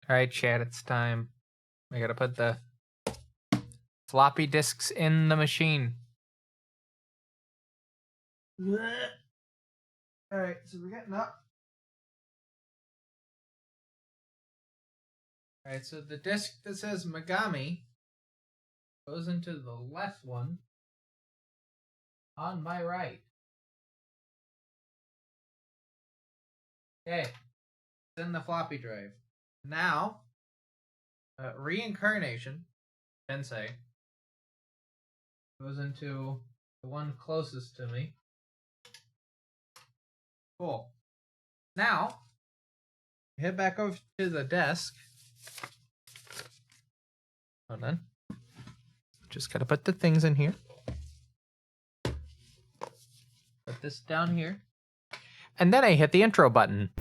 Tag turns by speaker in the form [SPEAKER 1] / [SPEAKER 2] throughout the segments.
[SPEAKER 1] Alright, chat, it's time. I gotta put the floppy disks in the machine. Alright, so we're getting up. Alright, so the disk that says Megami goes into the left one on my right. Okay, it's in the floppy drive. Now, reincarnation, Tensei, goes into the one closest to me. Cool. Now, head back over to the desk. Hold on. Just gotta put the things in here. Put this down here. And then I hit the intro button.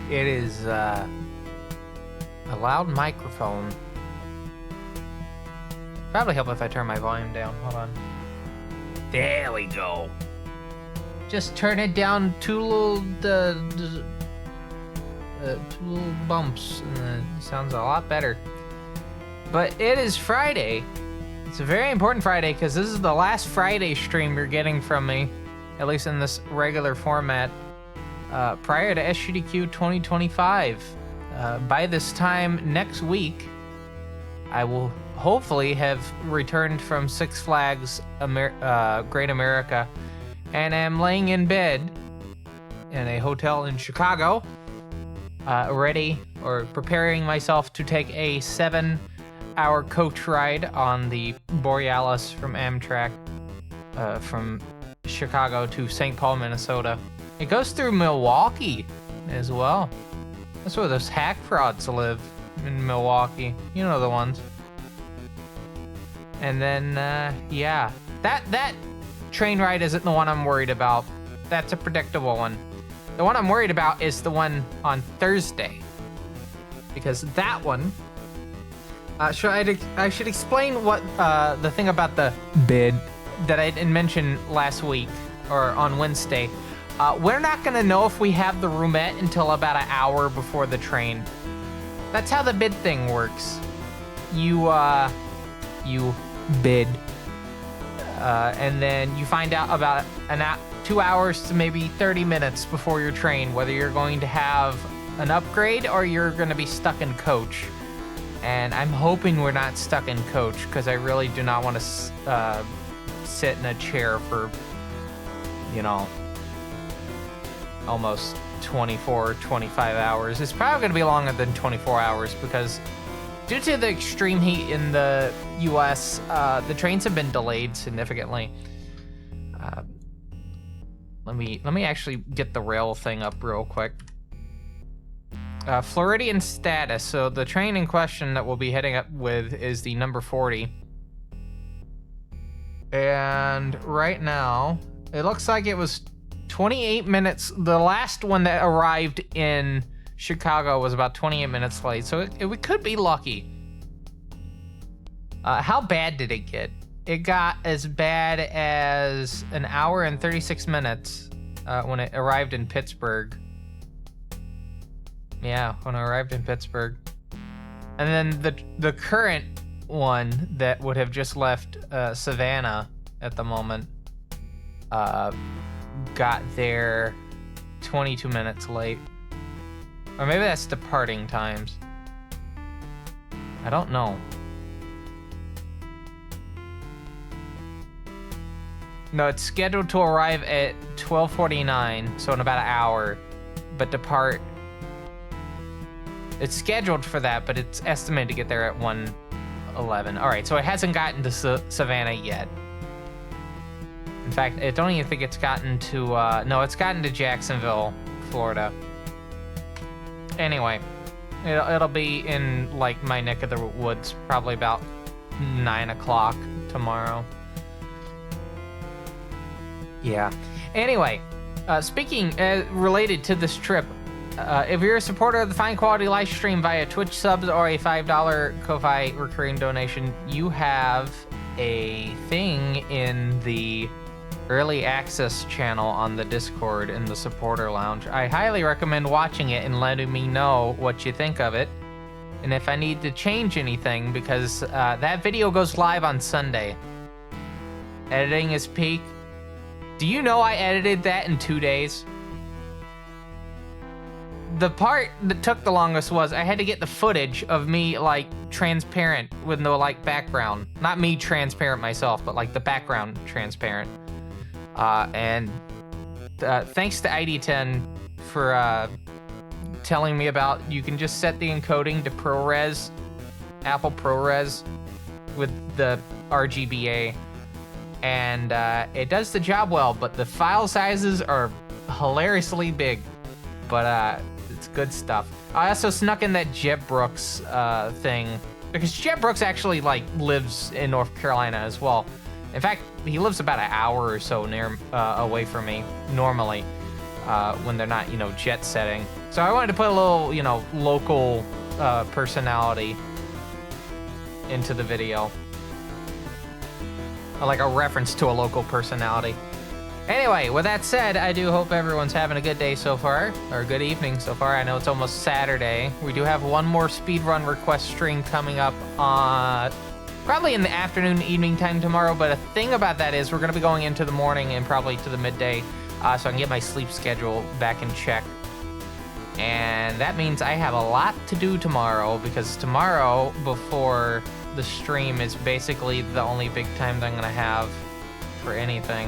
[SPEAKER 2] It is a loud microphone. Probably help if I turn my volume down. Hold on. There we go. Just turn it down two little bumps, and it sounds a lot better. But it is Friday. It's a very important Friday because this is the last Friday stream you're getting from me, at least in this regular format, prior to SGDQ 2025. By this time next week, I will hopefully have returned from Six Flags Great America and am laying in bed in a hotel in Chicago, ready or preparing myself to take a 7-hour coach ride on the Borealis from Amtrak from Chicago to St. Paul, Minnesota. It goes through Milwaukee as well. That's where those hack frauds live, in Milwaukee. You know the ones. And then, yeah. That train ride isn't the one I'm worried about. That's a predictable one. The one I'm worried about is the one on Thursday. Because that one... I should explain what the thing about the bid that I didn't mention last week, or on Wednesday. We're not going to know if we have the roomette until about an hour before the train. That's how the bid thing works. You bid, and then you find out about 2 hours to maybe 30 minutes before your train whether you're going to have an upgrade or you're going to be stuck in coach. And I'm hoping we're not stuck in coach because I really do not want to sit in a chair for, you know, almost 24, 25 hours. It's probably going to be longer than 24 hours because due to the extreme heat in the U.S., the trains have been delayed significantly. Let me actually get the rail thing up real quick. Floridian status. So the train in question that we'll be heading up with is the number 40. And right now, it looks like it was 28 minutes. The last one that arrived in Chicago was about 28 minutes late, so we could be lucky. How bad did it get? It got as bad as an hour and 36 minutes when it arrived in Pittsburgh. Yeah, when I arrived in Pittsburgh. And then the current one that would have just left Savannah at the moment got there 22 minutes late. Or maybe that's departing times. I don't know. No, it's scheduled to arrive at 12:49, so in about an hour, but depart. It's scheduled for that, but it's estimated to get there at 1:11. All right, so it hasn't gotten to Savannah yet. In fact, I don't even think it's gotten to, no, it's gotten to Jacksonville, Florida. Anyway, it'll be in, like, my neck of the woods, probably about 9 o'clock tomorrow. Yeah. Anyway, speaking related to this trip, if you're a supporter of the Fine Quality live stream via Twitch subs or a $5 Ko-Fi recurring donation, you have a thing in the early access channel on the Discord in the supporter lounge. I highly recommend watching it and letting me know what you think of it, and if I need to change anything, because that video goes live on Sunday. Editing is peak. Do you know I edited that in 2 days? The part that took the longest was I had to get the footage of me, like, transparent with no, like, background. Not me transparent myself, but, like, the background transparent. And thanks to ID10 for telling me about, you can just set the encoding to ProRes, Apple ProRes, with the RGBA. And it does the job well, but the file sizes are hilariously big. But it's good stuff. I also snuck in that Jeb Brooks thing, because Jeb Brooks actually, like, lives in North Carolina as well. In fact, he lives about an hour or so away from me normally, when they're not, you know, jet setting. So I wanted to put a little, you know, local personality into the video. Like a reference to a local personality. Anyway, with that said, I do hope everyone's having a good day so far, or a good evening so far. I know it's almost Saturday. We do have one more speedrun request stream coming up probably in the afternoon, evening time tomorrow, but a thing about that is we're going to be going into the morning and probably to the midday, so I can get my sleep schedule back in check. And that means I have a lot to do tomorrow, because tomorrow, before the stream, is basically the only big time that I'm going to have for anything.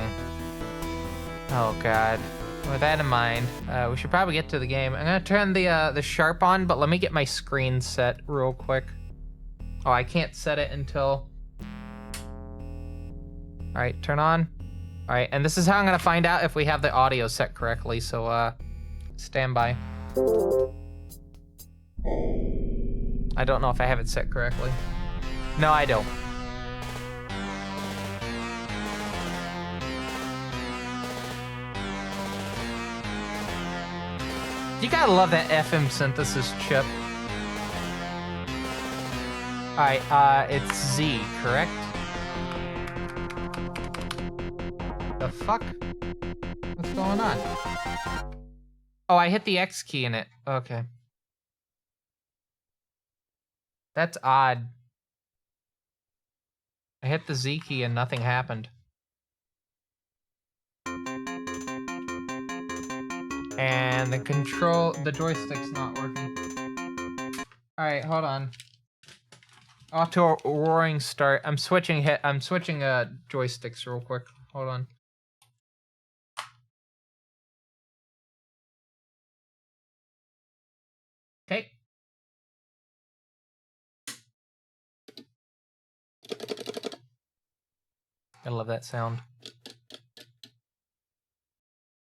[SPEAKER 2] Oh god. With that in mind, we should probably get to the game. I'm gonna turn the sharp on, but let me get my screen set real quick. Oh, I can't set it until... Alright, turn on. Alright, and this is how I'm gonna find out if we have the audio set correctly, so stand by. I don't know if I have it set correctly. No, I don't. You gotta love that FM synthesis chip. Alright, it's Z, correct? The fuck? What's going on? Oh, I hit the X key in it. Okay. That's odd. I hit the Z key and nothing happened. And the joystick's not working. Alright, hold on. Off to a roaring start. I'm switching joysticks real quick. Hold on. Okay. I love that sound.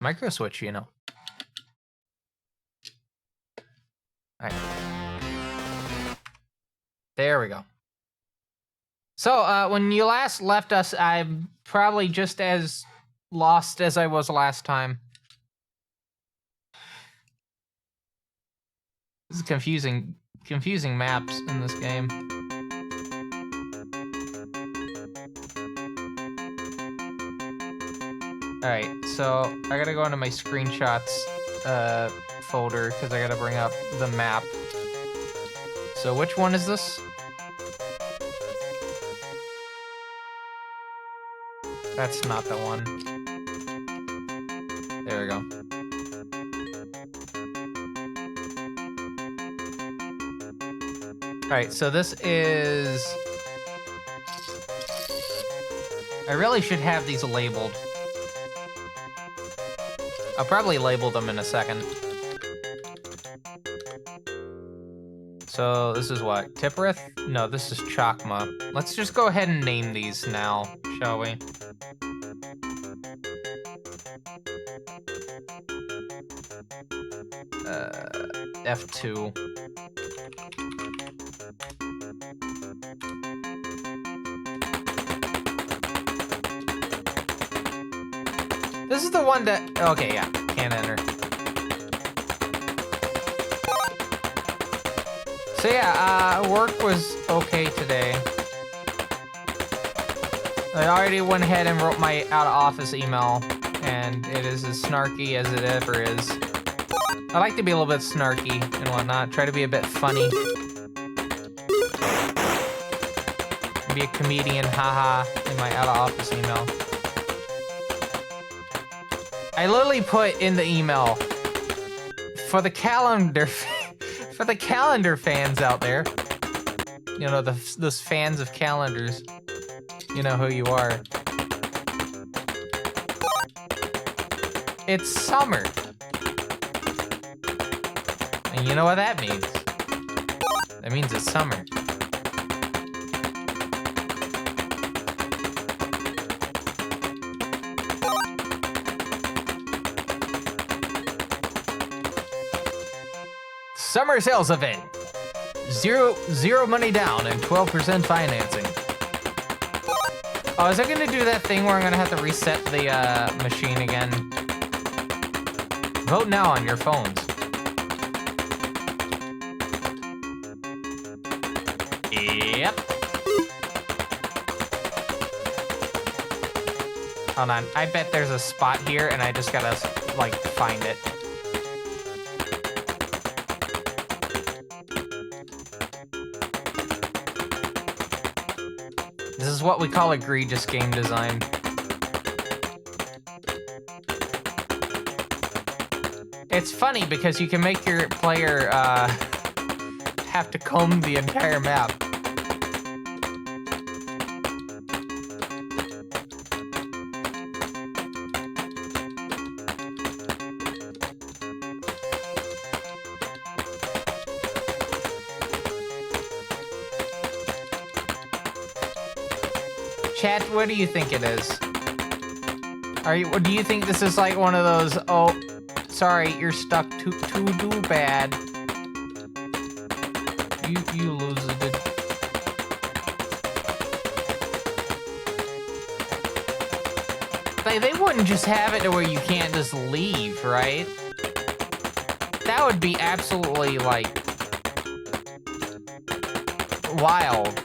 [SPEAKER 2] Micro switch, you know. Alright. There we go. So, when you last left us, I'm probably just as lost as I was last time. This is confusing maps in this game. Alright, so I gotta go into my screenshots folder because I gotta bring up the map. So which one is this? That's not the one. There we go. Alright, so this is... I really should have these labeled. I'll probably label them in a second. So this is what? Tipperith? No, this is Chakma. Let's just go ahead and name these now, shall we? F2. This is the one that... Okay, yeah. Can't enter. So yeah, work was okay today. I already went ahead and wrote my out-of-office email, and it is as snarky as it ever is. I like to be a little bit snarky and whatnot, try to be a bit funny. Be a comedian, haha, in my out-of-office email. I literally put in the email for the calendar fans out there. You know, those fans of calendars. You know who you are. It's summer. And you know what that means? That means it's summer. Summer sales event. Zero money down and 12% financing. Oh, is I gonna do that thing where I'm gonna have to reset the machine again? Vote now on your phones. Yep. Hold on. I bet there's a spot here, and I just gotta, like, find it. This is what we call egregious game design. It's funny because you can make your player have to comb the entire map. Chat, what do you think it is? Do you think this is like one of those, oh, sorry, you're stuck too bad. You lose it. Like, they wouldn't just have it to where you can't just leave, right? That would be absolutely, like, wild.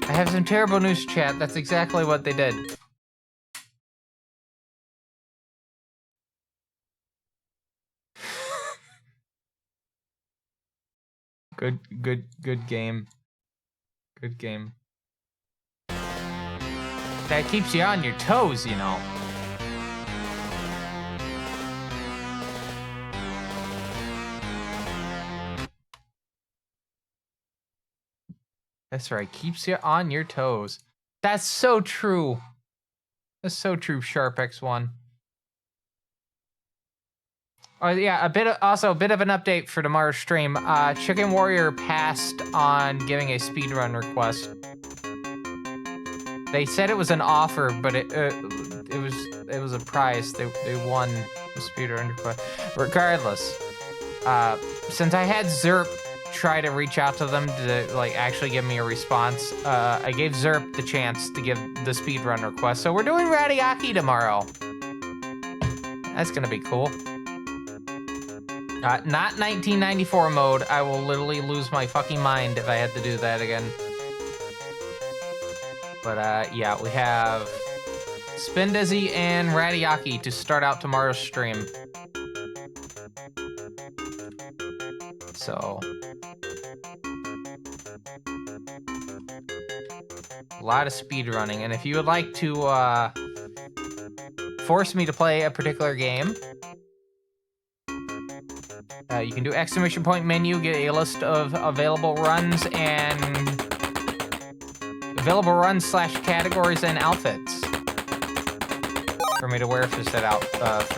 [SPEAKER 2] I have some terrible news, chat. That's exactly what they did. Good game. Good game. That keeps you on your toes, you know. That's right, keeps you on your toes. That's so true. That's so true, Sharp X1. Oh yeah, a bit of an update for tomorrow's stream. Chicken Warrior passed on giving a speedrun request. They said it was an offer, but it was a prize. They won the speedrun request. Regardless, since I had Zerp try to reach out to them to like actually give me a response, I gave Zerp the chance to give the speedrun request. So we're doing Radiaki tomorrow. That's gonna be cool. Not 1994 mode. I will literally lose my fucking mind if I had to do that again. But yeah, we have Spin Dizzy and Radiaki to start out tomorrow's stream. So a lot of speed running, and if you would like to force me to play a particular game, you can do exclamation point menu, get a list of available runs and available runs / categories and outfits for me to wear for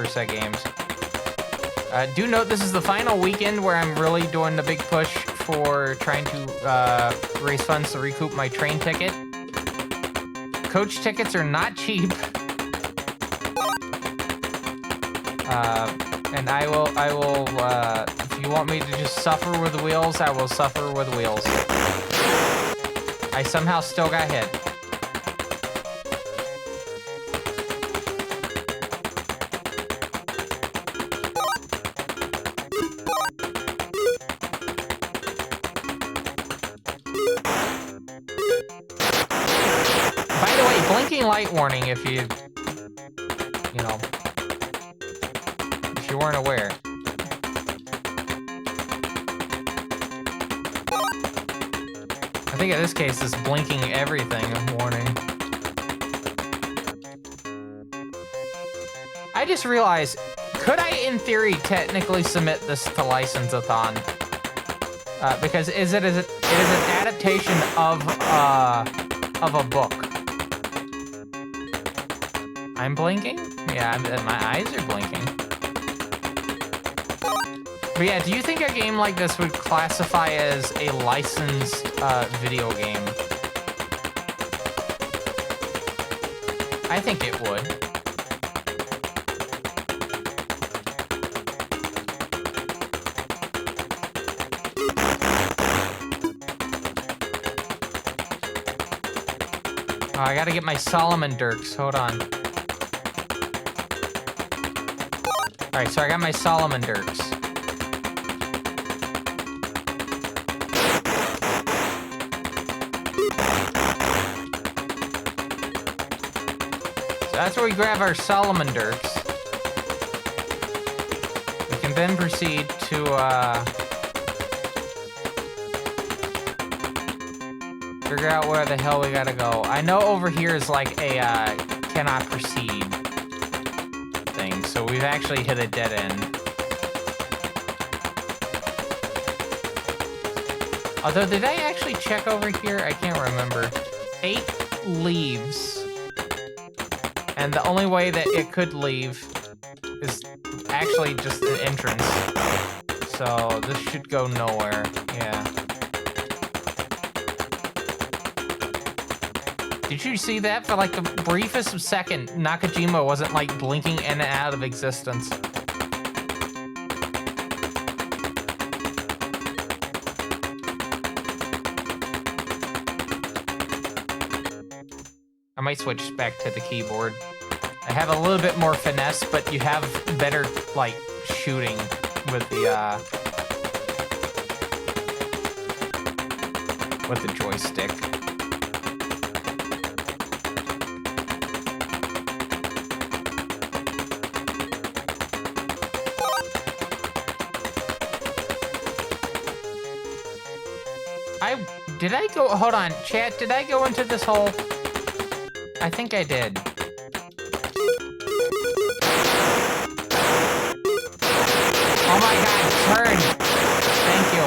[SPEAKER 2] said games. Do note this is the final weekend where I'm really doing the big push for trying to raise funds to recoup my train ticket. Coach tickets are not cheap. And I will, if you want me to just suffer with the wheels, I will suffer with the wheels. I somehow still got hit. By the way, blinking light warning if you know, if you weren't aware. I think in this case, it's blinking everything warning. I just realized, could I, in theory, technically submit this to License-a-thon? Because it is an adaptation of a book. I'm blinking? Yeah, my eyes are blinking. But yeah, do you think a game like this would classify as a licensed video game? I think it would. Oh, I gotta get my Solomon Dirks. Hold on. Alright, so I got my Solomon Dirks. So that's where we grab our Solomon Dirks. We can then proceed to, figure out where the hell we gotta go. I know over here is like a, cannot proceed thing, so we've actually hit a dead end. Although, did I actually check over here? I can't remember. 8 leaves. And the only way that it could leave is actually just an entrance. So, this should go nowhere. Yeah. Did you see that? For like the briefest second, Nakajima wasn't like blinking in and out of existence. I might switch back to the keyboard. I have a little bit more finesse, but you have better like shooting with the joystick. Did I go, hold on, chat, did I go into this hole? I think I did. Oh my god, turn! Thank you.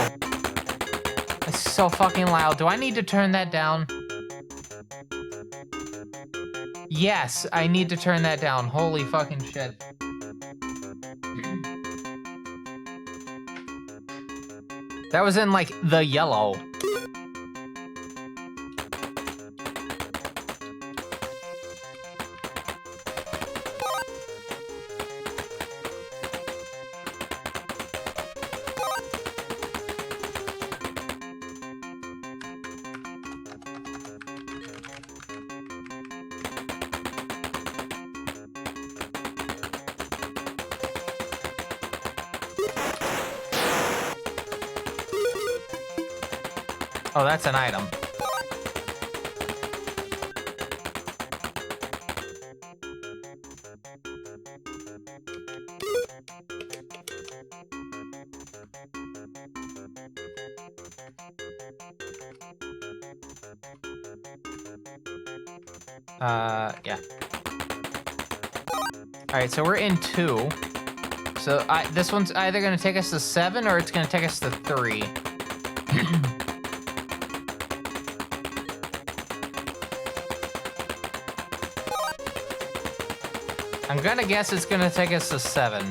[SPEAKER 2] It's so fucking loud. Do I need to turn that down? Yes, I need to turn that down. Holy fucking shit. That was in, like, the yellow. Oh, that's an item. Yeah. Alright, so we're in 2. So this one's either gonna take us to 7 or it's gonna take us to 3. I'm gonna guess it's gonna take us to 7.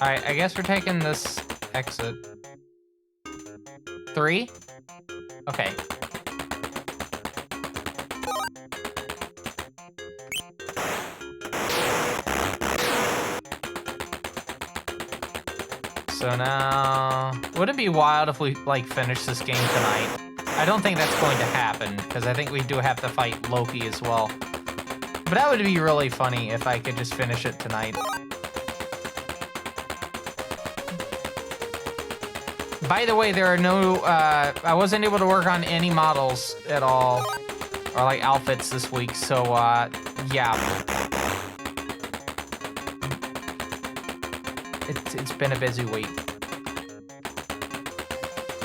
[SPEAKER 2] Alright, I guess we're taking this exit. 3? Okay. So now, would it be wild if we like finish this game tonight? I don't think that's going to happen because I think we do have to fight Loki as well. But that would be really funny if I could just finish it tonight. By the way, there are no, I wasn't able to work on any models at all, or like outfits this week, so, yeah. It's been a busy week.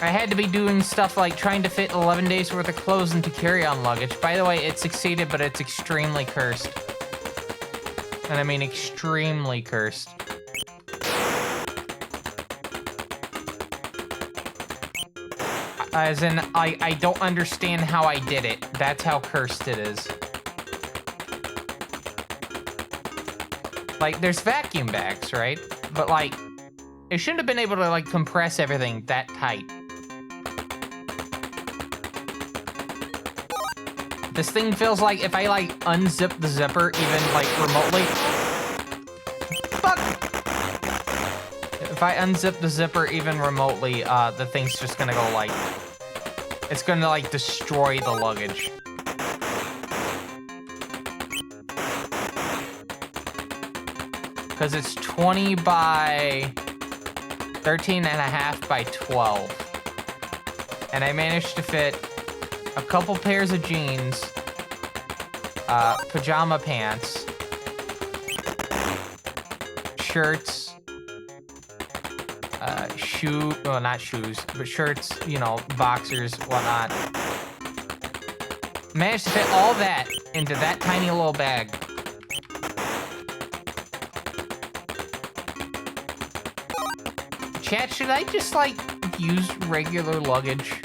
[SPEAKER 2] I had to be doing stuff like trying to fit 11 days worth of clothes into carry-on luggage. By the way, it succeeded, but it's extremely cursed. And I mean extremely cursed. As in, I don't understand how I did it. That's how cursed it is. Like, there's vacuum bags, right? but like, it shouldn't have been able to like compress everything that tight. This thing feels like if I like unzip the zipper even like remotely. Fuck! If I unzip the zipper even remotely, the thing's just gonna go like, it's gonna like destroy the luggage. Because it's 20 by 13 and a half by 12. And I managed to fit a couple pairs of jeans, pajama pants, shirts, well, not shoes, but shirts, you know, boxers, whatnot. Managed to fit all that into that tiny little bag. Chat, should I just, like, use regular luggage?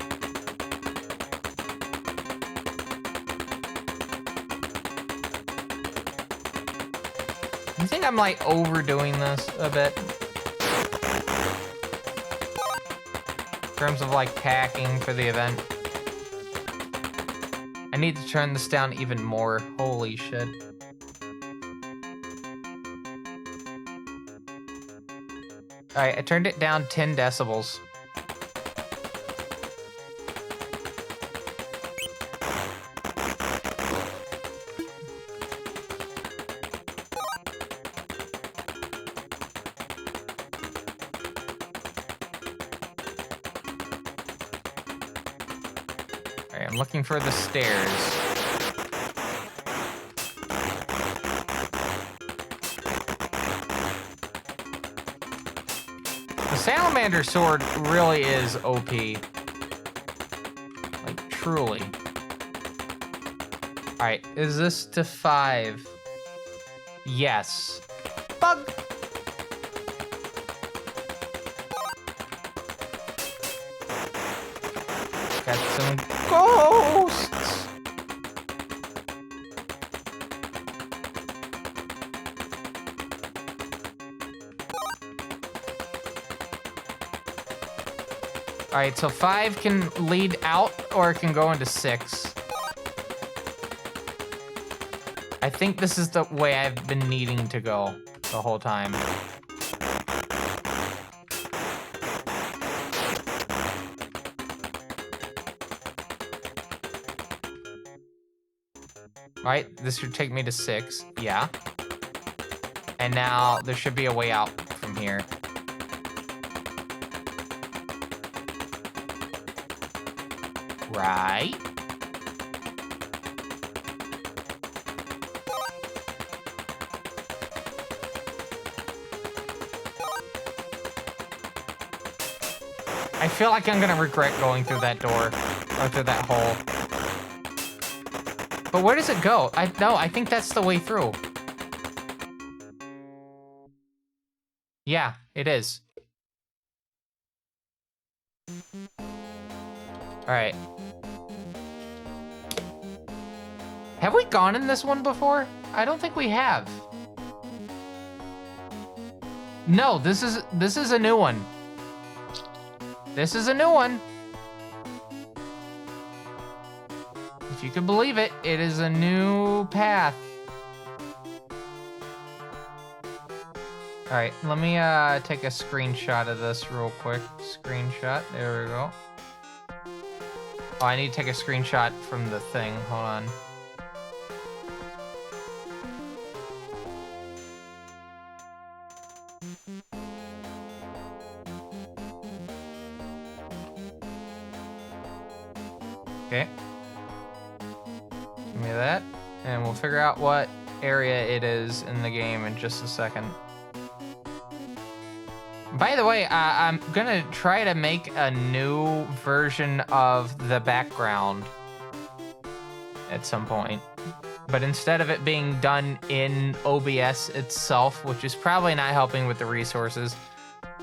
[SPEAKER 2] I think I'm, like, overdoing this a bit. In terms of, like, packing for the event. I need to turn this down even more. Holy shit. Alright, I turned it down 10 decibels. Alright, I'm looking for the stairs. The salamander sword really is OP. Like, truly. Alright, is this to 5? Yes. Bug! Got some ghosts! Alright, so 5 can lead out, or it can go into 6. I think this is the way I've been needing to go the whole time. Alright, this should take me to 6, yeah. And now there should be a way out from here. Right. I feel like I'm gonna regret going through that door, or through that hole. But where does it go? No, I think that's the way through. Yeah, it is. Alright. Have we gone in this one before? I don't think we have. No, this is a new one. This is a new one. If you can believe it, it is a new path. Alright, let me take a screenshot of this real quick. Screenshot, there we go. Oh, I need to take a screenshot from the thing, hold on. Okay. Give me that, and we'll figure out what area it is in the game in just a second. By the way, I'm gonna try to make a new version of the background at some point. But instead of it being done in OBS itself, which is probably not helping with the resources,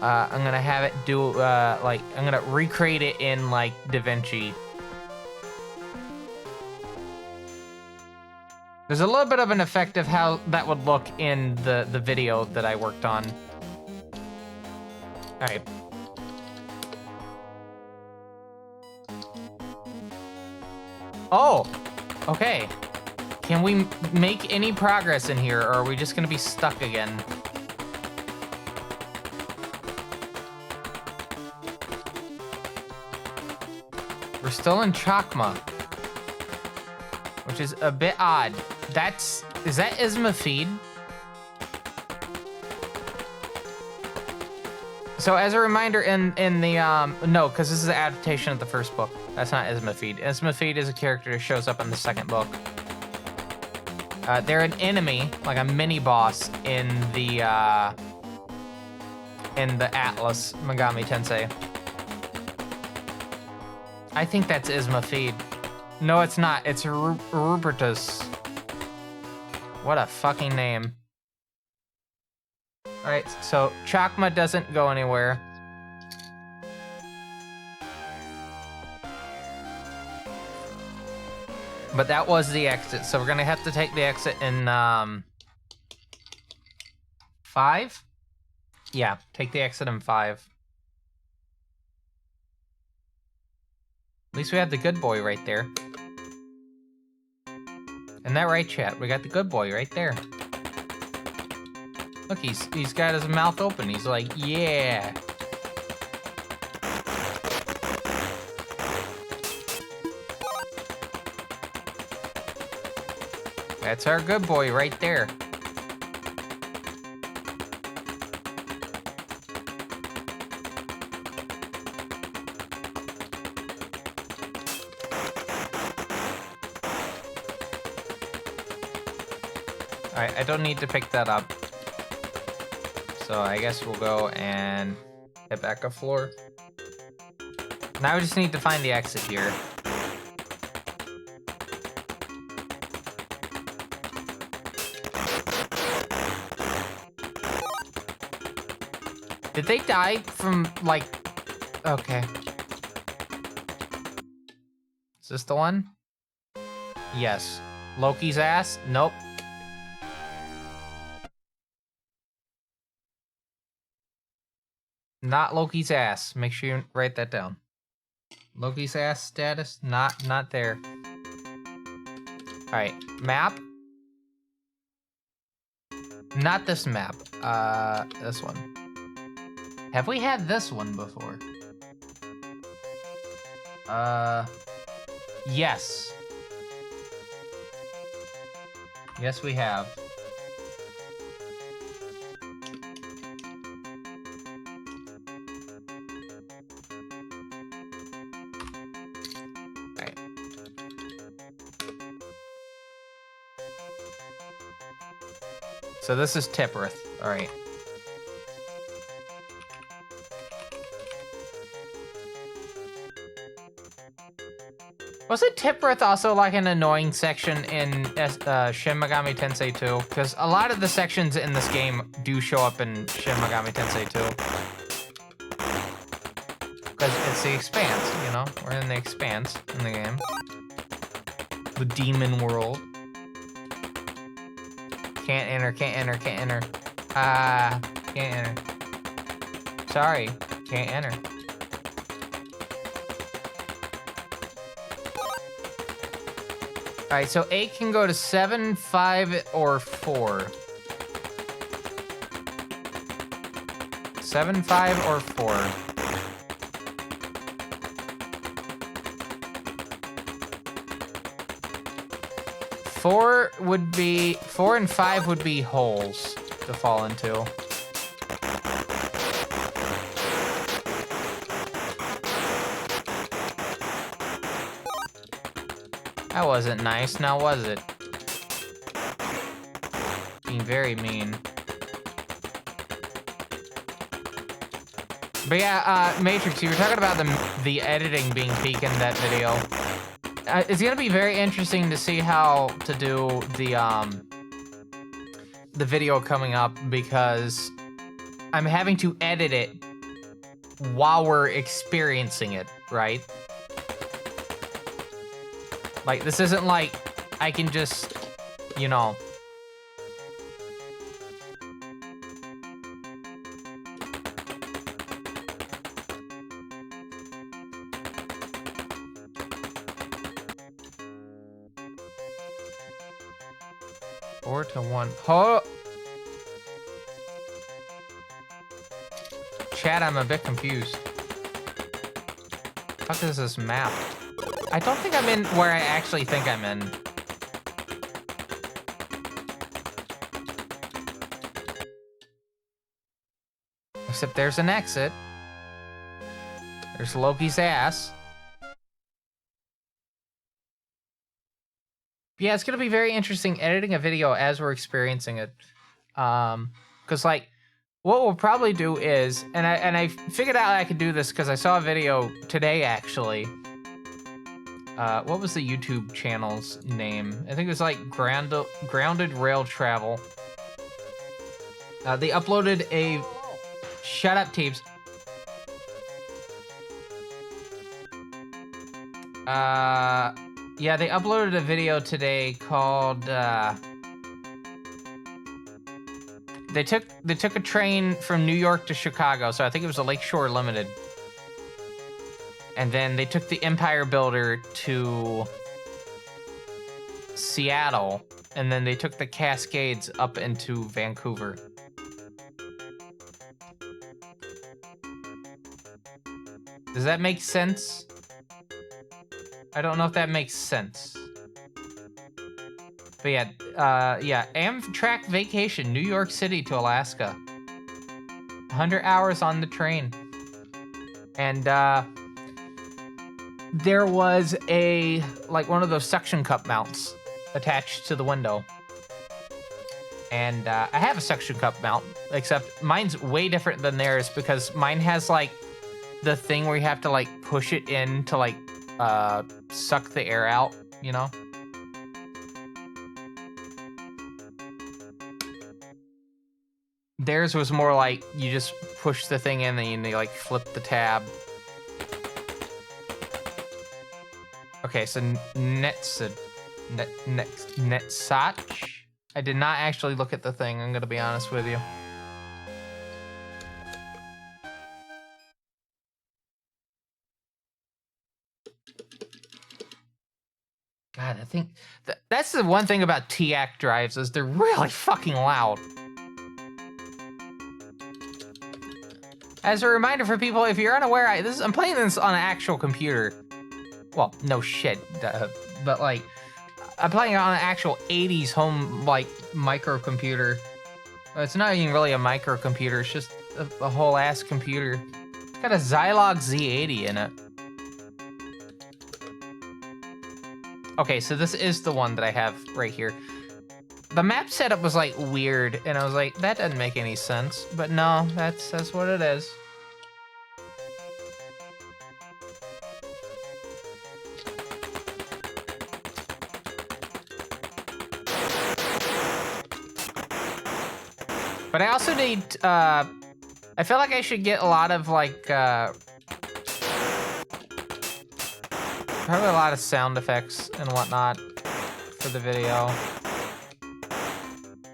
[SPEAKER 2] I'm gonna have it do, like, I'm gonna recreate it in, like, DaVinci. There's a little bit of an effect of how that would look in the video that I worked on. Alright. Oh! Okay. Can we make any progress in here, or are we just gonna be stuck again? We're still in Chakma, which is a bit odd. Is that Isma Feed? So as a reminder, in the no, because this is an adaptation of the first book. That's not Isma Feed. Isma Feed is a character that shows up in the second book. They're an enemy, like a mini boss in the Atlas Megamitensei. I think that's Isma Feed. No, it's not. It's Rupertus. What a fucking name. Alright, so Chakma doesn't go anywhere. But that was the exit, so we're gonna have to take the exit in 5? Yeah, take the exit in 5. At least we have the good boy right there. Isn't that right, chat? We got the good boy right there. Look, he's got his mouth open. He's like, yeah. That's our good boy right there. Alright, I don't need to pick that up. So I guess we'll go and hit back a floor. Now we just need to find the exit here. Did they die from, like... Okay. Is this the one? Yes. Loki's ass? Nope. Not Loki's ass. Make sure you write that down. Loki's ass status? Not there. Alright. Map? Not this map. This one. Have we had this one before? Yes. Yes, we have. Right. So this is Tipperith. All right. Wasn't Tipperith also like an annoying section in Shin Megami Tensei 2? Because a lot of the sections in this game do show up in Shin Megami Tensei 2. Because it's the Expanse, you know? We're in the Expanse in the game. The demon world. Can't enter, can't enter, can't enter. Can't enter. Sorry, can't enter. Alright, so 8 can go to 7, 5, or 4. 7, 5, or 4. 4 would be... 4 and 5 would be holes to fall into. That wasn't nice, now was it? Being very mean. But yeah, Matrix, you were talking about the editing being peak in that video. It's gonna be very interesting to see how to do the video coming up, because I'm having to edit it while we're experiencing it, right? Like, this isn't like I can just, you know... 4 to 1. Oh! Chat, I'm a bit confused. What the fuck is this map? I don't think I'm in where I actually think I'm in. Except there's an exit. There's Loki's ass. Yeah, it's gonna be very interesting editing a video as we're experiencing it. Cause like, what we'll probably do is, and I figured out I could do this because I saw a video today actually. What was the YouTube channel's name? I think it was like Grounded Rail Travel. They uploaded a... Shut up, Teebs. Yeah, they uploaded a video today called, They took a train from New York to Chicago, so I think it was a Lakeshore Limited. And then they took the Empire Builder to Seattle, and then they took the Cascades up into Vancouver. Does that make sense? I don't know if that makes sense. But yeah, Amtrak vacation, New York City to Alaska. 100 hours on the train. And, there was like one of those suction cup mounts attached to the window. And, I have a suction cup mount, except mine's way different than theirs because mine has, like, the thing where you have to, like, push it in to, like, suck the air out, you know? Theirs was more like you just push the thing in and you like flip the tab. Okay, so Netsach. I did not actually look at the thing, I'm gonna be honest with you. God, I think that's the one thing about TAC drives is they're really fucking loud. As a reminder for people, if you're unaware, I'm playing this on an actual computer. Well, no shit, but like, I'm playing it on an actual 80s home, like, microcomputer. It's not even really a microcomputer, it's just a whole ass computer. It's got a Zilog Z80 in it. Okay, so this is the one that I have right here. The map setup was like weird, and I was like, that doesn't make any sense. But no, that's what it is. But I also need, I feel like I should get a lot of like, probably a lot of sound effects and whatnot for the video.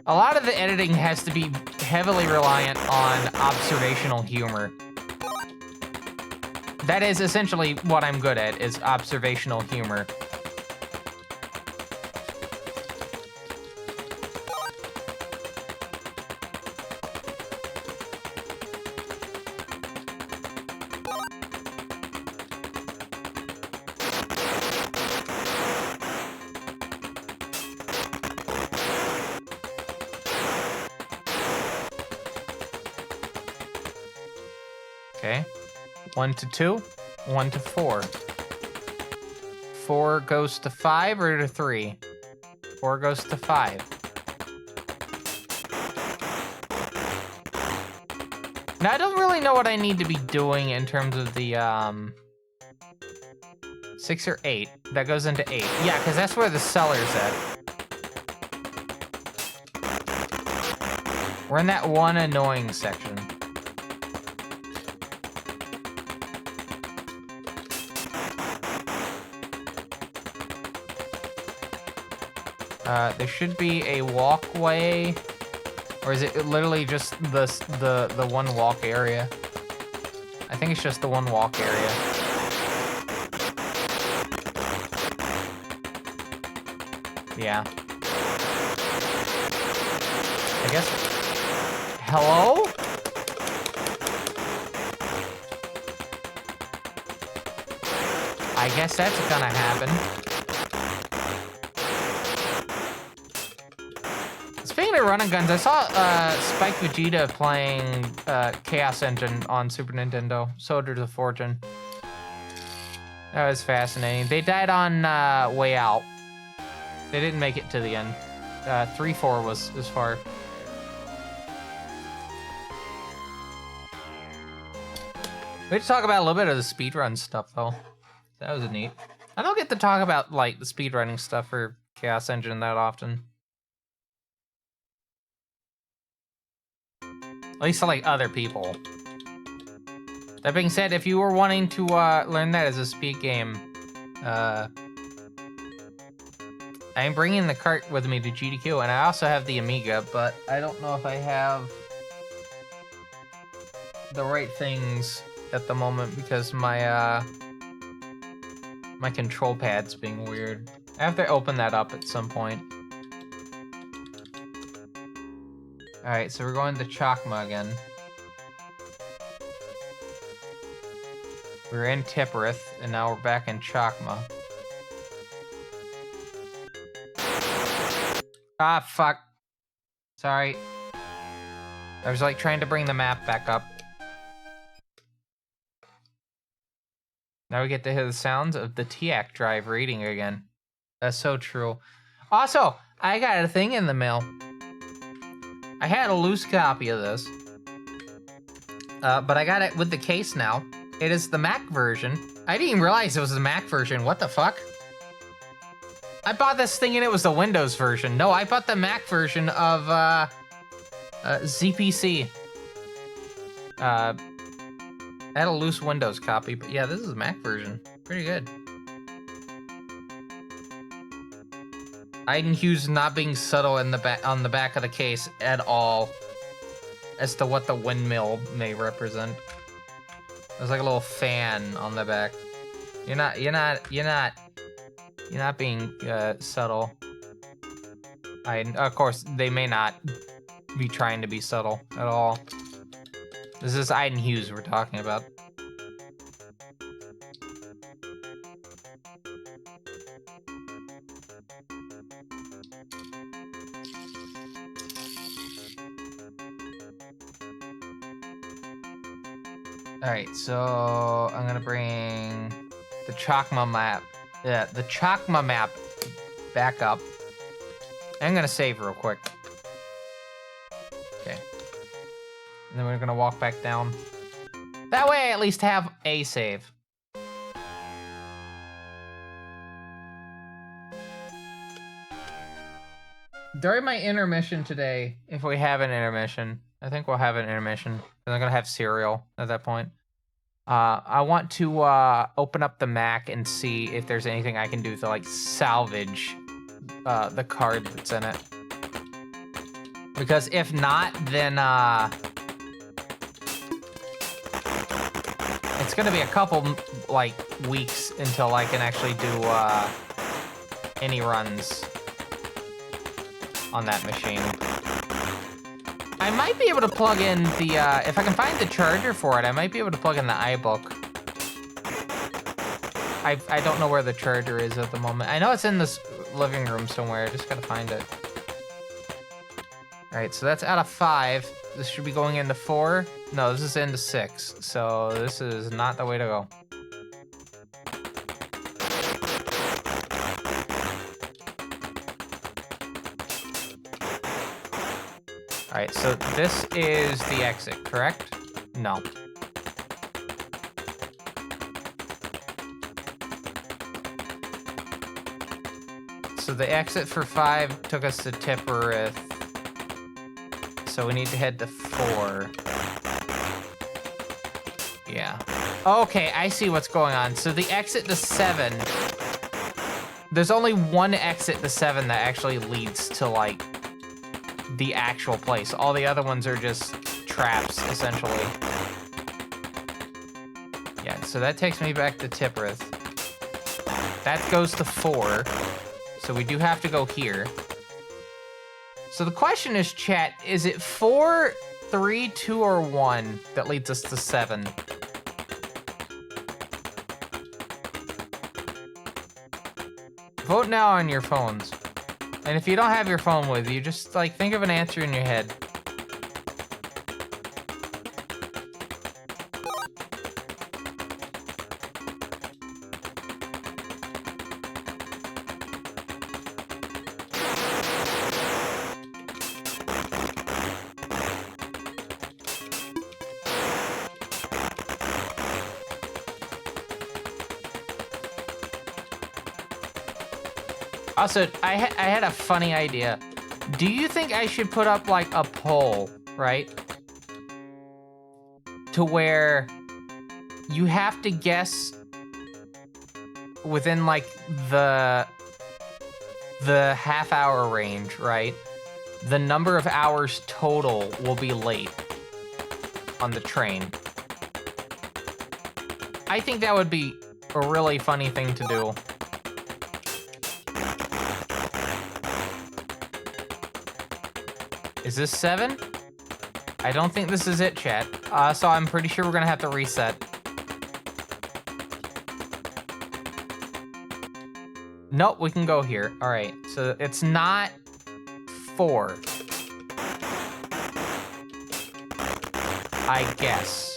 [SPEAKER 2] A lot of the editing has to be heavily reliant on observational humor. That is essentially what I'm good at, is observational humor. Okay, 1 to 2, 1 to 4. 4 goes to 5 or to 3? 4 goes to 5. Now, I don't really know what I need to be doing in terms of the, 6 or 8. That goes into 8. Yeah, because that's where the cellar's at. We're in that one annoying section. There should be a walkway, or is it literally just the one walk area? I think it's just the one walk area. Yeah. I guess... Hello? I guess that's gonna happen. Speaking of running guns, I saw Spike Vegeta playing Chaos Engine on Super Nintendo, Soldiers of Fortune. That was fascinating. They died on Way Out. They didn't make it to the end. 3-4 was as far. We had to talk about a little bit of the speedrun stuff, though. That was neat. I don't get to talk about, like, the speedrunning stuff for Chaos Engine that often. At least to, like, other people. That being said, if you were wanting to learn that as a speed game, I am bringing the cart with me to GDQ, and I also have the Amiga, but I don't know if I have the right things at the moment because my my control pad's being weird. I have to open that up at some point. Alright, so we're going to Chakma again. We're in Tipperith, and now we're back in Chakma. Ah, fuck. Sorry. I was, like, trying to bring the map back up. Now we get to hear the sounds of the TIAC drive reading again. That's so true. Also, I got a thing in the mail. I had a loose copy of this. But I got it with the case now. It is the Mac version. I didn't even realize it was the Mac version. What the fuck? I bought this thinking it was the Windows version. No, I bought the Mac version of ZPC. I had a loose Windows copy, but yeah, this is the Mac version. Pretty good. Iden Hughes not being subtle in the back on the back of the case at all as to what the windmill may represent. There's like a little fan on the back. You're not being subtle. Of course, they may not be trying to be subtle at all. This is Iden Hughes we're talking about. Alright, so I'm gonna bring the Chakma map. Yeah, the Chakma map back up. I'm gonna save real quick. Okay. And then we're gonna walk back down. That way I at least have a save. During my intermission today, if we have an intermission, I think we'll have an intermission. And I'm gonna have cereal at that point. I want to open up the Mac and see if there's anything I can do to like salvage the card that's in it. Because if not, then it's gonna be a couple like weeks until I can actually do any runs on that machine. I might be able to plug in the, if I can find the charger for it, I might be able to plug in the iBook. I don't know where the charger is at the moment. I know it's in this living room somewhere. I just gotta find it. Alright, so that's out of 5. This should be going into 4. No, this is into 6. So this is not the way to go. Alright, so this is the exit, correct? No. So the exit for 5 took us to Tipperith. So we need to head to 4. Yeah. Okay, I see what's going on. So the exit to 7... There's only one exit to 7 that actually leads to, like, the actual place. All the other ones are just traps, essentially. Yeah, so that takes me back to Tipperith. That goes to 4. So we do have to go here. So the question is, chat, is it 4, 3, 2, or 1 that leads us to 7? Vote now on your phones. And if you don't have your phone with you, just like think of an answer in your head. Also, I had a funny idea. Do you think I should put up like a poll, right? To where you have to guess within like the half-hour range, right? The number of hours total will be late on the train. I think that would be a really funny thing to do. Is this 7? I don't think this is it, chat. So I'm pretty sure we're gonna have to reset. Nope, we can go here. All right, so it's not 4. I guess.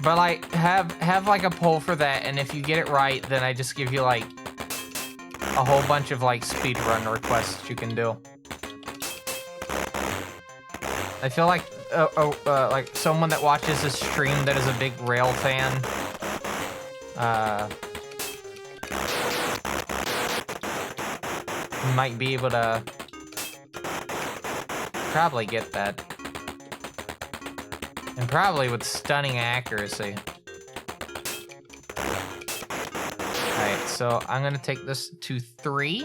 [SPEAKER 2] But like, have like a poll for that, and if you get it right, then I just give you like a whole bunch of like speedrun requests you can do. I feel like someone that watches this stream that is a big rail fan, might be able to probably get that. And probably with stunning accuracy. Alright, so I'm gonna take this to 3.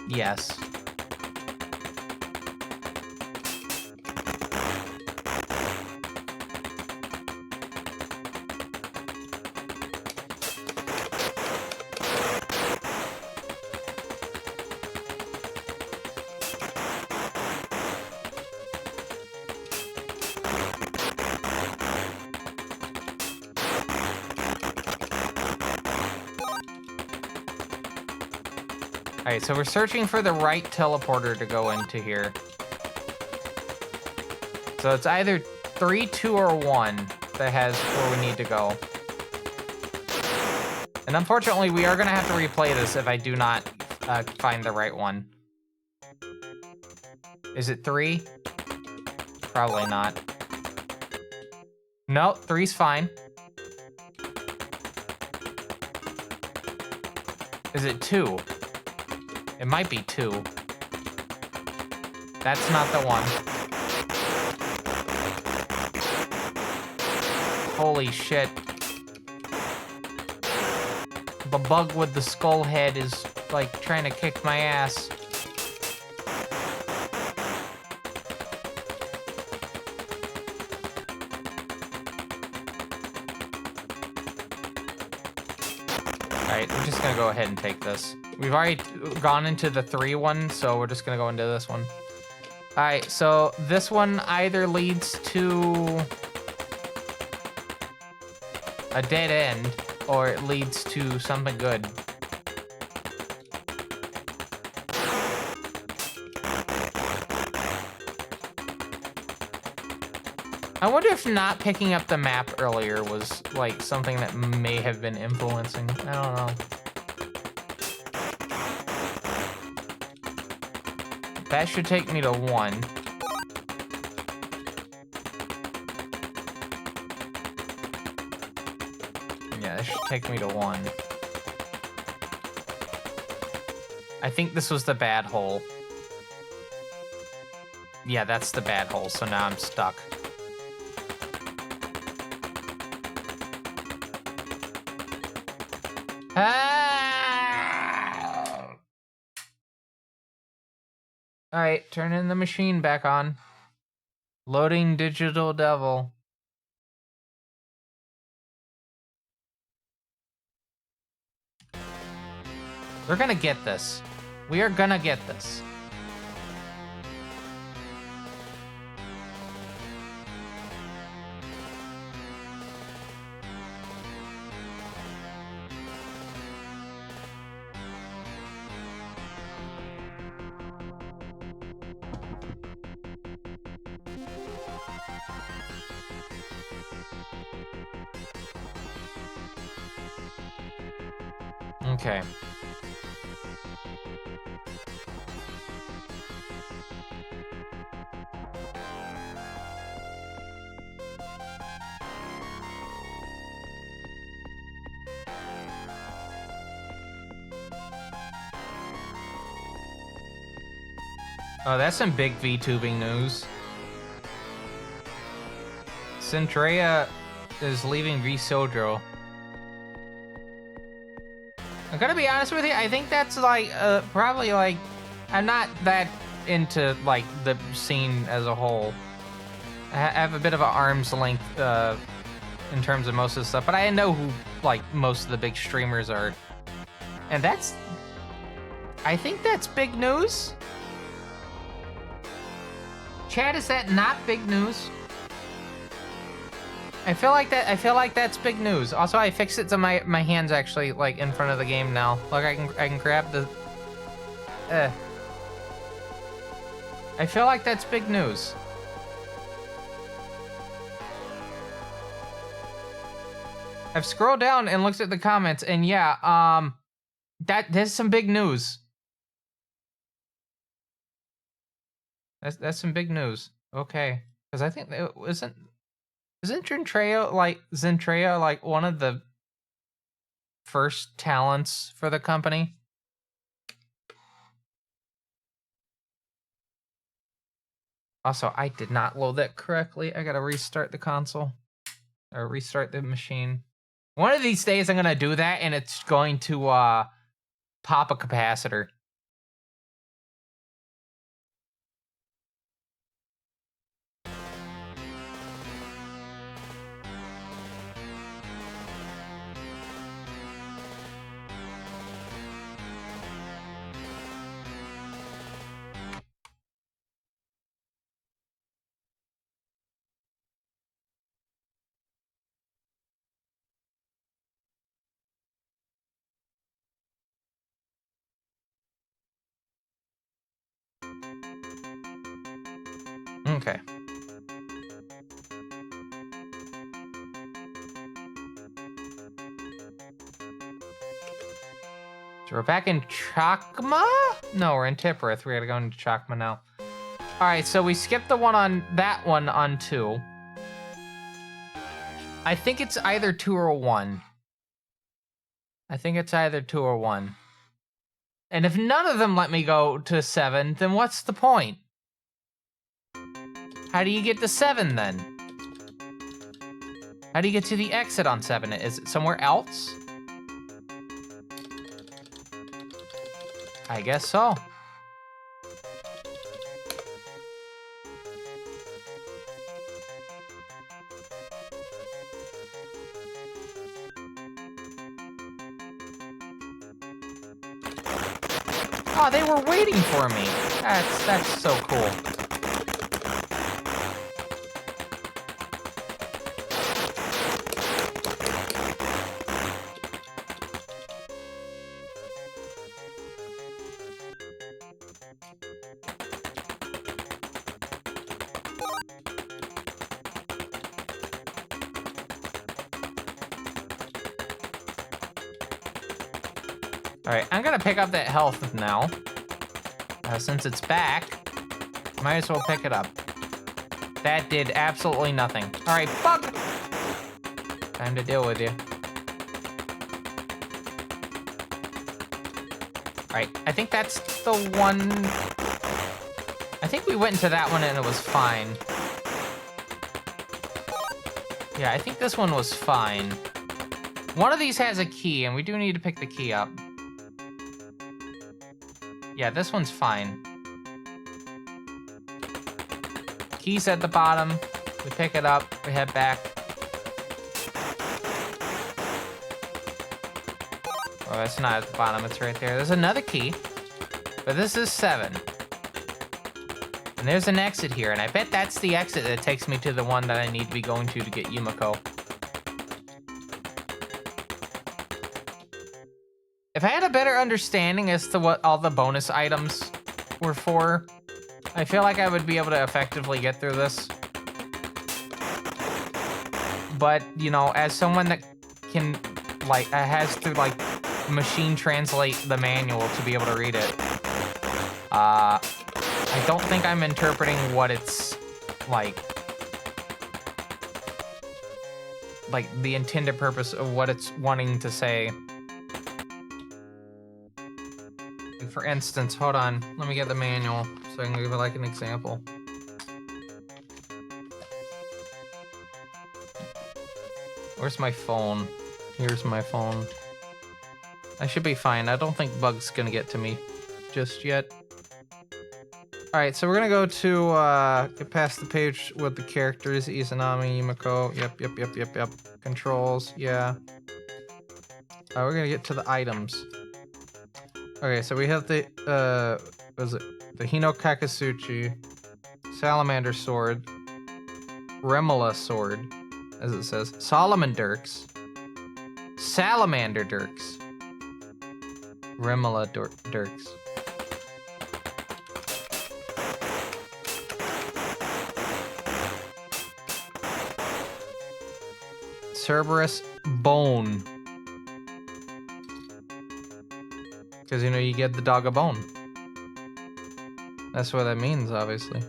[SPEAKER 2] Yes. Alright, so we're searching for the right teleporter to go into here. So it's either 3, 2, or 1 that has where we need to go. And unfortunately, we are going to have to replay this if I do not find the right one. Is it 3? Probably not. No, 3's fine. Is it 2? It might be 2. That's not the one. Holy shit. The bug with the skull head is, like, trying to kick my ass. Alright, we're just gonna go ahead and take this. We've already gone into the 3 one, so we're just gonna go into this one. Alright, so this one either leads to a dead end, or it leads to something good. I wonder if not picking up the map earlier was, like, something that may have been influencing. I don't know. That should take me to 1. Yeah, that should take me to 1. I think this was the bad hole. Yeah, that's the bad hole, so now I'm stuck. Alright, turning the machine back on. Loading Digital Devil. We're gonna get this. We are gonna get this. Okay. Oh, that's some big VTubing news. Centrea is leaving VSodro. I'm gonna be honest with you, I think that's like, probably like, I'm not that into like the scene as a whole. I have a bit of an arm's length in terms of most of the stuff, but I know who like most of the big streamers are. And that's, I think that's big news. Chad, is that not big news? I feel like that's big news. Also, I fixed it so my hand's actually like in front of the game now. Like I can grab the. I feel like that's big news. I've scrolled down and looked at the comments, and yeah, there's some big news. That's some big news. Okay, because I think it isn't Zentreo like one of the first talents for the company? Also, I did not load that correctly. I gotta restart the console or restart the machine. One of these days, I'm gonna do that, and it's going to pop a capacitor. Okay. So we're back in Chakma? No, we're in Tipperith. We gotta go into Chakma now. Alright, so we skipped the one on that one on 2. I think it's either 2 or 1. I think it's either 2 or 1. And if none of them let me go to 7, then what's the point? How do you get to 7 then? How do you get to the exit on 7? Is it somewhere else? I guess so. Oh, they were waiting for me. That's so cool. Alright, I'm gonna pick up that health now. Since it's back, might as well pick it up. That did absolutely nothing. Alright, fuck! Time to deal with you. Alright, I think that's the one... I think we went into that one and it was fine. Yeah, I think this one was fine. One of these has a key, and we do need to pick the key up. Yeah, this one's fine. Key's at the bottom. We pick it up. We head back. Oh, it's not at the bottom, it's right there. There's another key, but this is 7. And there's an exit here, and I bet that's the exit that takes me to the one that I need to be going to get Yumiko. If I had a better understanding as to what all the bonus items were for, I feel like I would be able to effectively get through this. But, you know, as someone that can, like, has to, like, machine translate the manual to be able to read it, I don't think I'm interpreting what it's, like, the intended purpose of what it's wanting to say. For instance, hold on, let me get the manual so I can give it like an example. Where's my phone? Here's my phone. I should be fine. I don't think Bug's gonna get to me just yet. Alright, so we're gonna go to get past the page with the characters. Izanami, Yumiko. Yep. Controls, yeah. We're gonna get to the items. Okay, so we have the, what is it? The Hino Kakasuchi, Salamander Sword, Remula Sword, as it says, Solomon Dirks, Salamander Dirks, Remula Dirks. Cerberus Bone. Because, you know, you get the dog a bone. That's what that means, obviously.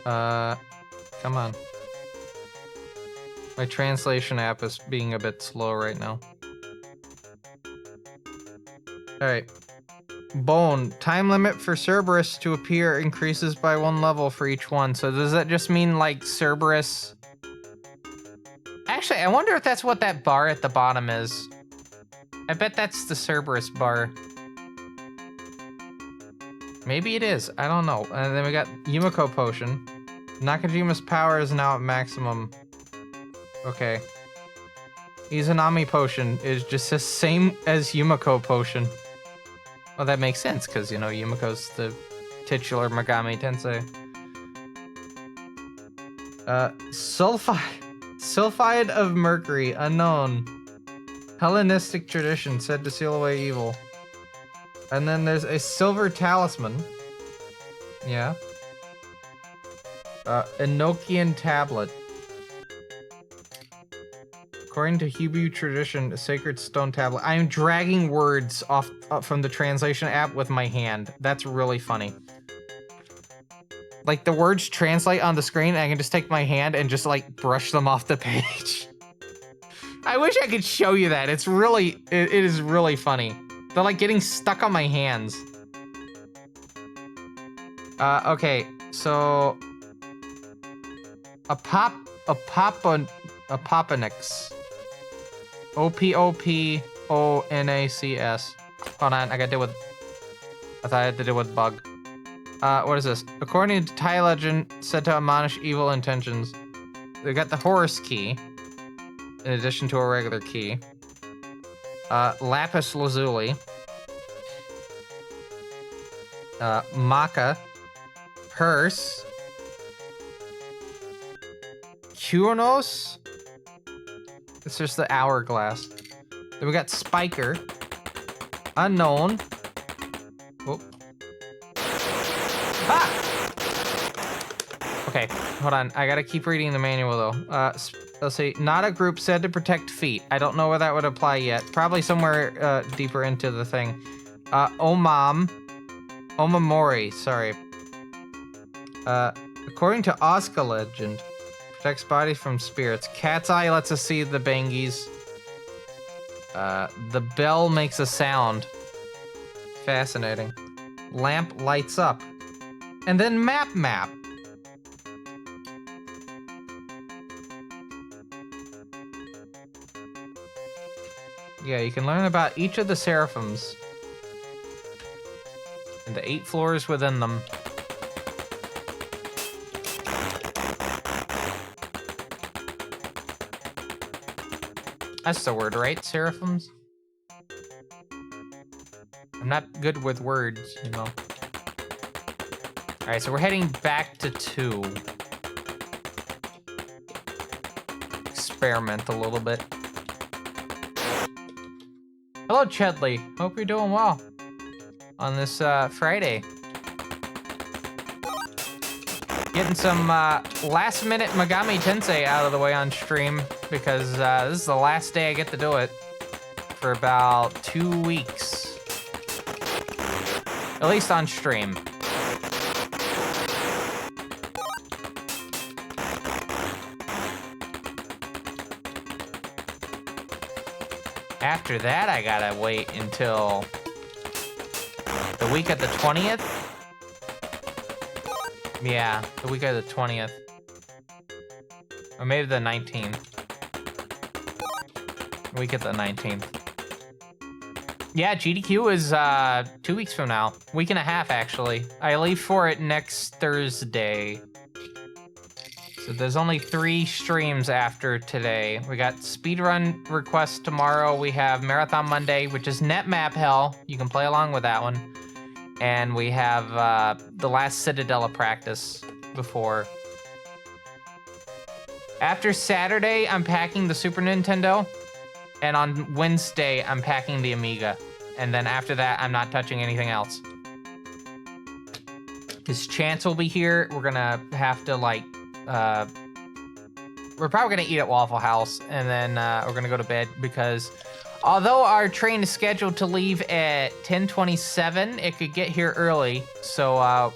[SPEAKER 2] Come on. My translation app is being a bit slow right now. Alright. Bone. Time limit for Cerberus to appear increases by 1 level for each one. So does that just mean, like, Cerberus... Actually, I wonder if that's what that bar at the bottom is. I bet that's the Cerberus bar. Maybe it is. I don't know. And then we got Yumiko Potion. Nakajima's power is now at maximum. Okay. Izanami Potion is just the same as Yumiko Potion. Well, that makes sense, because, you know, Yumiko's the titular megamitensei. Sulfide of mercury, unknown. Hellenistic tradition said to seal away evil. And then there's a silver talisman. Yeah. Enochian tablet. According to Hebrew tradition, a sacred stone tablet. I am dragging words off from the translation app with my hand. That's really funny. Like, the words translate on the screen, and I can just take my hand and just, like, brush them off the page. I wish I could show you that. It's really, it is really funny. They're, like, getting stuck on my hands. Okay, so... Apoponix. Opoponacs. Hold on, I gotta deal with... I thought I had to deal with Bug. What is this? According to Thai legend, said to admonish evil intentions. We got the Horus key, in addition to a regular key. Lapis Lazuli. Maca. Purse. Kunos. It's just the hourglass. Then we got Spiker. Unknown. Oh. Ah! Okay, hold on. I gotta keep reading the manual though. Let's see. Not a group said to protect feet. I don't know where that would apply yet. Probably somewhere deeper into the thing. Omamori, sorry. According to Oscar legend, protects bodies from spirits. Cat's eye lets us see the bangies. The bell makes a sound. Fascinating. Lamp lights up. And then map. Yeah, you can learn about each of the seraphims. And the 8 floors within them. That's the word, right? Seraphims? I'm not good with words, you know. Alright, so we're heading back to 2. Experiment a little bit. Hello, Chedley. Hope you're doing well on this Friday. Getting some last-minute megamitensei out of the way on stream because this is the last day I get to do it for about 2 weeks. At least on stream. After that, I gotta wait until the week of the 20th. Yeah, the week of the 20th. Or maybe the 19th. Week of the 19th. Yeah, GDQ is 2 weeks from now. Week and a half, actually. I leave for it next Thursday. So there's only 3 streams after today. We got speedrun requests tomorrow. We have Marathon Monday, which is net map hell. You can play along with that one. And we have the last Citadella practice before. After Saturday, I'm packing the Super Nintendo. And on Wednesday, I'm packing the Amiga. And then after that, I'm not touching anything else. Because Chance will be here. We're gonna have to, like, we're probably gonna eat at Waffle House. And then we're gonna go to bed because although our train is scheduled to leave at 10:27, it could get here early. So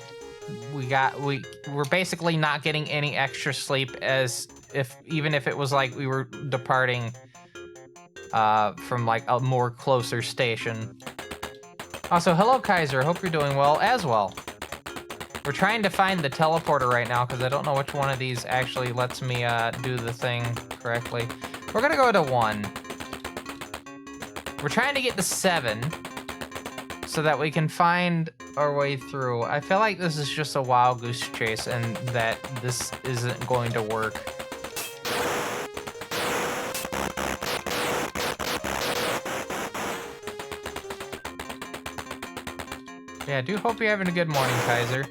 [SPEAKER 2] we're basically not getting any extra sleep even if it was like we were departing from like a more closer station. Also, hello Kaiser, hope you're doing well as well. We're trying to find the teleporter right now because I don't know which one of these actually lets me do the thing correctly. We're gonna go to 1. We're trying to get to 7 so that we can find our way through. I feel like this is just a wild goose chase and that this isn't going to work. Yeah, I do hope you're having a good morning, Kaiser.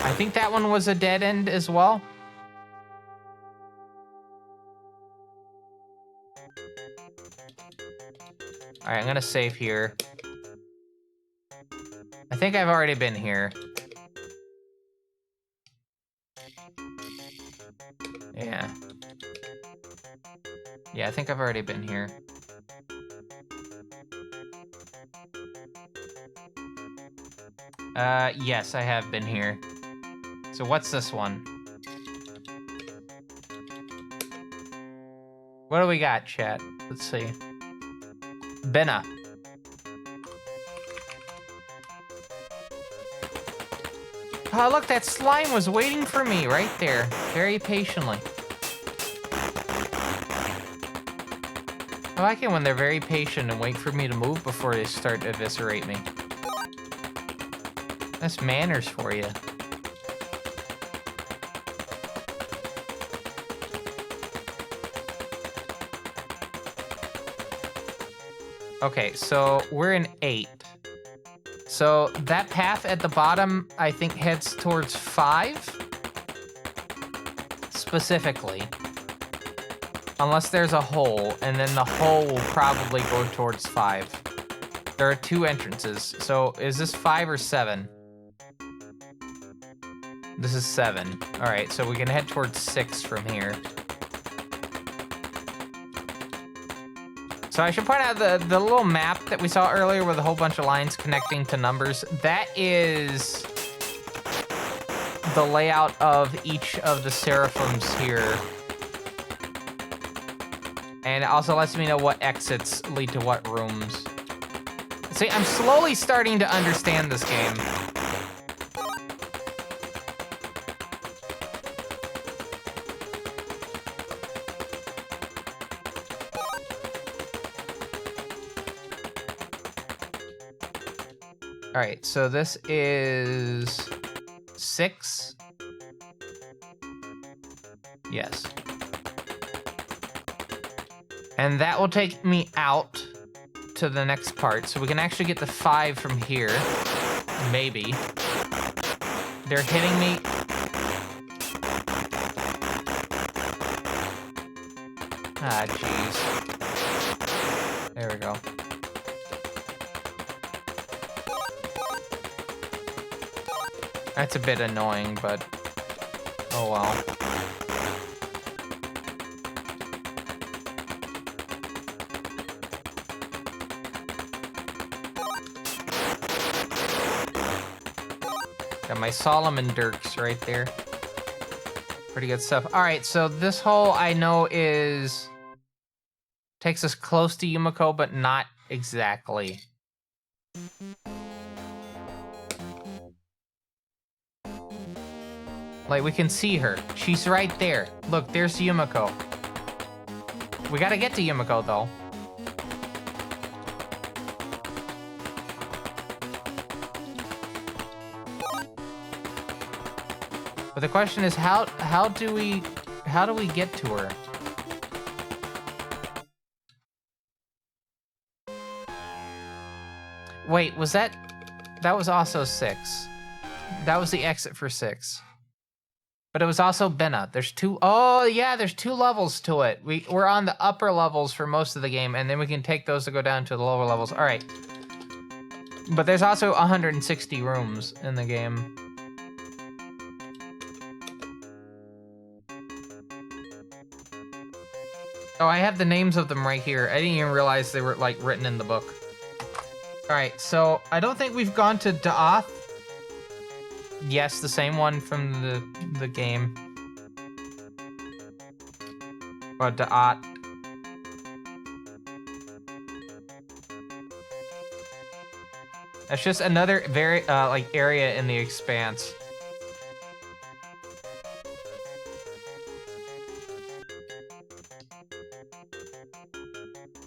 [SPEAKER 2] I think that one was a dead end as well. All right, I'm gonna save here. I think I've already been here. Yeah. Yeah, I think I've already been here. Yes, I have been here. So what's this one? What do we got, chat? Let's see. Benna. Oh, look, that slime was waiting for me right there, very patiently. I like it when they're very patient and wait for me to move before they start to eviscerate me. That's manners for you. Okay, so we're in 8. So that path at the bottom, I think, heads towards 5. Specifically. Unless there's a hole, and then the hole will probably go towards 5. There are 2 entrances. So is this 5 or 7? This is 7. All right, so we can head towards 6 from here. So I should point out the little map that we saw earlier with a whole bunch of lines connecting to numbers. That is the layout of each of the seraphims here. And it also lets me know what exits lead to what rooms. See, I'm slowly starting to understand this game. All right, so this is 6. Yes. And that will take me out to the next part. So we can actually get the 5 from here. Maybe. They're hitting me. Ah, jeez. There we go. That's a bit annoying, but oh well. Got my Solomon Dirks right there. Pretty good stuff. All right, so this hole I know takes us close to Yumiko, but not exactly. Like, we can see her. She's right there. Look, there's Yumiko. We gotta get to Yumiko, though. But the question is, how do we get to her? Wait, was that was also 6. That was the exit for 6. But it was also Benna. There's 2. Oh yeah, there's 2 levels to it. We're on the upper levels for most of the game, and then we can take those to go down to the lower levels. All right. But there's also 160 rooms in the game. Oh, I have the names of them right here. I didn't even realize they were, like, written in the book. Alright, so I don't think we've gone to Da'ath. Yes, the same one from the game. Or Da'at. That's just another very, like, area in the Expanse.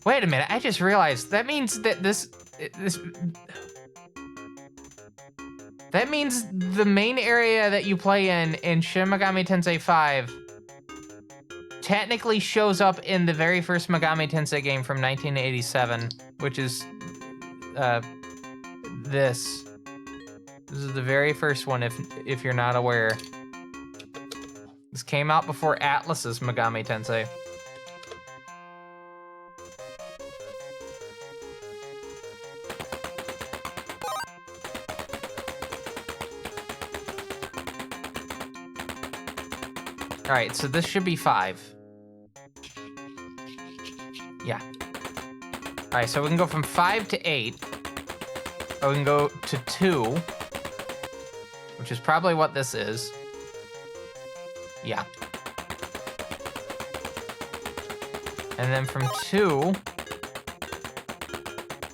[SPEAKER 2] Wait a minute, I just realized that means that that means the main area that you play in Shin Megami Tensei 5 technically shows up in the very first Megami Tensei game from 1987, which is this. This is the very first one if you're not aware. This came out before Atlus's Megami Tensei. All right, so this should be 5. Yeah. All right, so we can go from 5 to 8. Or we can go to 2, which is probably what this is. Yeah. And then from 2,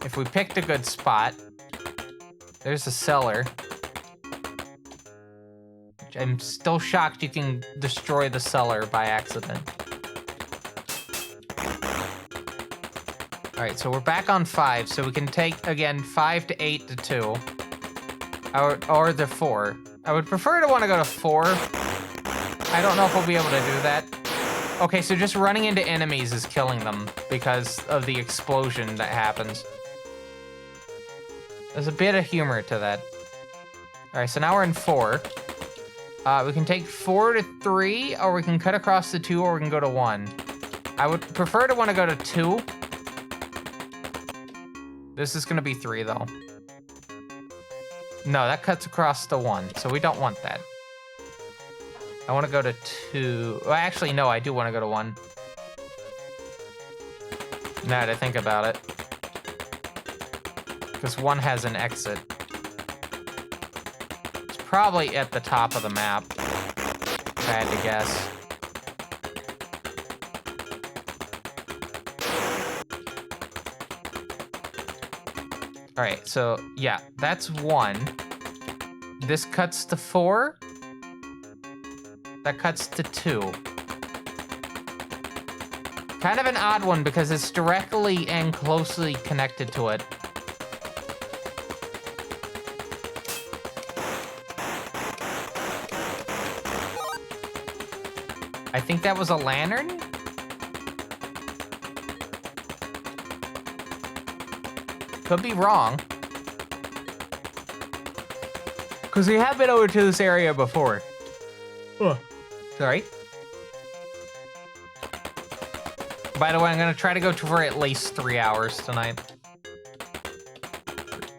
[SPEAKER 2] if we picked a good spot, there's a cellar. I'm still shocked you can destroy the cellar by accident. Alright, so we're back on 5, so we can take, again, 5 to 8 to 2. Or the 4. I would prefer to want to go to 4. I don't know if we'll be able to do that. Okay, so just running into enemies is killing them because of the explosion that happens. There's a bit of humor to that. Alright, so now we're in 4. We can take 4 to 3, or we can cut across the 2, or we can go to 1. I would prefer to want to go to 2. This is going to be 3, though. No, that cuts across the 1, so we don't want that. I want to go to 2. Well, actually, no, I do want to go to 1. Now that I think about it. Because 1 has an exit. Probably at the top of the map, if I had to guess. All right, so yeah, that's 1. This cuts to 4. That cuts to 2. Kind of an odd one because it's directly and closely connected to it. I think that was a lantern? Could be wrong. Because we have been over to this area before. Oh, sorry. By the way, I'm going to try to go for at least 3 hours tonight.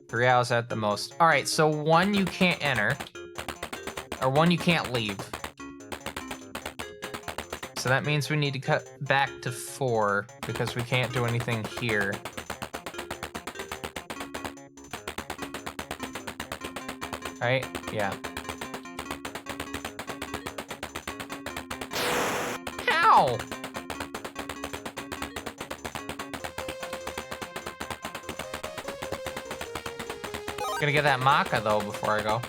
[SPEAKER 2] 3 hours at the most. All right, so 1 you can't enter. Or 1 you can't leave. So that means we need to cut back to 4 because we can't do anything here. Right? Yeah. Ow! Gonna get that maca though before I go.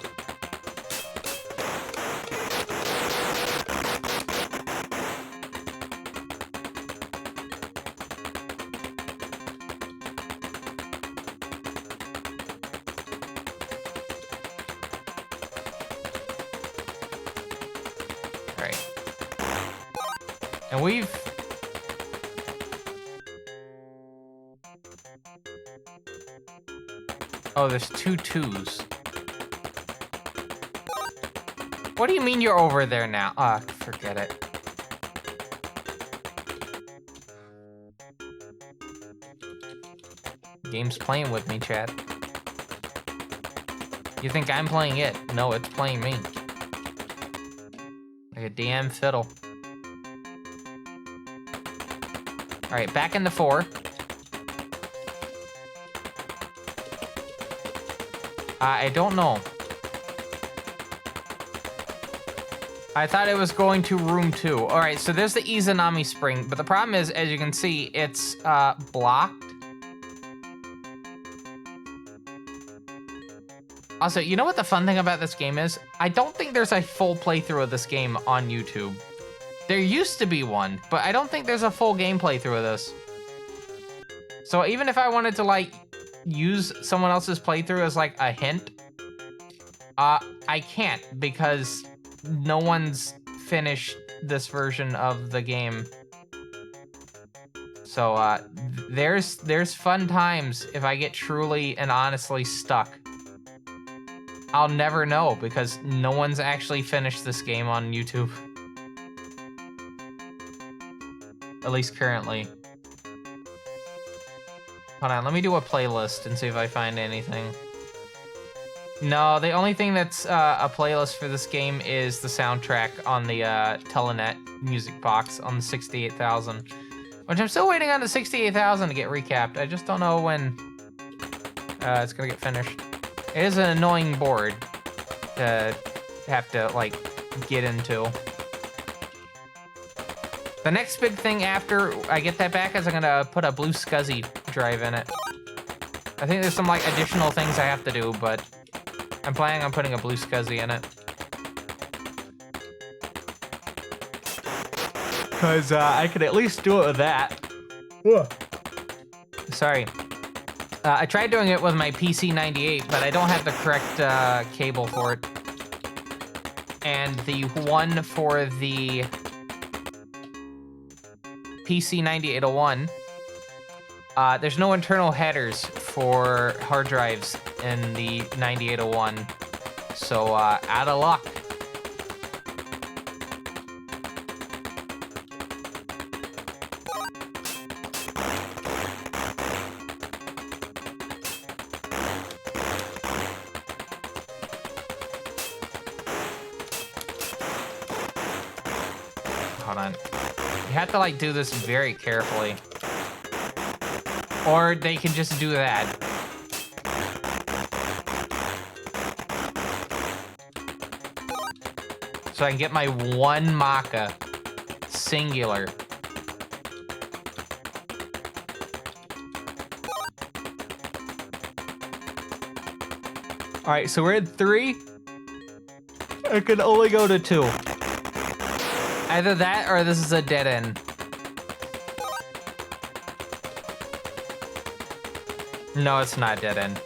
[SPEAKER 2] And we've... Oh, there's 2 2s. What do you mean you're over there now? Ah, forget it. Game's playing with me, chat. You think I'm playing it? No, it's playing me. Like a damn fiddle. All right, back in the 4. I don't know. I thought it was going to room 2. All right, so there's the Izanami spring, but the problem is, as you can see, it's blocked. Also, you know what the fun thing about this game is? I don't think there's a full playthrough of this game on YouTube. There used to be one, but I don't think there's a full game playthrough of this. So even if I wanted to, like, use someone else's playthrough as, like, a hint, I can't because no one's finished this version of the game. So, there's fun times if I get truly and honestly stuck. I'll never know because no one's actually finished this game on YouTube. At least currently. Hold on, let me do a playlist and see if I find anything. No, the only thing that's a playlist for this game is the soundtrack on the Telenet music box on the 68,000. Which I'm still waiting on the 68,000 to get recapped. I just don't know when it's gonna get finished. It is an annoying board to have to, like, get into. The next big thing after I get that back is I'm gonna put a blue SCSI drive in it. I think there's some, like, additional things I have to do, but I'm planning on putting a blue SCSI in it. Because I could at least do it with that. Whoa. Sorry. I tried doing it with my PC98, but I don't have the correct cable for it. And the one for the PC9801, there's no internal headers for hard drives in the 9801, so out of luck. Hold on. You have to, like, do this very carefully. Or they can just do that. So I can get my 1 maca. Singular. Alright, so we're at 3. I can only go to 2. Either that or this is a dead end. No, it's not dead end.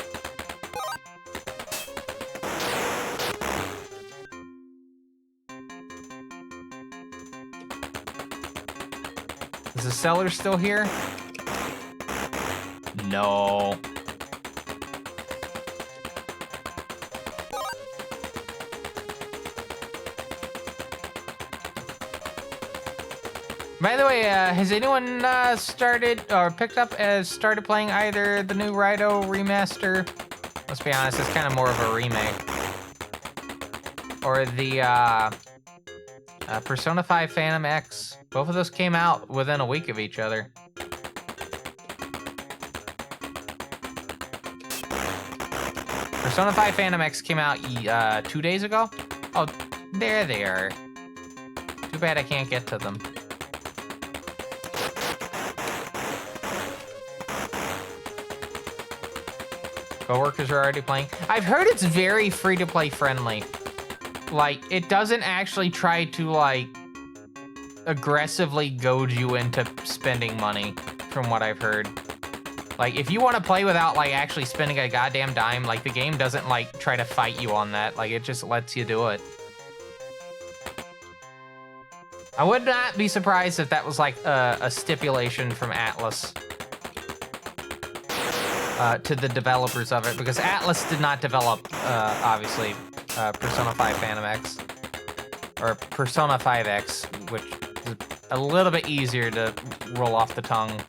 [SPEAKER 2] Is the seller still here? No. By the way, has anyone started or picked up started playing either the new Raito remaster? Let's be honest, it's kind of more of a remake. Or the Persona 5 Phantom X. Both of those came out within a week of each other. Persona 5 Phantom X came out 2 days ago. Oh, there they are. Too bad I can't get to them. Coworkers are already playing. I've heard it's very free-to-play friendly. Like, it doesn't actually try to, like, aggressively goad you into spending money, from what I've heard. Like, if you want to play without, like, actually spending a goddamn dime, like, the game doesn't, like, try to fight you on that. Like, it just lets you do it. I would not be surprised if that was, like, a stipulation from Atlus. To the developers of it, because Atlus did not develop, obviously, Persona 5 Phantom X, or Persona 5X, which is a little bit easier to roll off the tongue.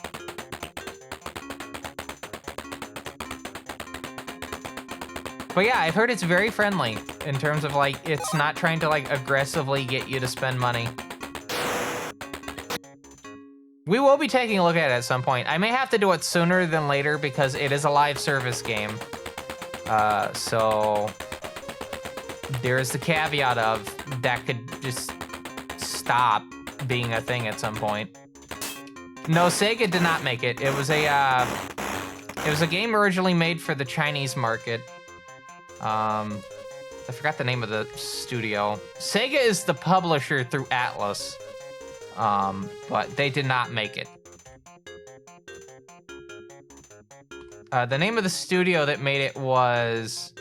[SPEAKER 2] But yeah, I've heard it's very friendly in terms of, like, it's not trying to, like, aggressively get you to spend money. We will be taking a look at it at some point. I may have to do it sooner than later because it is a live service game. So there is the caveat of that could just stop being a thing at some point. No, Sega did not make it. It was a game originally made for the Chinese market. I forgot the name of the studio. Sega is the publisher through Atlus. But they did not make it. The name of the studio that made it was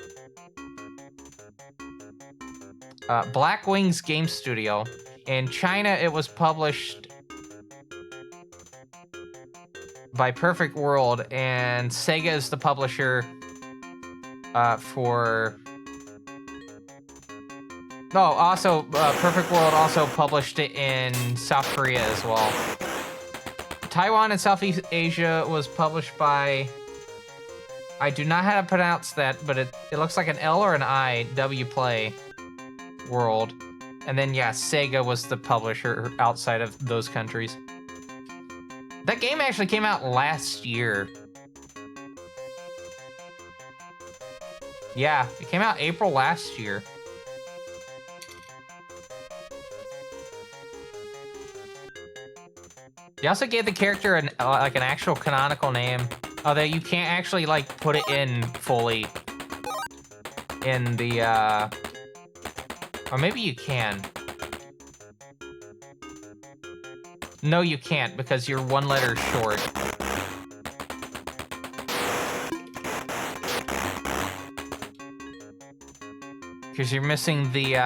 [SPEAKER 2] Black Wings Game Studio. In China, it was published by Perfect World, and Sega is the publisher for... Oh, also, Perfect World also published it in South Korea as well. Taiwan and Southeast Asia was published by... I do not know how to pronounce that, but it looks like an L or an I, WPlay World. And then, yeah, Sega was the publisher outside of those countries. That game actually came out last year. Yeah, it came out April last year. They also gave the character an actual canonical name, although you can't actually like put it in fully in the or maybe you can. No, you can't because you're one letter short. Because you're missing the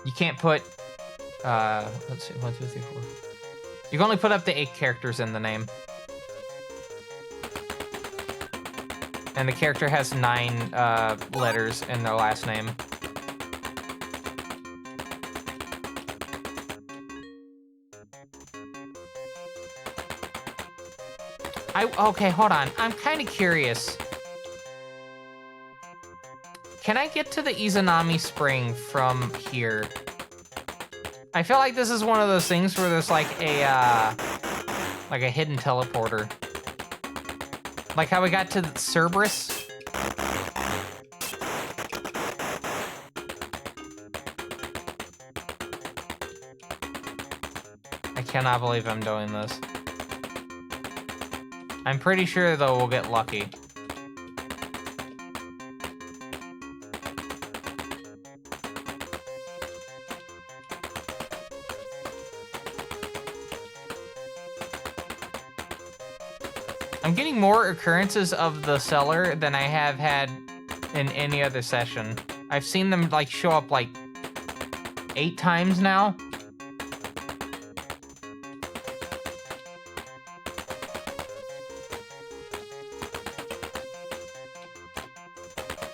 [SPEAKER 2] you can't put, let's see, 1, 2, 3, 4. You can only put up to 8 characters in the name. And the character has 9 letters in their last name. Okay, hold on. I'm kind of curious. Can I get to the Izanami Spring from here? I feel like this is one of those things where there's like a hidden teleporter. Like how we got to Cerberus. I cannot believe I'm doing this. I'm pretty sure though we'll get lucky. I'm getting more occurrences of the seller than I have had in any other session. I've seen them like show up like 8 times now.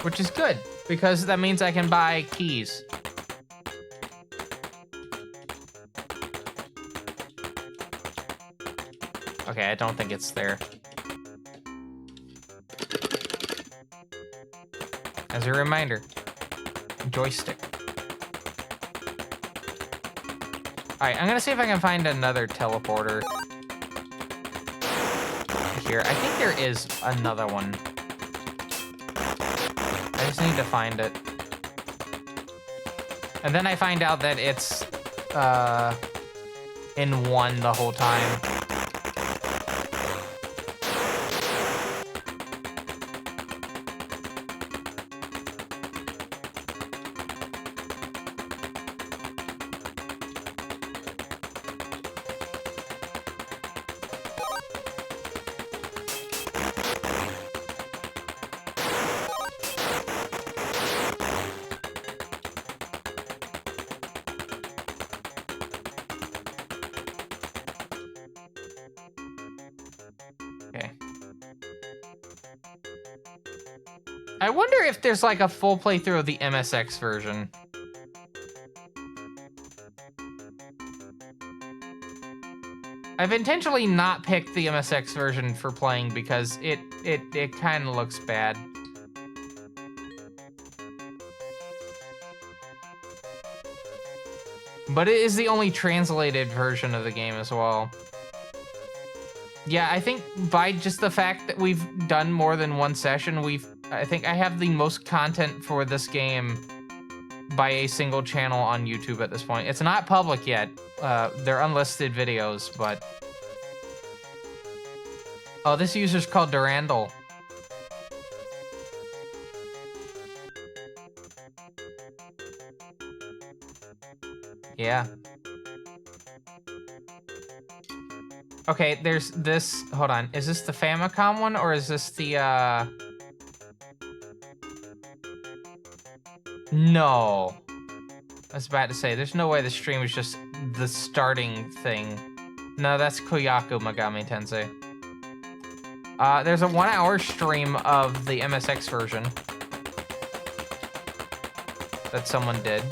[SPEAKER 2] Which is good, because that means I can buy keys. Okay, I don't think it's there. As a reminder, joystick. Alright, I'm gonna see if I can find another teleporter here. I think there is another one. I just need to find it. And then I find out that it's in 1 the whole time. Okay. I wonder if there's like a full playthrough of the MSX version. I've intentionally not picked the MSX version for playing because it kind of looks bad. But it is the only translated version of the game as well. Yeah, I think by just the fact that we've done more than 1 session, I think I have the most content for this game by a single channel on YouTube at this point. It's not public yet. They're unlisted videos, but... Oh, this user's called Durandal. Yeah. Okay, there's this... Hold on. Is this the Famicom one, or is this the, No. I was about to say, there's no way the stream is just the starting thing. No, that's Koyaku Megamitensei. There's a 1-hour stream of the MSX version that someone did.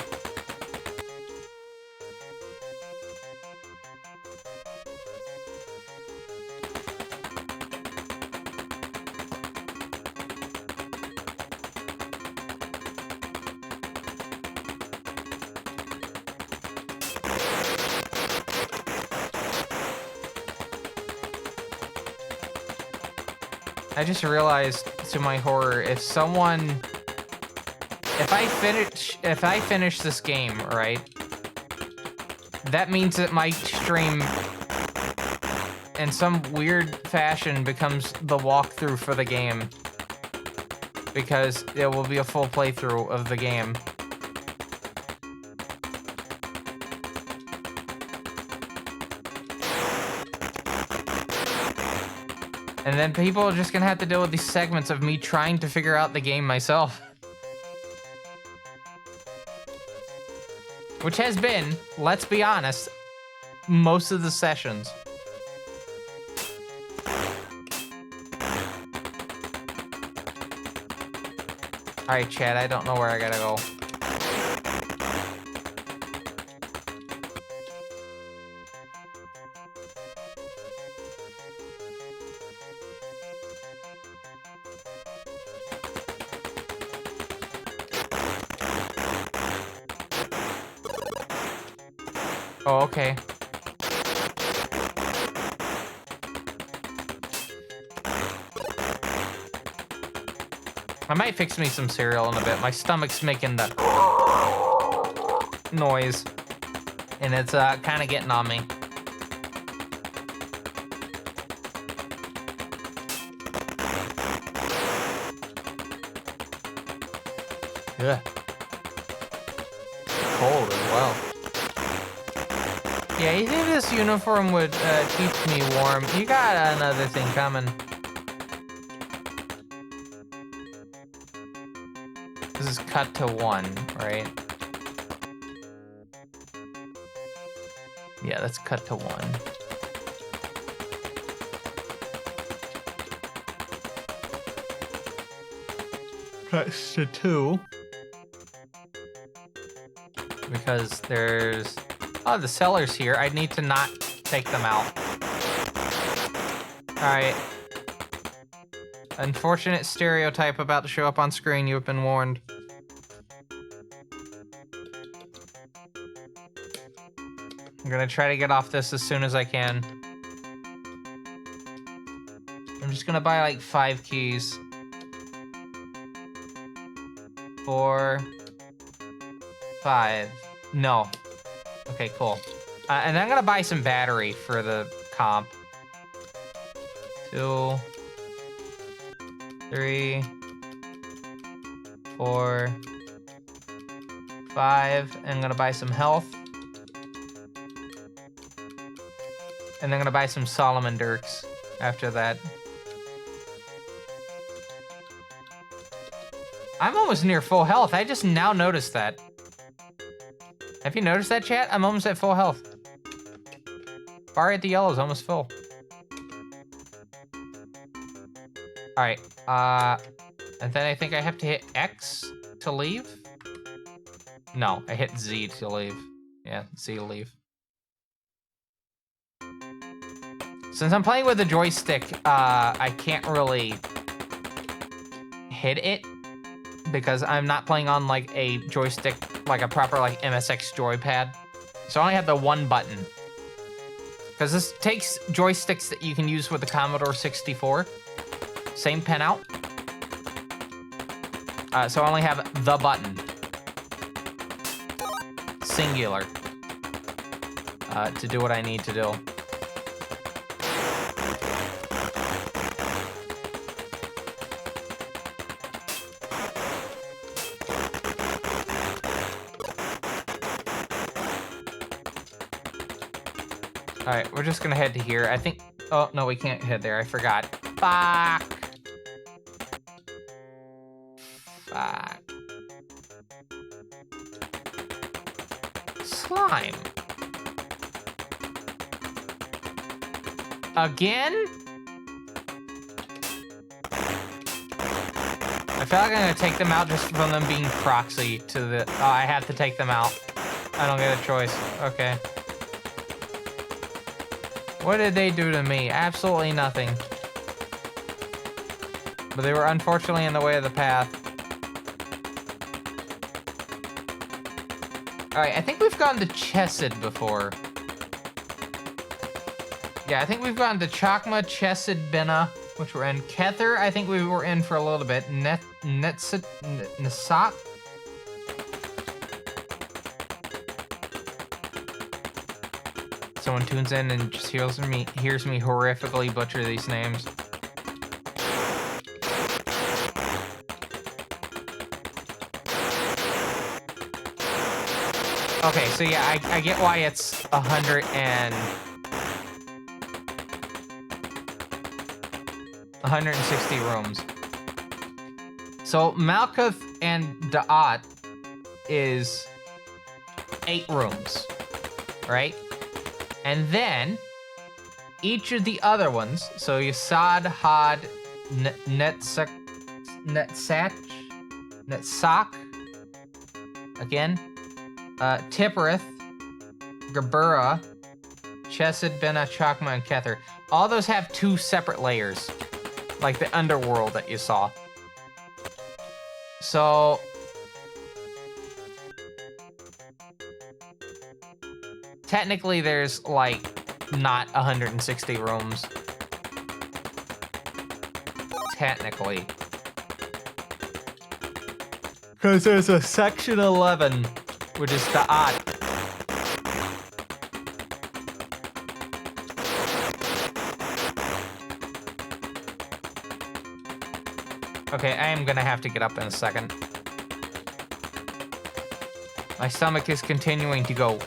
[SPEAKER 2] I just realized, to my horror, if I finish this game, right, that means that my stream, in some weird fashion, becomes the walkthrough for the game, because it will be a full playthrough of the game. And then people are just gonna have to deal with these segments of me trying to figure out the game myself. Which has been, let's be honest, most of the sessions. Alright, chat, I don't know where I gotta go. Oh, okay. I might fix me some cereal in a bit. My stomach's making the noise, and it's kind of getting on me. Yeah. Cold as well. Yeah, you think this uniform would keep me warm? You got another thing coming. This is cut to 1, right? Yeah, let's cut to 1. Cuts to 2. Because there's... Oh, the seller's here. I need to not take them out. Alright. Unfortunate stereotype about to show up on screen. You have been warned. I'm gonna try to get off this as soon as I can. I'm just gonna buy like 5 keys. 4, 5. No. Okay, cool. And I'm gonna buy some battery for the comp. 2, 3, 4, 5. And I'm gonna buy some health. And I'm gonna buy some Solomon Dirks after that. I'm almost near full health. I just now noticed that. Have you noticed that, chat? I'm almost at full health. Bar at the yellow is almost full. Alright, and then I think I have to hit X to leave? No, I hit Z to leave. Yeah, Z to leave. Since I'm playing with a joystick, I can't really hit it because I'm not playing on like a joystick, like a proper like MSX joypad. So I only have the one button. Because this takes joysticks that you can use with the Commodore 64. Same pinout. So I only have the button. Singular. To do what I need to do. Alright, we're just gonna head to here. I think... Oh, no, we can't head there. I forgot. Fuck! Fuck. Slime. Again? I feel like I'm gonna take them out just from them being proxy to the... Oh, I have to take them out. I don't get a choice. Okay. What did they do to me? Absolutely nothing. But they were unfortunately in the way of the path. Alright, I think we've gone to Chesed before. Yeah, I think we've gone to Chakma, Chesed, Bina, which we're in. Kether, I think we were in for a little bit. Nesak? Someone tunes in and just hears me horrifically butcher these names. Okay, so yeah, I get why it's 160 rooms. So Malkuth and Da'at is 8 rooms, right? And then each of the other ones, so Yasad, Had, Netsak, again, Tipperith, Gerbera, Chesed, Bina, Chakma, and Kether. All those have 2 separate layers, like the underworld that you saw. So... technically, there's, like, not 160 rooms. Technically. Because there's a section 11, which is the odd. Okay, I am gonna have to get up in a second. My stomach is continuing to go...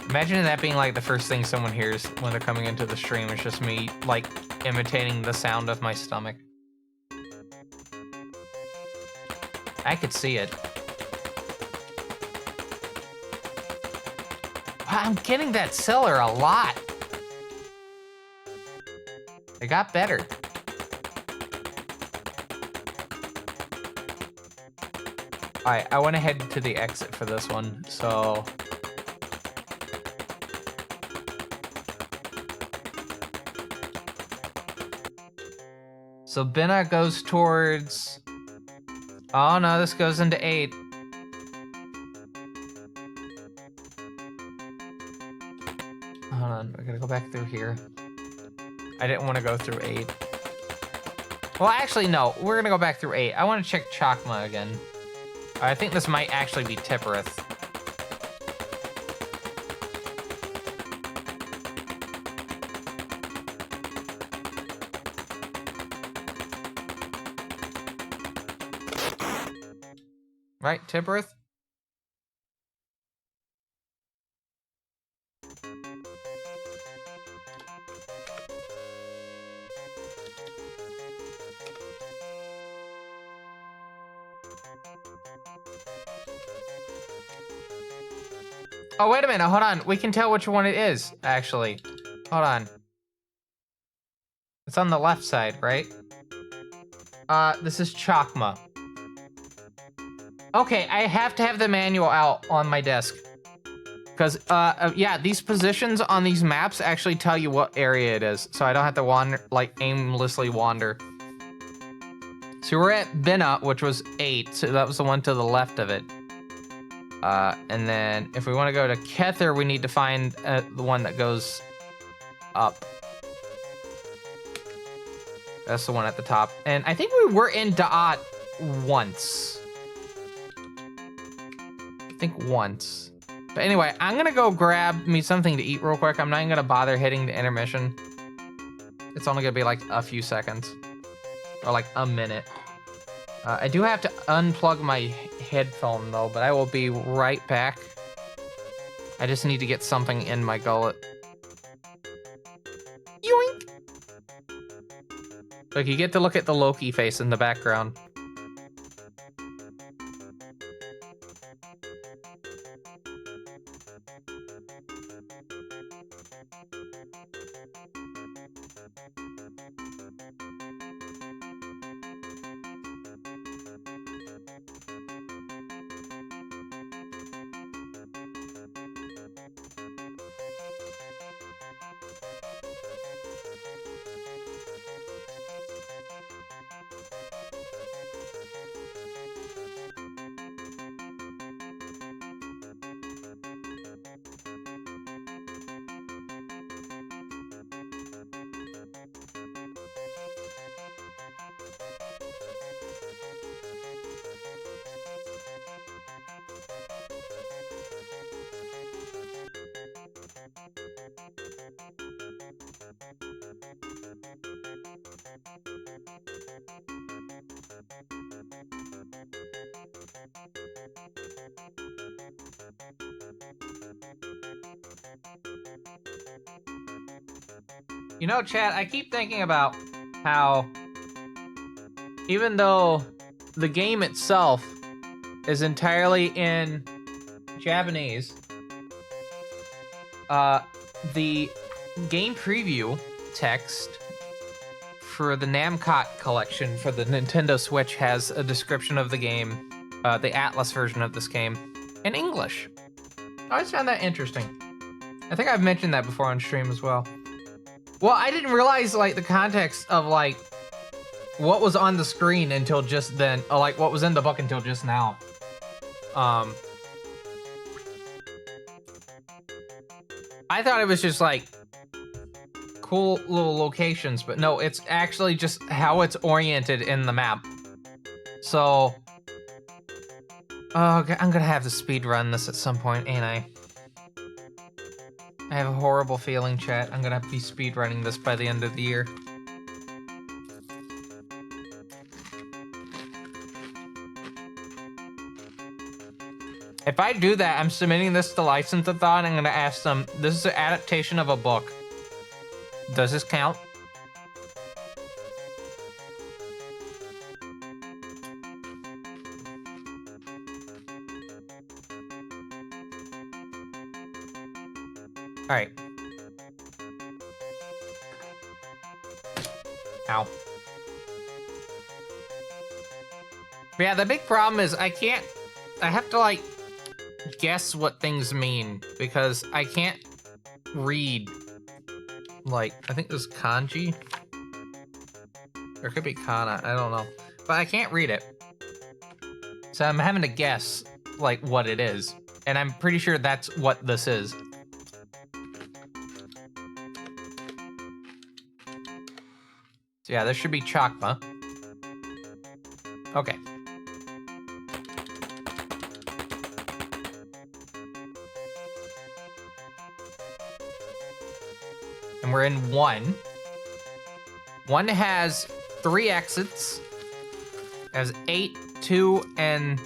[SPEAKER 2] Imagine that being like the first thing someone hears when they're coming into the stream. It's just me, like, imitating the sound of my stomach. I could see it. Wow, I'm getting that cellar a lot. It got better. Alright, I want to head to the exit for this one, so... So Binna goes towards... Oh no, this goes into 8. Hold on, we're gonna go back through here. I didn't want to go through 8. Well, actually, no. We're gonna go back through 8. I want to check Chakma again. I think this might actually be Tipperith. Right, Tipperith? Oh, wait a minute, hold on. We can tell which one it is, actually. Hold on. It's on the left side, right? This is Chakma. Okay, I have to have the manual out on my desk. Because, yeah, these positions on these maps actually tell you what area it is. So I don't have to wander, like, aimlessly wander. So we're at Binna, which was 8. So that was the one to the left of it. And then if we want to go to Kether, we need to find the one that goes up. That's the one at the top. And I think we were in Da'at once. I think once. But anyway, I'm gonna go grab me something to eat real quick. I'm not even gonna bother hitting the intermission. It's only gonna be like a few seconds. Or like a minute. I do have to unplug my headphone though, but I will be right back. I just need to get something in my gullet. Yoink! Look, you get to look at the Loki face in the background. You know, chat, I keep thinking about how even though the game itself is entirely in Japanese, the game preview text for the Namcot collection for the Nintendo Switch has a description of the game, the Atlas version of this game, in English. I always found that interesting. I think I've mentioned that before on stream as well. Well, I didn't realize, like, the context of, like, what was on the screen until just then, or, like, what was in the book until just now. I thought it was just, like, cool little locations, but no, it's actually just how it's oriented in the map. So, oh, I'm gonna have to speed run this at some point, ain't I? I have a horrible feeling, chat. I'm gonna have to be speedrunning this by the end of the year. If I do that, I'm submitting this to License-a-thon. I'm gonna ask them, this is an adaptation of a book. Does this count? Alright. Ow. But yeah, the big problem is I have to, like, guess what things mean because I can't read, like, I think this is kanji. Or it could be kana, I don't know. But I can't read it. So I'm having to guess, like, what it is. And I'm pretty sure that's what this is. So yeah, this should be chakma. Okay. And we're in 1. 1 has 3 exits. It has 8, 2, and...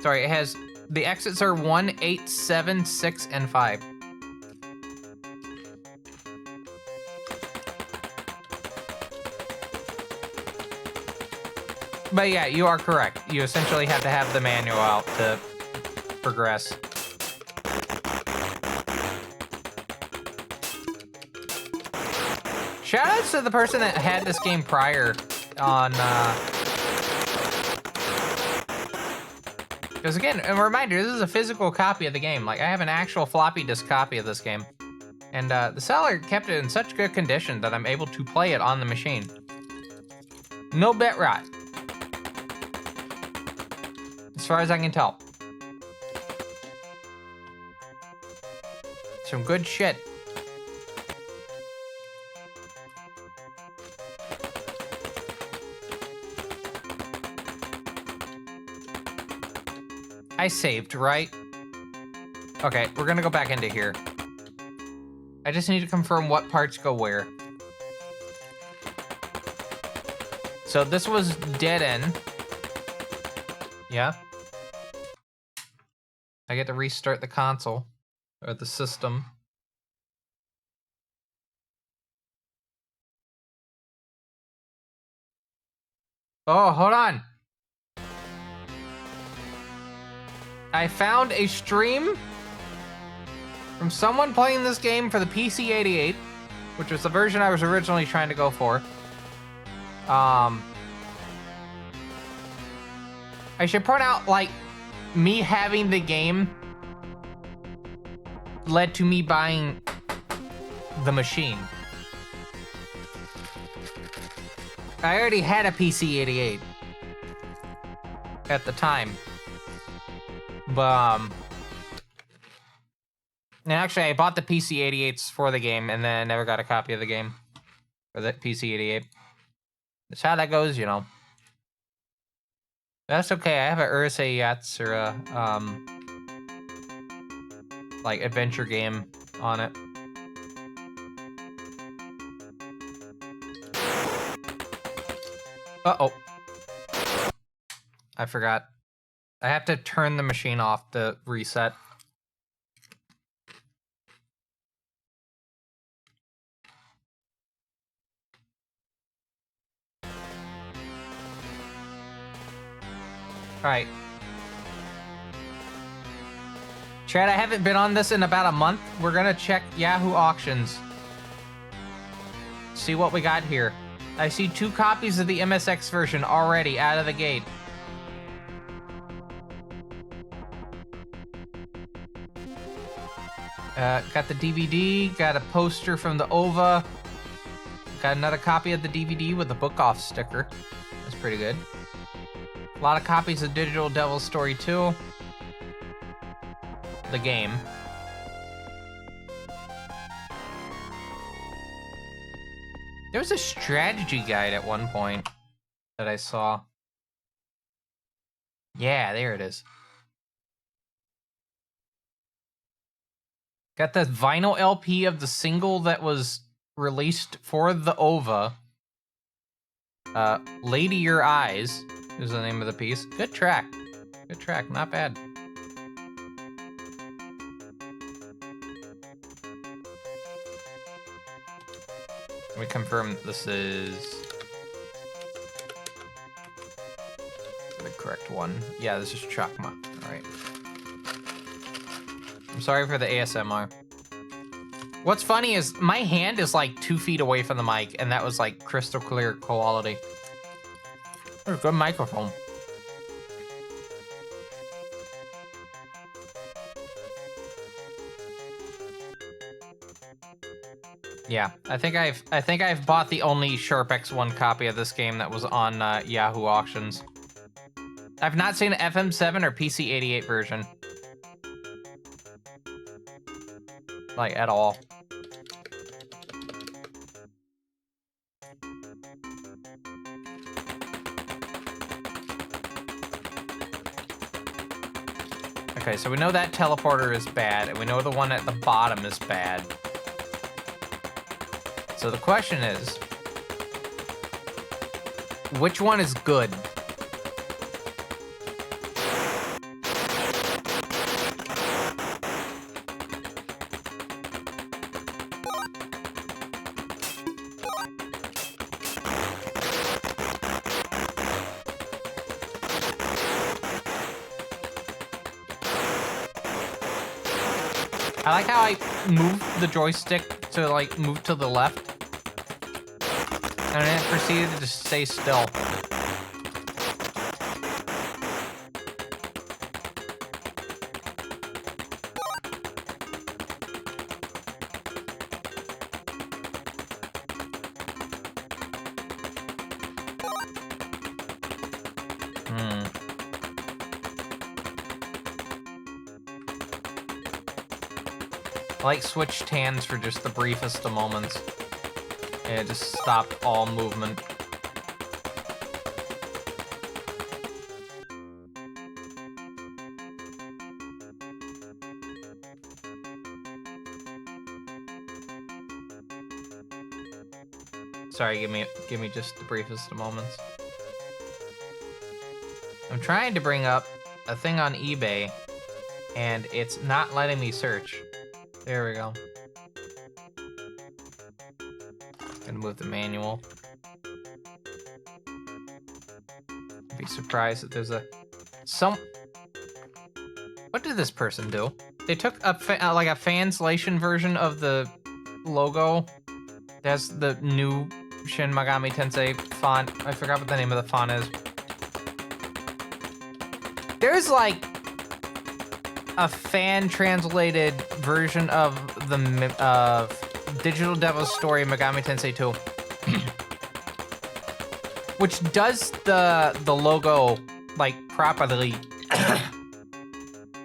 [SPEAKER 2] Sorry, it has... The exits are 1, 8, 7, 6, and 5. But yeah, you are correct. You essentially have to have the manual out to progress. Shoutouts to the person that had this game prior on, because again, a reminder, this is a physical copy of the game. Like, I have an actual floppy disk copy of this game. And the seller kept it in such good condition that I'm able to play it on the machine. No bit rot. As far as I can tell. Some good shit. I saved, right? Okay, we're gonna go back into here. I just need to confirm what parts go where. So this was dead end. Yeah. I get to restart the console. Or the system. Oh, hold on. I found a stream from someone playing this game for the PC-88, which was the version I was originally trying to go for. I should point out, like, me having the game led to me buying the machine. I already had a PC-88 at the time. But, and actually, I bought the PC-88s for the game, and then I never got a copy of the game for the PC-88. That's how that goes, you know. That's okay. I have a Urusei Yatsura, like, adventure game on it. Uh-oh. I forgot. I have to turn the machine off to reset. Alright. Chad, I haven't been on this in about a month. We're gonna check Yahoo Auctions. See what we got here. I see 2 copies of the MSX version already out of the gate. Got the DVD, got a poster from the OVA. Got another copy of the DVD with the book off sticker. That's pretty good. A lot of copies of Digital Devil Story 2. The game. There was a strategy guide at one point that I saw. Yeah, there it is. Got the vinyl LP of the single that was released for the OVA. Lady Your Eyes is the name of the piece. Good track. Good track, not bad. Let me confirm this is the correct one. Yeah, this is Chakma. Alright. I'm sorry for the ASMR. What's funny is my hand is like 2 feet away from the mic, and that was like crystal clear quality. Oh, good microphone. Yeah, I think I've bought the only Sharp X1 copy of this game that was on Yahoo Auctions. I've not seen an FM7 or PC88 version. Like, at all. Okay, so we know that teleporter is bad, and we know the one at the bottom is bad. So the question is, which one is good? I like how I move the joystick to like move to the left. And then it proceeded to just stay still. I like switched hands for just the briefest of moments. And it just stopped all movement. Sorry, give me just the briefest of moments. I'm trying to bring up a thing on eBay, and it's not letting me search. There we go. Gonna move the manual. Be surprised that there's What did this person do? They took like a fanslation version of the logo. That's the new Shin Megami Tensei font. I forgot what the name of the font is. There's like a fan-translated version of the Digital Devil's Story Megami Tensei 2. Which does the logo, like, properly...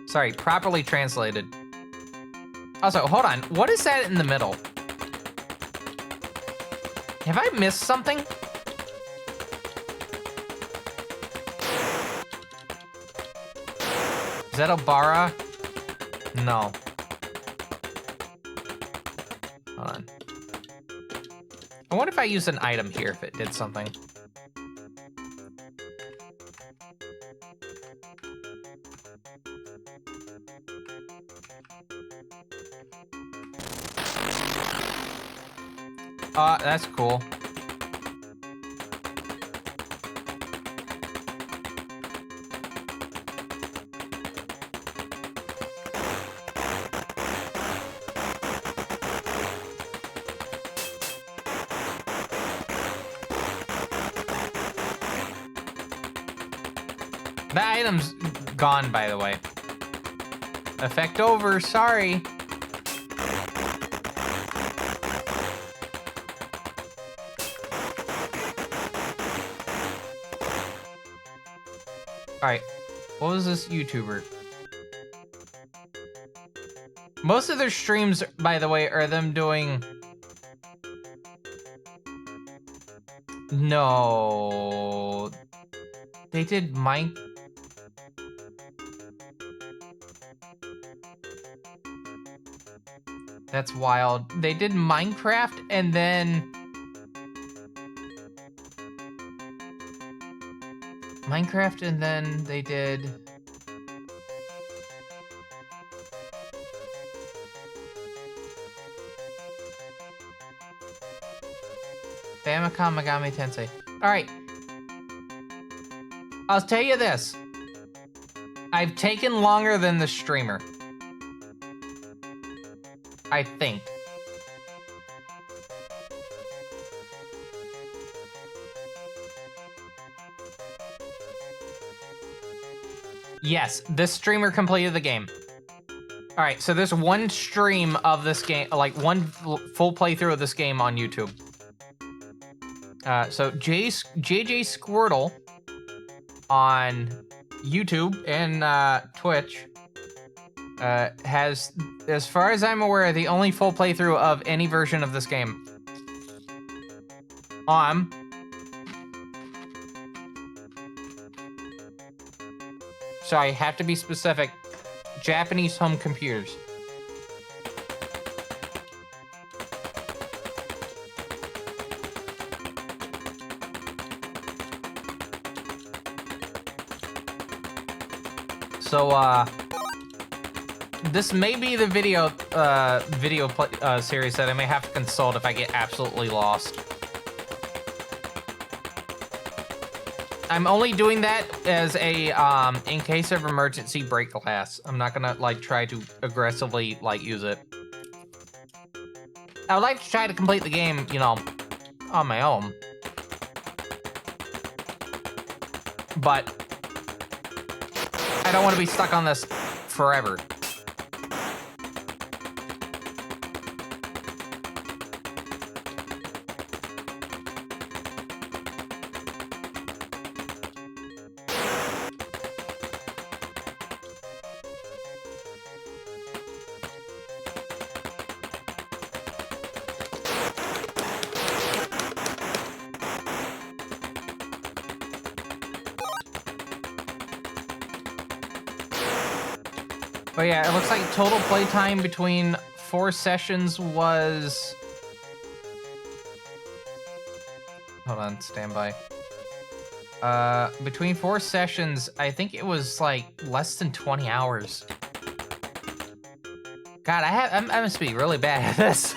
[SPEAKER 2] Sorry, properly translated. Also, hold on. What is that in the middle? Have I missed something? Is that Obara? No. Hold on. I wonder if I used an item here, if it did something. That's cool. That item's gone, by the way. Effect over, sorry. Alright, what was this YouTuber? Most of their streams, by the way, are them doing... No... They did That's wild. They did Minecraft and then... Minecraft and then they did... Famicom Megami Tensei. Alright. I'll tell you this. I've taken longer than the streamer. I think. Yes, this streamer completed the game. All right, so there's one stream of this game, like one full playthrough of this game on YouTube. So JJ Squirtle on YouTube and Twitch has, as far as I'm aware, the only full playthrough of any version of this game. So I have to be specific. Japanese home computers. So, this may be the video series that I may have to consult if I get absolutely lost. I'm only doing that as a, in case of emergency break glass. I'm not gonna, like, try to aggressively, like, use it. I would like to try to complete the game, you know, on my own. But I don't want to be stuck on this forever. But yeah, it looks like total playtime between 4 sessions was... Hold on, stand by. Between 4 sessions, I think it was like less than 20 hours. God, I must be really bad at this.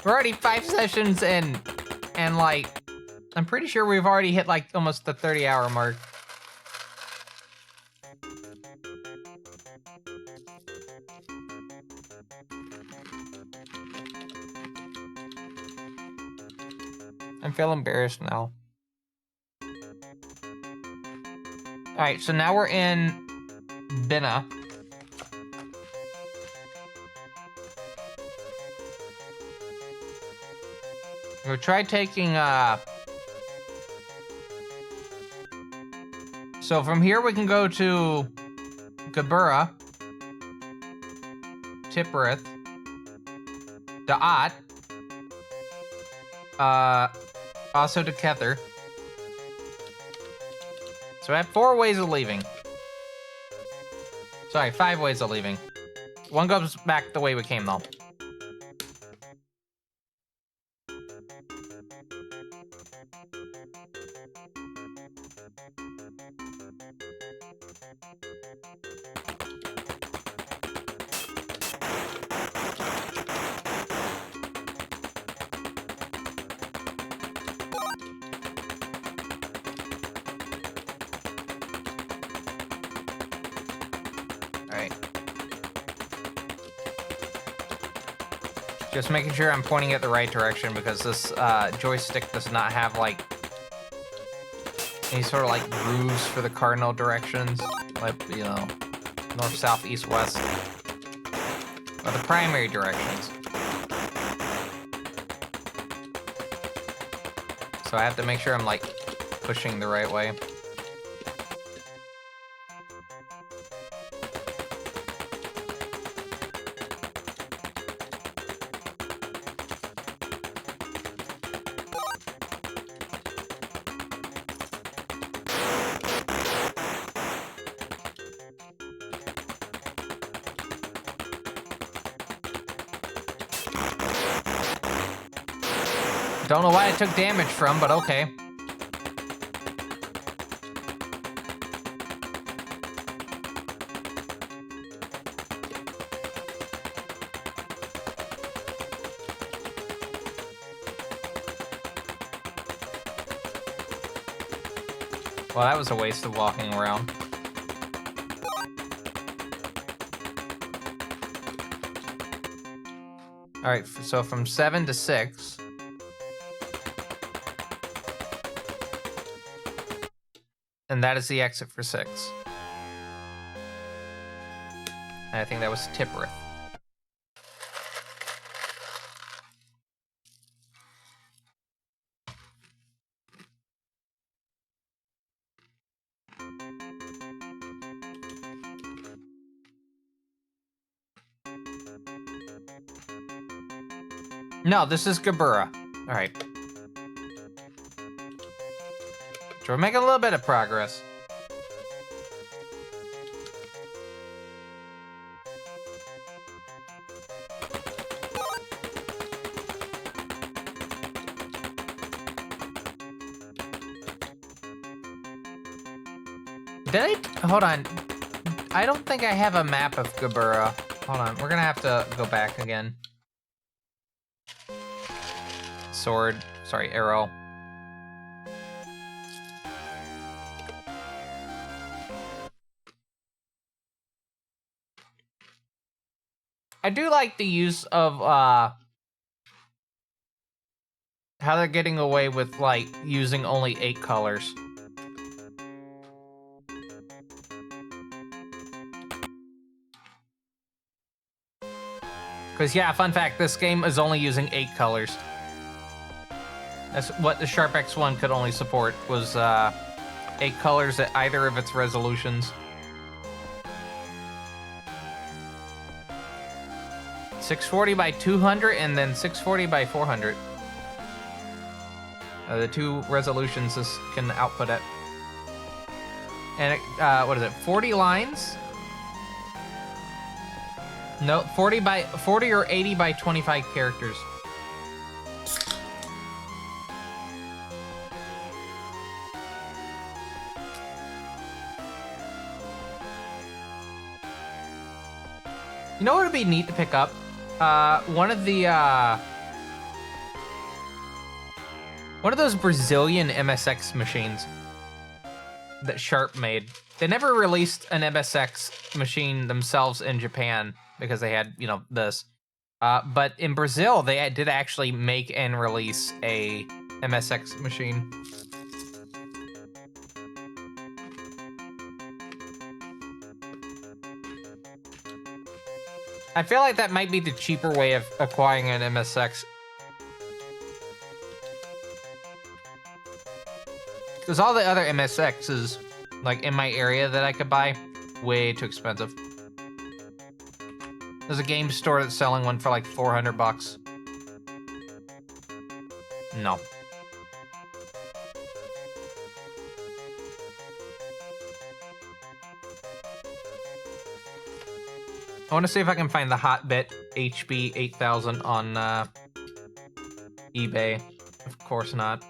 [SPEAKER 2] We're already 5 sessions in, and like, I'm pretty sure we've already hit like almost the 30-hour mark. I feel embarrassed now. Alright, so now we're in Bina. We'll try taking, So from here we can go to Gabura, Tipperith, Da'at, also to Kether. So I have 4 ways of leaving. Sorry, 5 ways of leaving. One goes back the way we came, though. Just making sure I'm pointing it the right direction because this joystick does not have like any sort of like grooves for the cardinal directions, like, you know, north, south, east, west, or the primary directions. So I have to make sure I'm like pushing the right way. Don't know why I took damage from, but okay. Well, that was a waste of walking around. All right, so from 7 to 6. And that is the exit for 6. And I think that was Tipworth. No, this is Gabura. All right. So we're making a little bit of progress. Hold on. I don't think I have a map of Gabura. Hold on, we're gonna have to go back again. Sword, sorry, arrow. I do like the use of, how they're getting away with, like, using only 8 colors. Because, yeah, fun fact, this game is only using 8 colors. That's what the Sharp X1 could only support, was 8 colors at either of its resolutions. 640 by 200 and then 640 by 400. The 2 resolutions this can output at. And it, what is it, 40 lines? No, 40 or 80 by 25 characters. You know what would be neat to pick up? One of those Brazilian MSX machines that Sharp made. They never released an MSX machine themselves in Japan because they had, you know, this. But in Brazil, they did actually make and release a MSX machine. I feel like that might be the cheaper way of acquiring an MSX. Because all the other MSXs, like, in my area that I could buy, way too expensive. There's a game store that's selling one for like 400 bucks. No. I want to see if I can find the Hotbit HB 8000 on eBay. Of course not.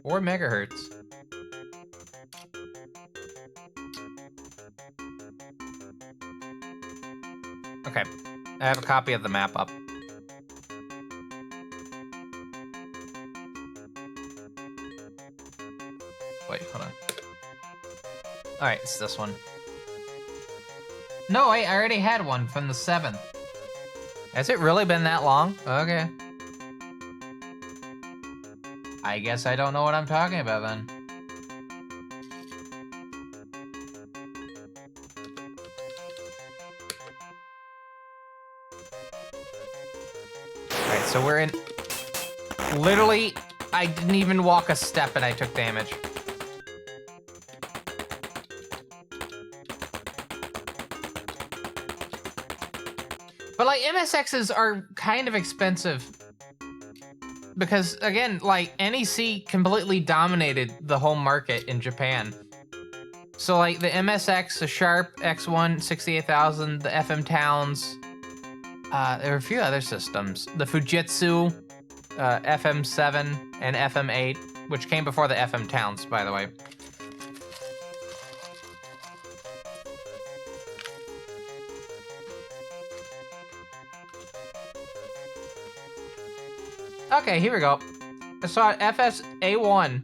[SPEAKER 2] Or megahertz. Okay, I have a copy of the map up. Wait, hold on. Alright, it's this one. No, wait, I already had one from the 7th. Has it really been that long? Okay. I guess I don't know what I'm talking about then. Alright, so we're in... Literally, I didn't even walk a step and I took damage. But, like, MSXs are kind of expensive. Because, again, like, NEC completely dominated the whole market in Japan. So, like, the MSX, the Sharp X1 68000, the FM Towns, there were a few other systems. The Fujitsu, FM7, and FM8, which came before the FM Towns, by the way. Okay, here we go. I saw FSA1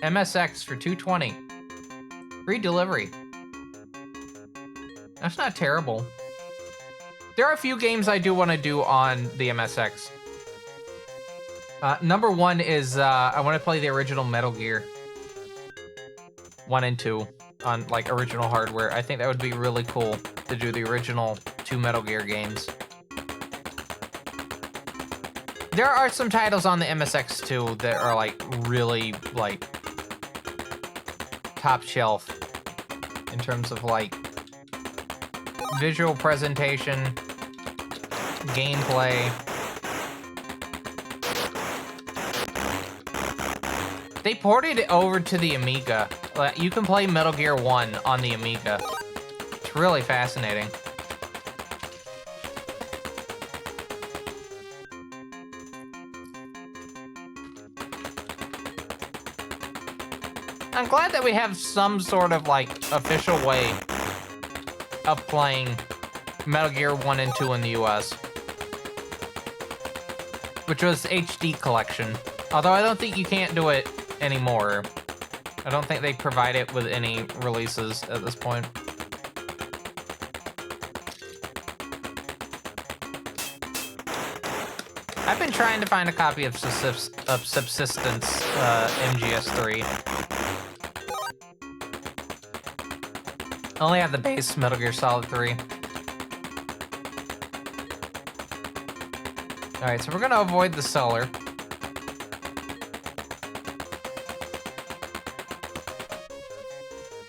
[SPEAKER 2] MSX for $220. Free delivery. That's not terrible. There are a few games I do want to do on the MSX. Number 1 is I want to play the original Metal Gear 1 and 2 on like original hardware. I think that would be really cool to do the original 2 Metal Gear games. There are some titles on the MSX2 that are like really like top shelf in terms of like visual presentation, gameplay. They ported it over to the Amiga. You can play Metal Gear 1 on the Amiga. It's really fascinating. I'm glad that we have some sort of like official way of playing Metal Gear 1 and 2 in the US, which was HD collection. Although I don't think you can't do it anymore. I don't think they provide it with any releases at this point. I've been trying to find a copy of Subsistence MGS3. I only have the base Metal Gear Solid 3. Alright, so we're gonna avoid the cellar.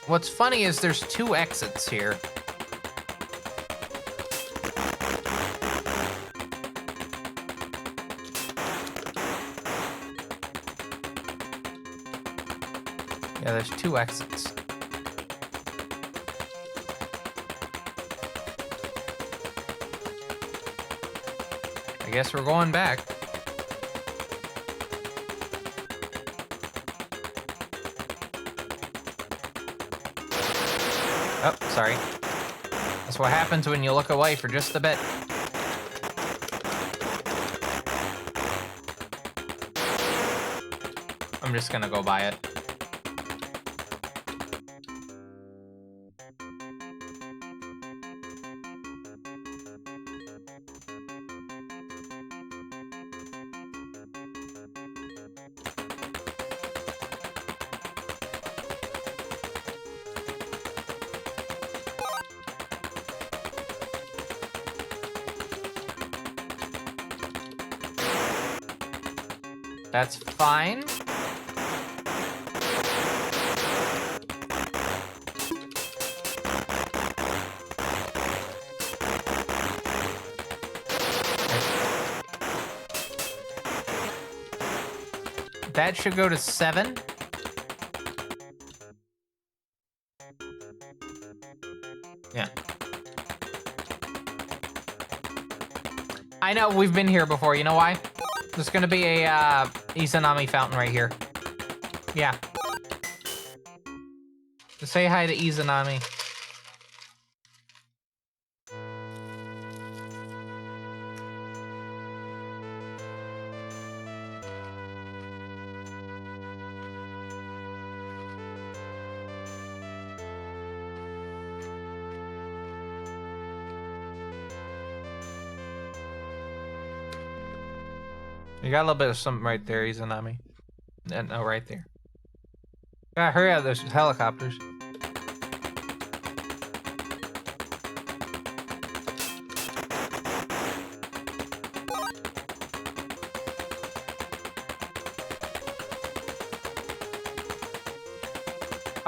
[SPEAKER 2] What's funny is there's 2 exits here. Yeah, there's 2 exits. I guess we're going back. Oh, sorry. That's what happens when you look away for just a bit. I'm just gonna go by it. That's fine. That should go to 7. Yeah. I know, we've been here before. You know why? There's gonna be a Izanami fountain right here. Yeah. Just say hi to Izanami. You got a little bit of something right there, Izanami. No, right there. Yeah, hurry up, there's helicopters.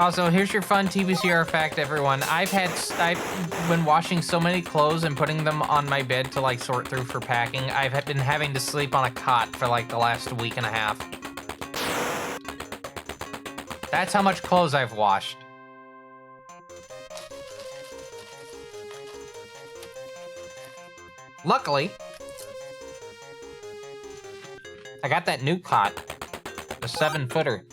[SPEAKER 2] Also, here's your fun TBCR fact, everyone. I've been washing so many clothes and putting them on my bed to like sort through for packing. I've been having to sleep on a cot for like the last week and a half. That's how much clothes I've washed. Luckily, I got that new cot, the 7-footer.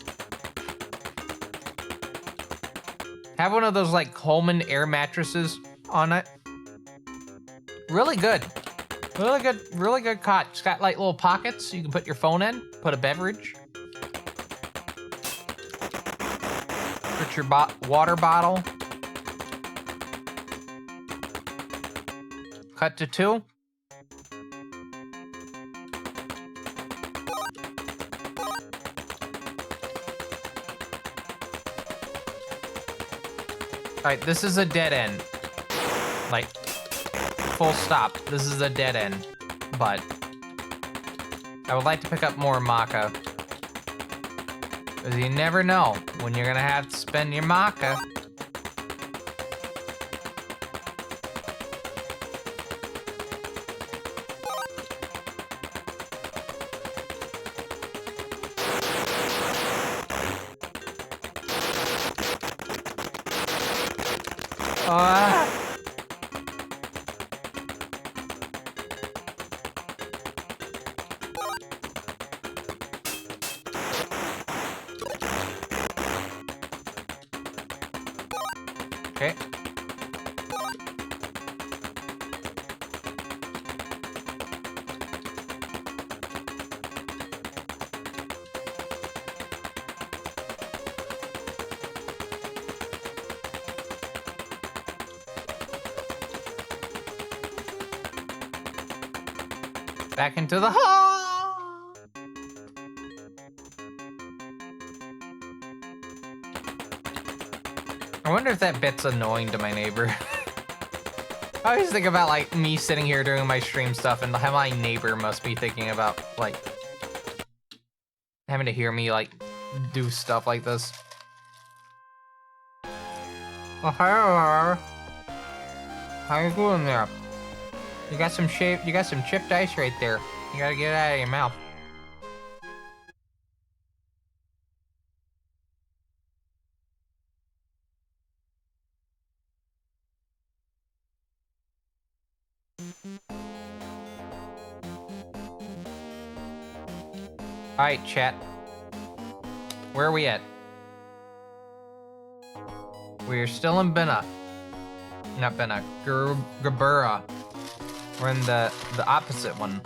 [SPEAKER 2] Have one of those like Coleman air mattresses on it. Really good. Really good cot. It's got like little pockets you can put your phone in, put a beverage. Put your water bottle. Cut to 2. Alright, this is a dead end. Like, full stop. This is a dead end. But I would like to pick up more maca. Because you never know when you're gonna have to spend your maca. Okay. Back into the hall. I wonder if that bit's annoying to my neighbor. I always think about like me sitting here doing my stream stuff and how my neighbor must be thinking about like having to hear me like do stuff like this. Oh, hi, how you doing there? You got some chipped ice right there. You gotta get it out of your mouth. Alright, chat. Where are we at? We're still in Bina. Not Bina. Gerbera. We're in the opposite one.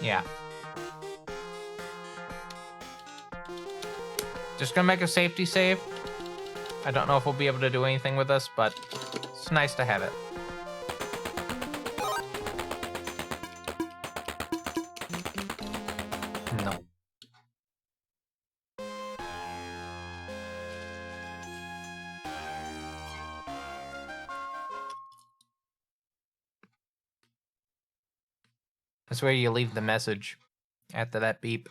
[SPEAKER 2] Yeah. Just gonna make a safety save. I don't know if we'll be able to do anything with this, but it's nice to have it. No. That's where you leave the message after that beep.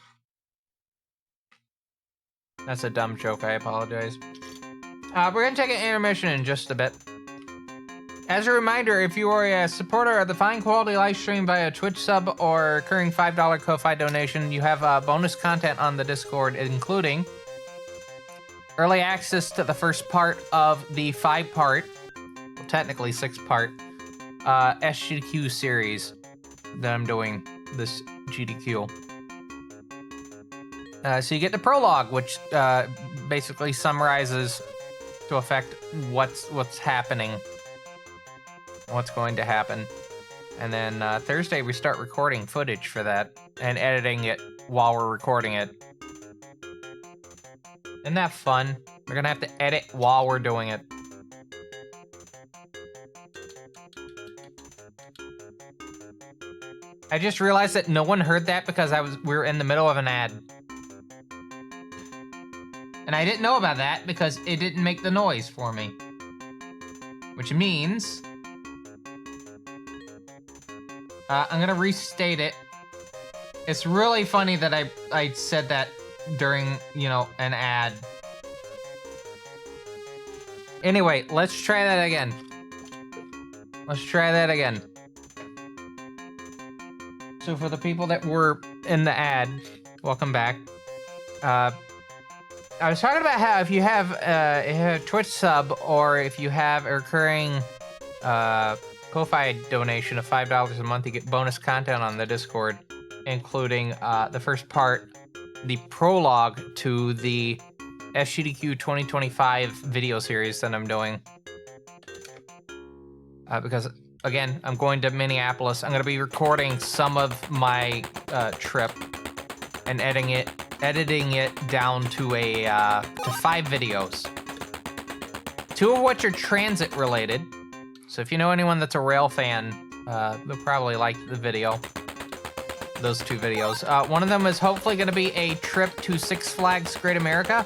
[SPEAKER 2] That's a dumb joke, I apologize. We're gonna take an intermission in just a bit. As a reminder, if you are a supporter of the fine quality live stream via Twitch sub or recurring $5 Ko-Fi donation, you have bonus content on the Discord, including early access to the first part of the 5-part, well, technically 6-part, SGQ series that I'm doing this GDQ. So you get the prologue, which basically summarizes to affect what's happening, what's going to happen. And then Thursday we start recording footage for that and editing it while we're recording it. Isn't that fun? We're gonna have to edit while we're doing it. I just realized that no one heard that because we were in the middle of an ad. And I didn't know about that because it didn't make the noise for me. Which means I'm gonna restate it. It's really funny that I said that during, you know, an ad. Anyway, let's try that again. Let's try that again. So for the people that were in the ad, welcome back. I was talking about how if you have a Twitch sub or if you have a recurring Ko-Fi donation of $5 a month, you get bonus content on the Discord, including the first part, the prologue to the SGDQ 2025 video series that I'm doing. Because, again, I'm going to Minneapolis. I'm going to be recording some of my trip and editing it down to to 5 videos. 2 of which are transit related. So if you know anyone that's a rail fan, they'll probably like the video. Those two videos. One of them is hopefully going to be a trip to Six Flags Great America,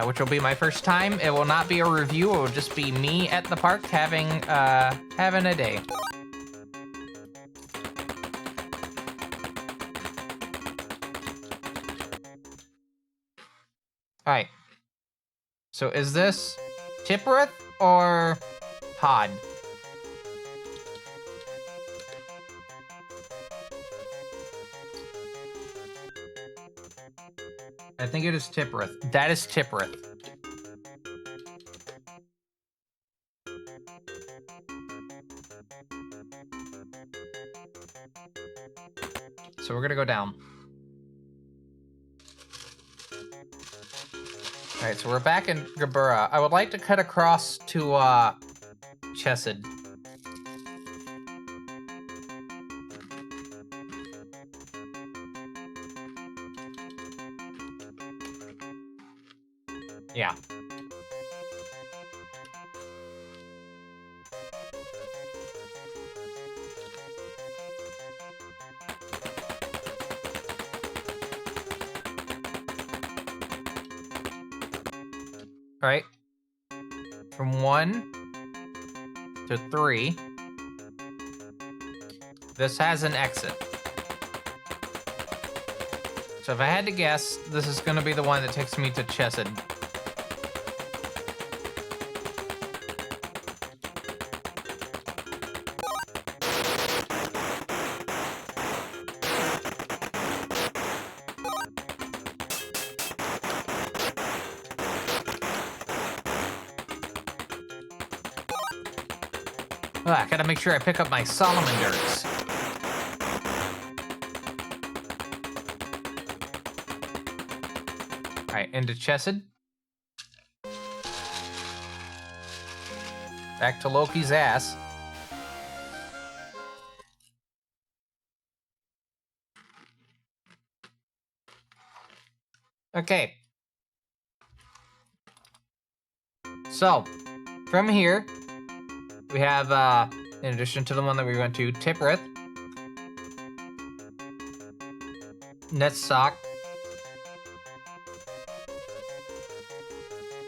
[SPEAKER 2] which will be my first time. It will not be a review. It will just be me at the park having a day. All right. So is this Tipworth or Pod? I think it is Tipworth. That is Tipworth. So we're gonna go down. All right, so we're back in Gabura. I would like to cut across to Chesed. Yeah. All right. From 1 to 3, this has an exit. So if I had to guess, this is going to be the one that takes me to Chesed. Oh, I gotta make sure I pick up my salamanders. Alright, into Chesed. Back to Loki's ass. Okay. So, from here, we have, in addition to the one that we went to, Tipworth, Netsock,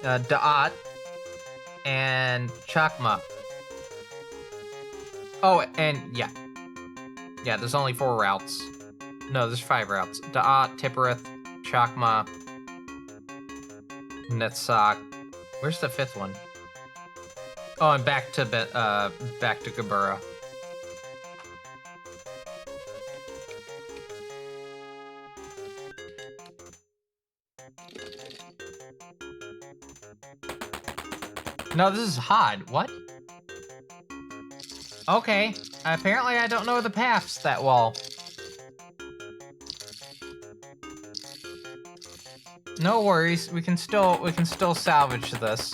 [SPEAKER 2] Da'at, and Chakma. Oh, and yeah. Yeah, there's only 4 routes. No, there's 5 routes. Da'at, Tipworth, Chakma, Netsock. Where's the 5th one? Oh, and back to Gabura. No, this is Hod. What? Okay. Apparently I don't know the paths that well. No worries. We can still salvage this.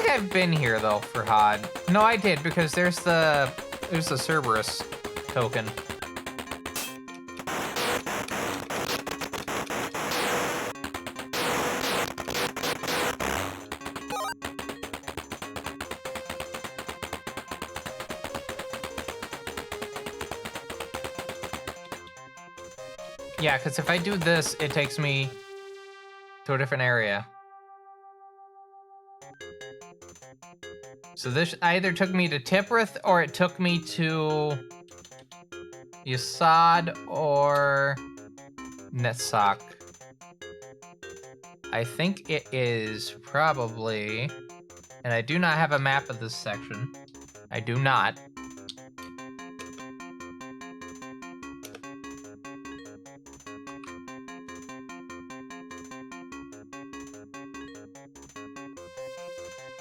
[SPEAKER 2] I've been here though for Hod. No, I did because there's the Cerberus token. Yeah, because if I do this, it takes me to a different area. So this either took me to Tipworth or it took me to Yasad or Netsock. I think it is probably, and I do not have a map of this section. I do not.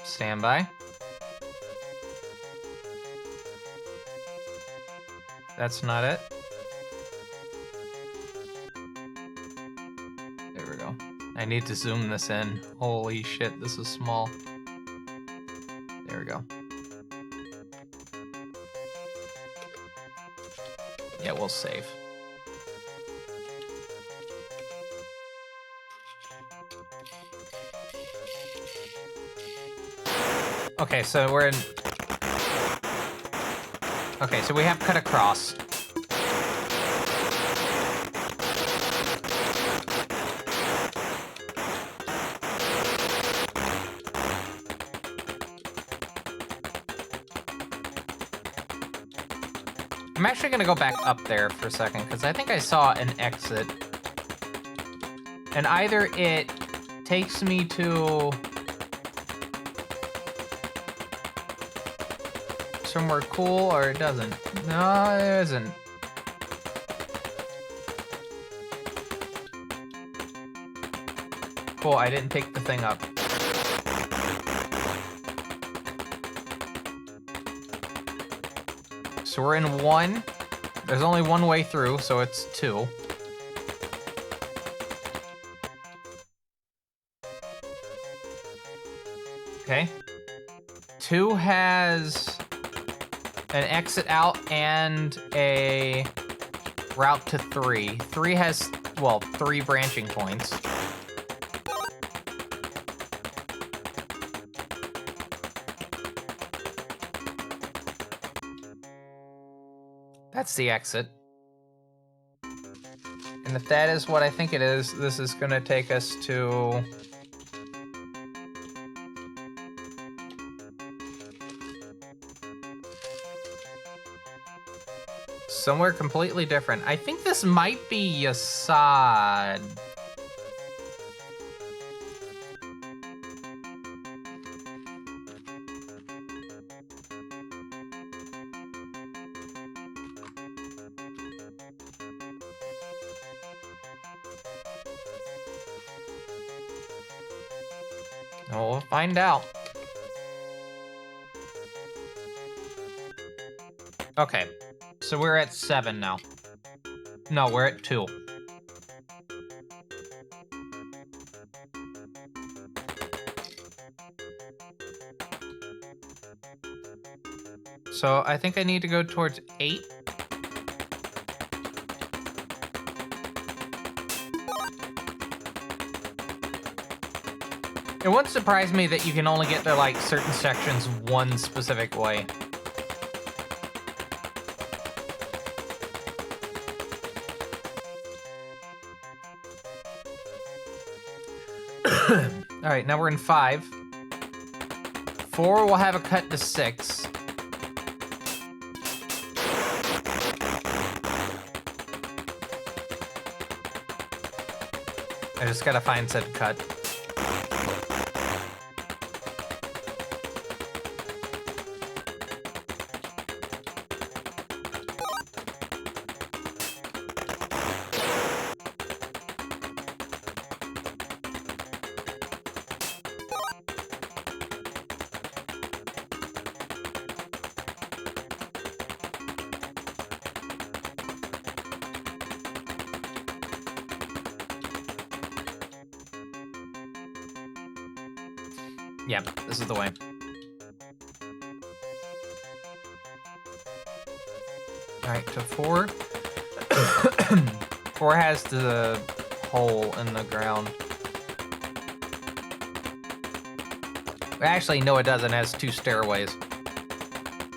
[SPEAKER 2] Stand by. That's not it. There we go. I need to zoom this in. Holy shit, this is small. There we go. Yeah, we'll save. Okay, so we're in... Okay, so we have cut across. I'm actually gonna go back up there for a second, because I think I saw an exit. And either it takes me to somewhere cool, or it doesn't. No, it isn't. Cool, I didn't pick the thing up. So we're in 1. There's only one way through, so it's 2. Okay. 2 has an exit out and a route to 3. 3 has, well, 3 branching points. That's the exit. And if that is what I think it is, this is gonna take us to... somewhere completely different. I think this might be Yasad. We'll find out. Okay, so we're at 7 now. No, we're at 2. So I think I need to go towards 8. It wouldn't surprise me that you can only get to, like, certain sections one specific way. Alright, now we're in 5. 4 will have a cut to 6. I just gotta find said cut. Yeah, this is the way. Alright, to 4. 4 has the hole in the ground. Actually, no, it doesn't. It has 2 stairways.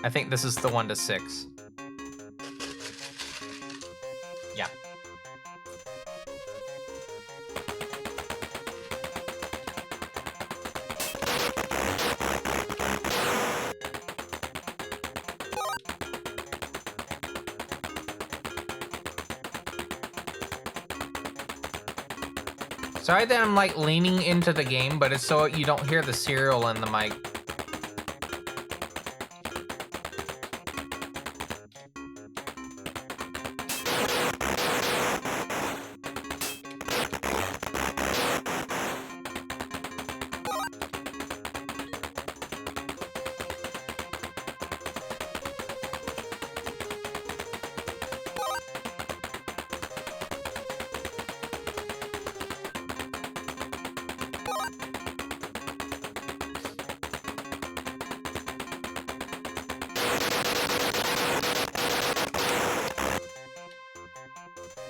[SPEAKER 2] I think this is the one to 6. Yeah. Sorry that I'm, like, leaning into the game, but it's so you don't hear the serial in the mic.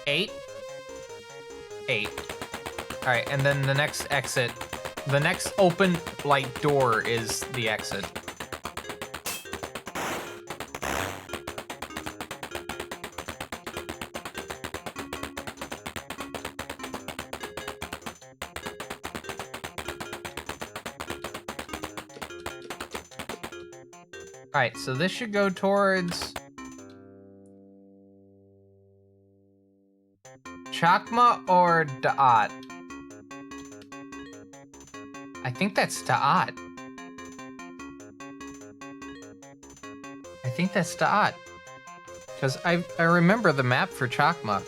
[SPEAKER 2] 8. 8. Alright, and then the next exit, the next open, like, door is the exit. Alright, so this should go towards Chakma or Da'at? I think that's Da'at. I think that's Da'at. Because I remember the map for Chakma.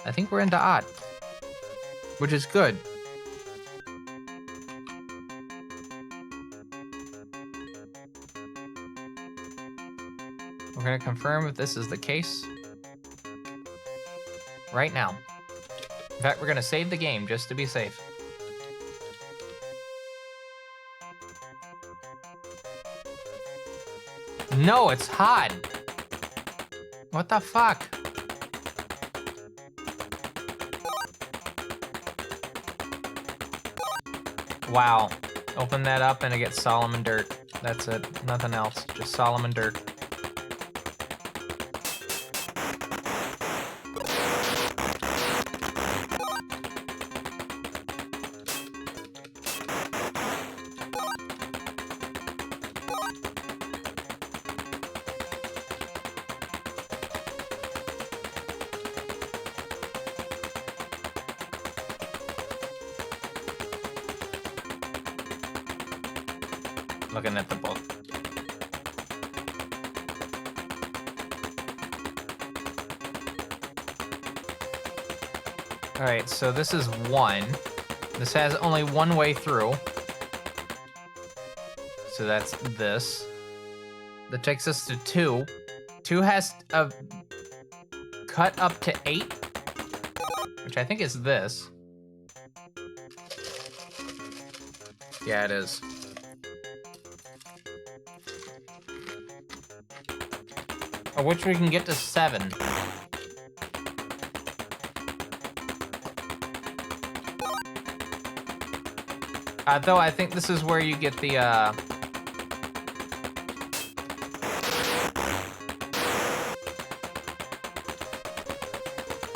[SPEAKER 2] I think we're in Da'at. Which is good. We're gonna confirm if this is the case right now. In fact, we're gonna save the game just to be safe. No, it's hot. What the fuck? Wow. Open that up and it gets Solomon dirt. That's it. Nothing else. Just Solomon dirt. Looking at the book. Alright, so this is 1. This has only one way through. So that's this. That takes us to 2. 2 has a cut up to 8, which I think is this. Yeah, it is. Of which we can get to 7. Though I think this is where you get the,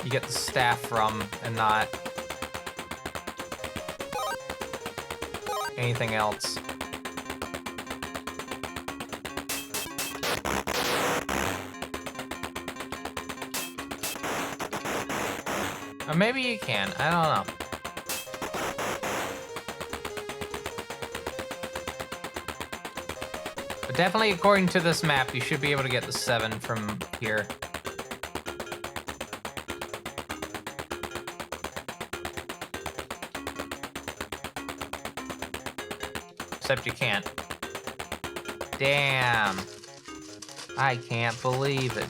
[SPEAKER 2] you get the staff from, and not anything else. Or maybe you can, I don't know. But definitely according to this map, you should be able to get the 7 from here. Except you can't. Damn. I can't believe it.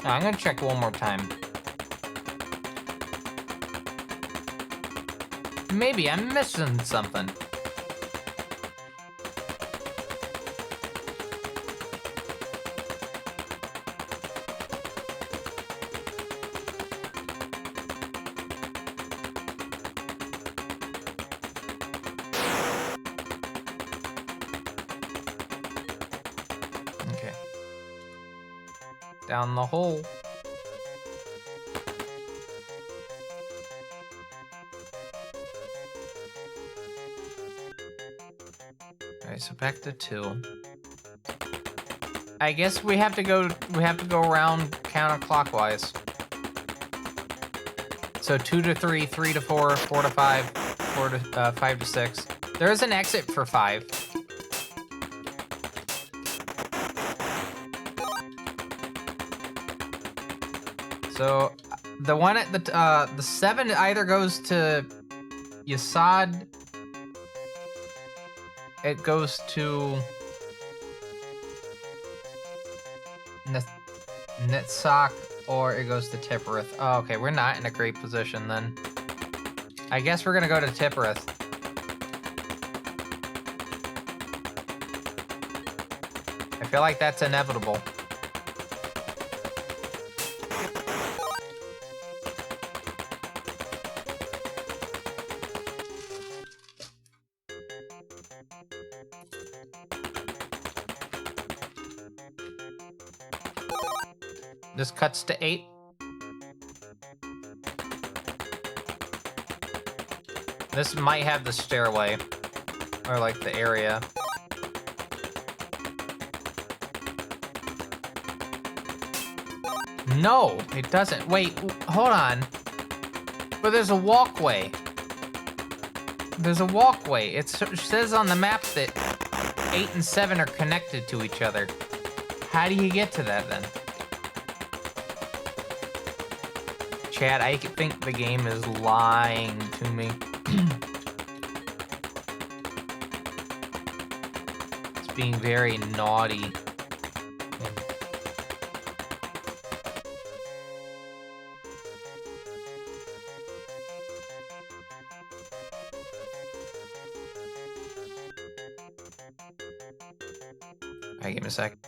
[SPEAKER 2] Oh, I'm gonna check one more time. Maybe I'm missing something. Okay. Down the hole. Alright, so back to 2. I guess we have to go around counterclockwise. So 2 to 3, 3 to 4, 4 to 5, 4 to 5 to 6. There is an exit for 5. So the one at the 7 either goes to Yasad. It goes to Netsak, or it goes to Tipperith. Oh, okay, we're not in a great position then. I guess we're gonna go to Tipperith. I feel like that's inevitable. This cuts to 8. This might have the stairway. Or like the area. No, it doesn't. Wait, hold on. But there's a walkway. There's a walkway. It says on the map that 8 and 7 are connected to each other. How do you get to that then? Chad, I think the game is lying to me. It's being very naughty. Alright, give me a sec.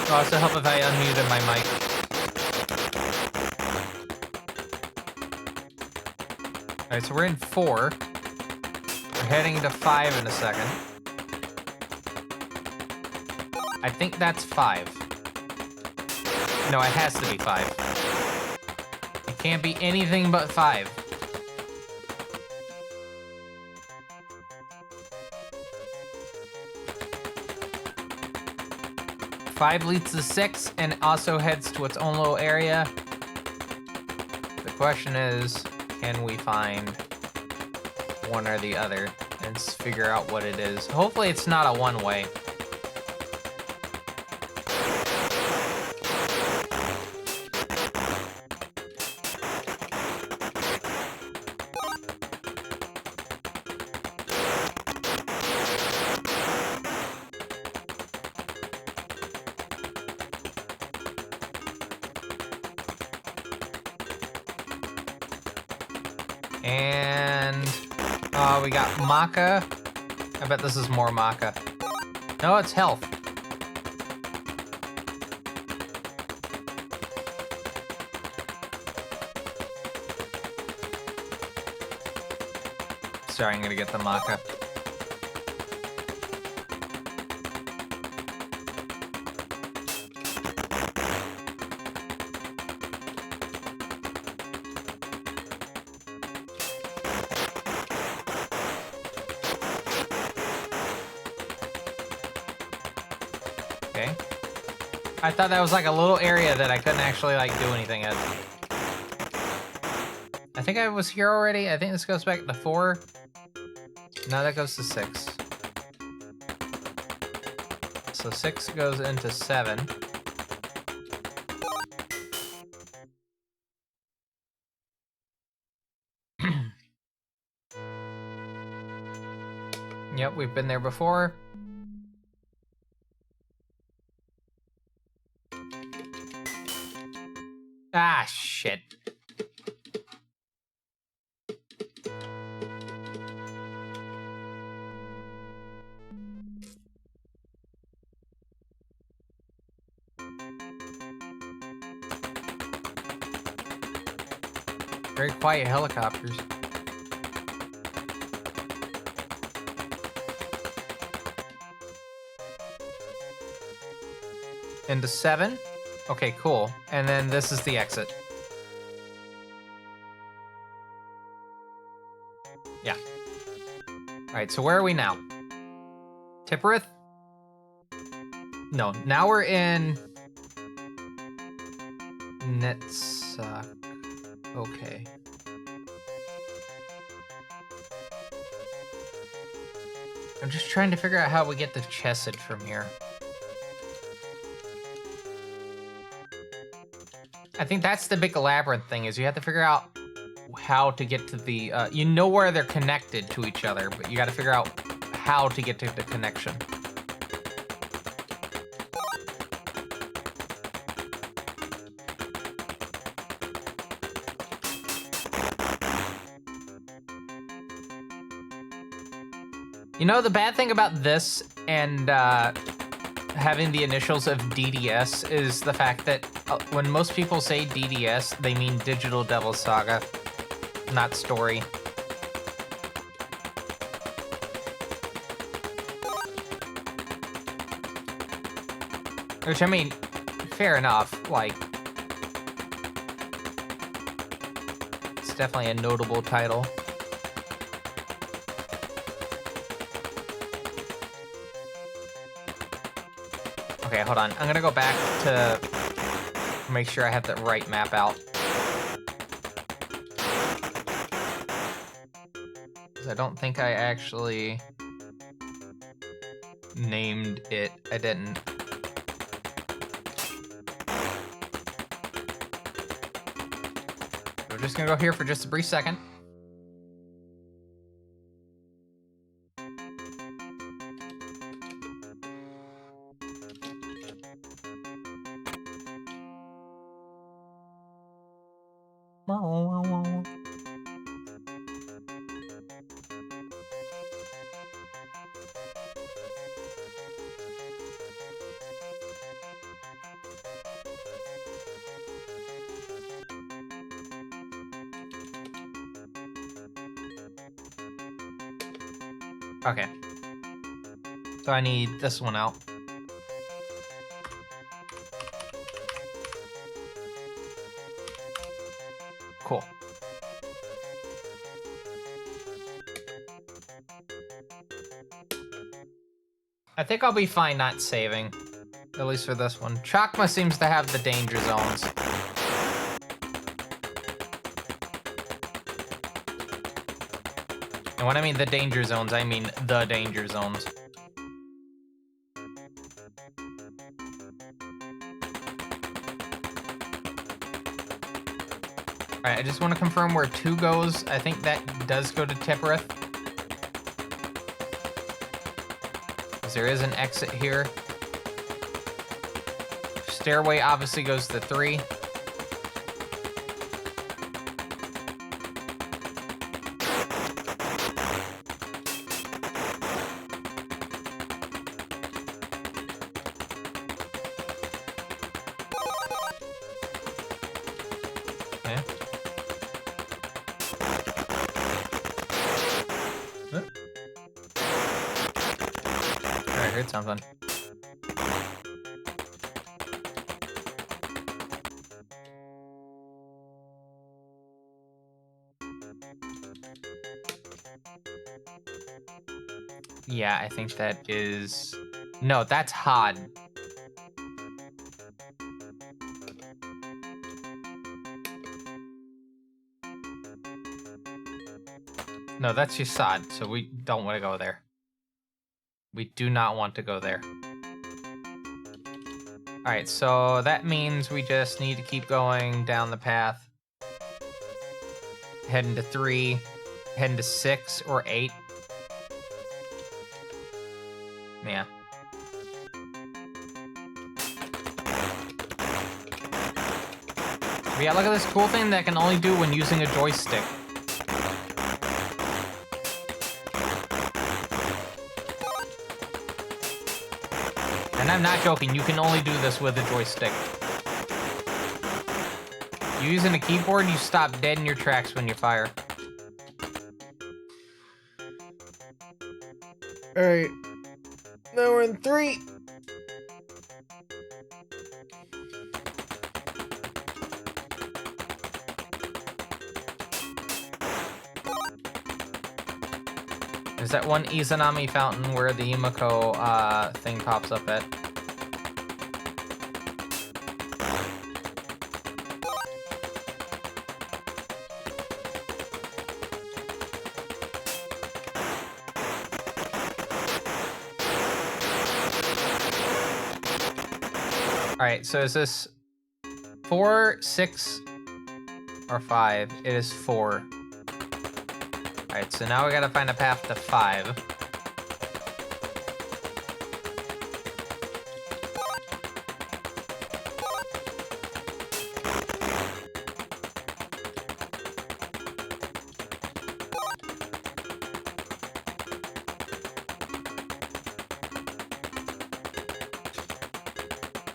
[SPEAKER 2] It'll also help if I unmuted my mic. Alright, so we're in 4. We're heading to 5 in a second. I think that's 5. No, it has to be 5. It can't be anything but 5. Five leads to 6 and also heads to its own little area. The question is, can we find one or the other and figure out what it is? Hopefully it's not a one-way. And we got maca. I bet this is more maca. No, it's health. Sorry, I'm gonna get the maca. Okay. I thought that was like a little area that I couldn't actually like do anything in. I think I was here already. I think this goes back to 4. Now that goes to 6. So 6 goes into 7. Yep, we've been there before. Ah, shit. Very quiet helicopters. into 7. Okay, cool. And then this is the exit. Yeah. All right, so where are we now? Tipperith? No, now we're in Netsuck. Okay. I'm just trying to figure out how we get to Chesed from here. I think that's the big labyrinth thing, is you have to figure out how to get to the, you know where they're connected to each other, but you gotta figure out how to get to the connection. You know, the bad thing about this and having the initials of DDS is the fact that when most people say DDS, they mean Digital Devil Saga, not story. Which, I mean, fair enough, like, it's definitely a notable title. Okay, hold on. I'm gonna go back to make sure I have the right map out. Because I don't think I actually named it. I didn't. We're just gonna go here for just a brief second. Okay. So I need this one out. Cool. I think I'll be fine not saving. At least for this one. Chakma seems to have the danger zones. And when I mean the danger zones, I mean the danger zones. Alright, I just want to confirm where 2 goes. I think that does go to Tipperith. Because there is an exit here. Stairway obviously goes to 3. Okay. I heard something. Yeah, I think that is... No, that's Hod. No, that's Yasad, so we don't want to go there. We do not want to go there. Alright, so that means we just need to keep going down the path. Heading to 3, heading to 6 or 8. Yeah. But yeah, look at this cool thing that I can only do when using a joystick. And I'm not joking, you can only do this with a joystick. You're using a keyboard, you stop dead in your tracks when you fire. Alright. Now we're in 3. There's that one Izanami fountain where the Yumiko thing pops up at. Alright, so is this 4, 6, or 5? It is 4. Alright, so now we gotta find a path to 5.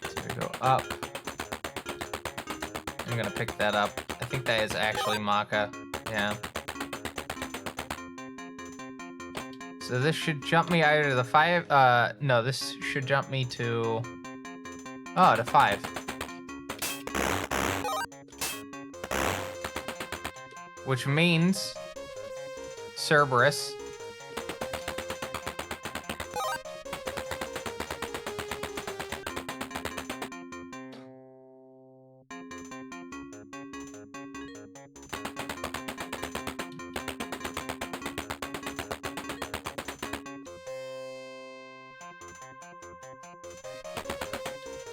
[SPEAKER 2] So we go up. I'm gonna pick that up. I think that is actually Maka. Yeah. So this should jump me either to the 5, no, this should jump me to, oh, to 5. Which means Cerberus.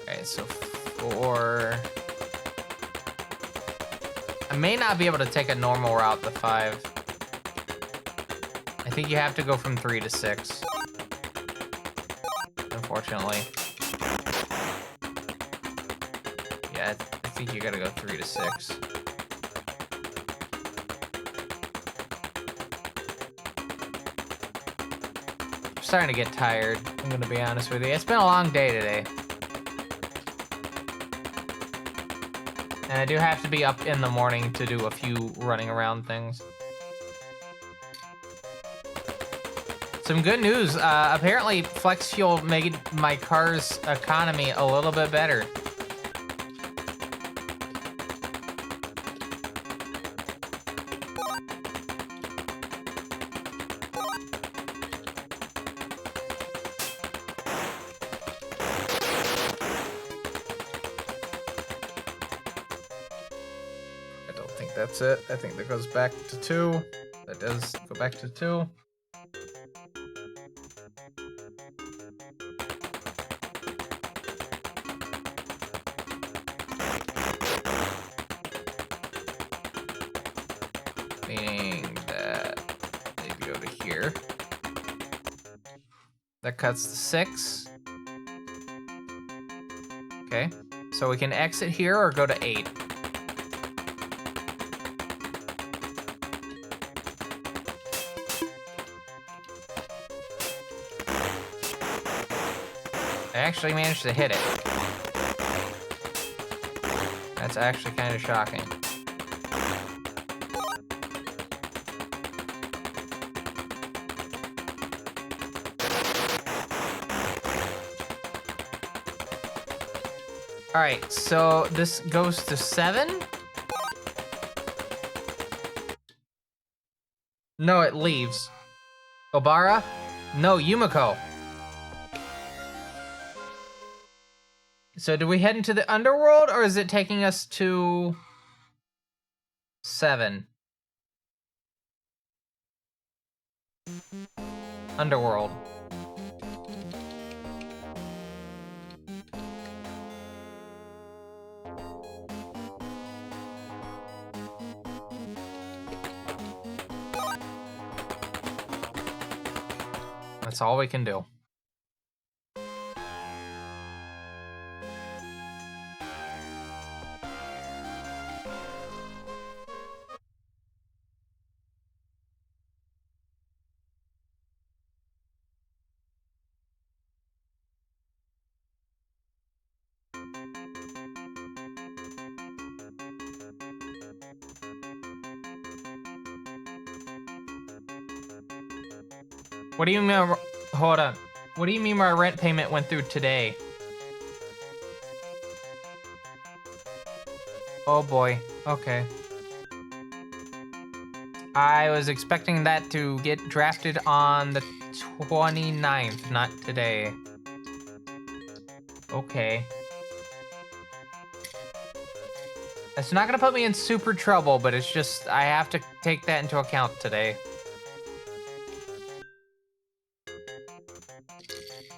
[SPEAKER 2] Okay, so 4. I may not be able to take a normal route to 5. I think you have to go from 3 to 6. Unfortunately. Yeah, I think you gotta go 3 to 6. I'm starting to get tired, I'm gonna be honest with you. It's been a long day today. And I do have to be up in the morning to do a few running around things. Some good news. Apparently, flex fuel made my car's economy a little bit better. That's it. I think that goes back to 2. That does go back to 2. Meaning that I need to go to here. That cuts to 6. Okay. So we can exit here or go to 8. I actually managed to hit it. That's actually kind of shocking. Alright, so this goes to 7? No, it leaves. Obara? No, Yumiko. So do we head into the underworld, or is it taking us to 7? Underworld. That's all we can do. What do you mean? Hold on. What do you mean my rent payment went through today? Oh boy. Okay. I was expecting that to get drafted on the 29th, not today. Okay. It's not gonna put me in super trouble, but it's just, I have to take that into account today.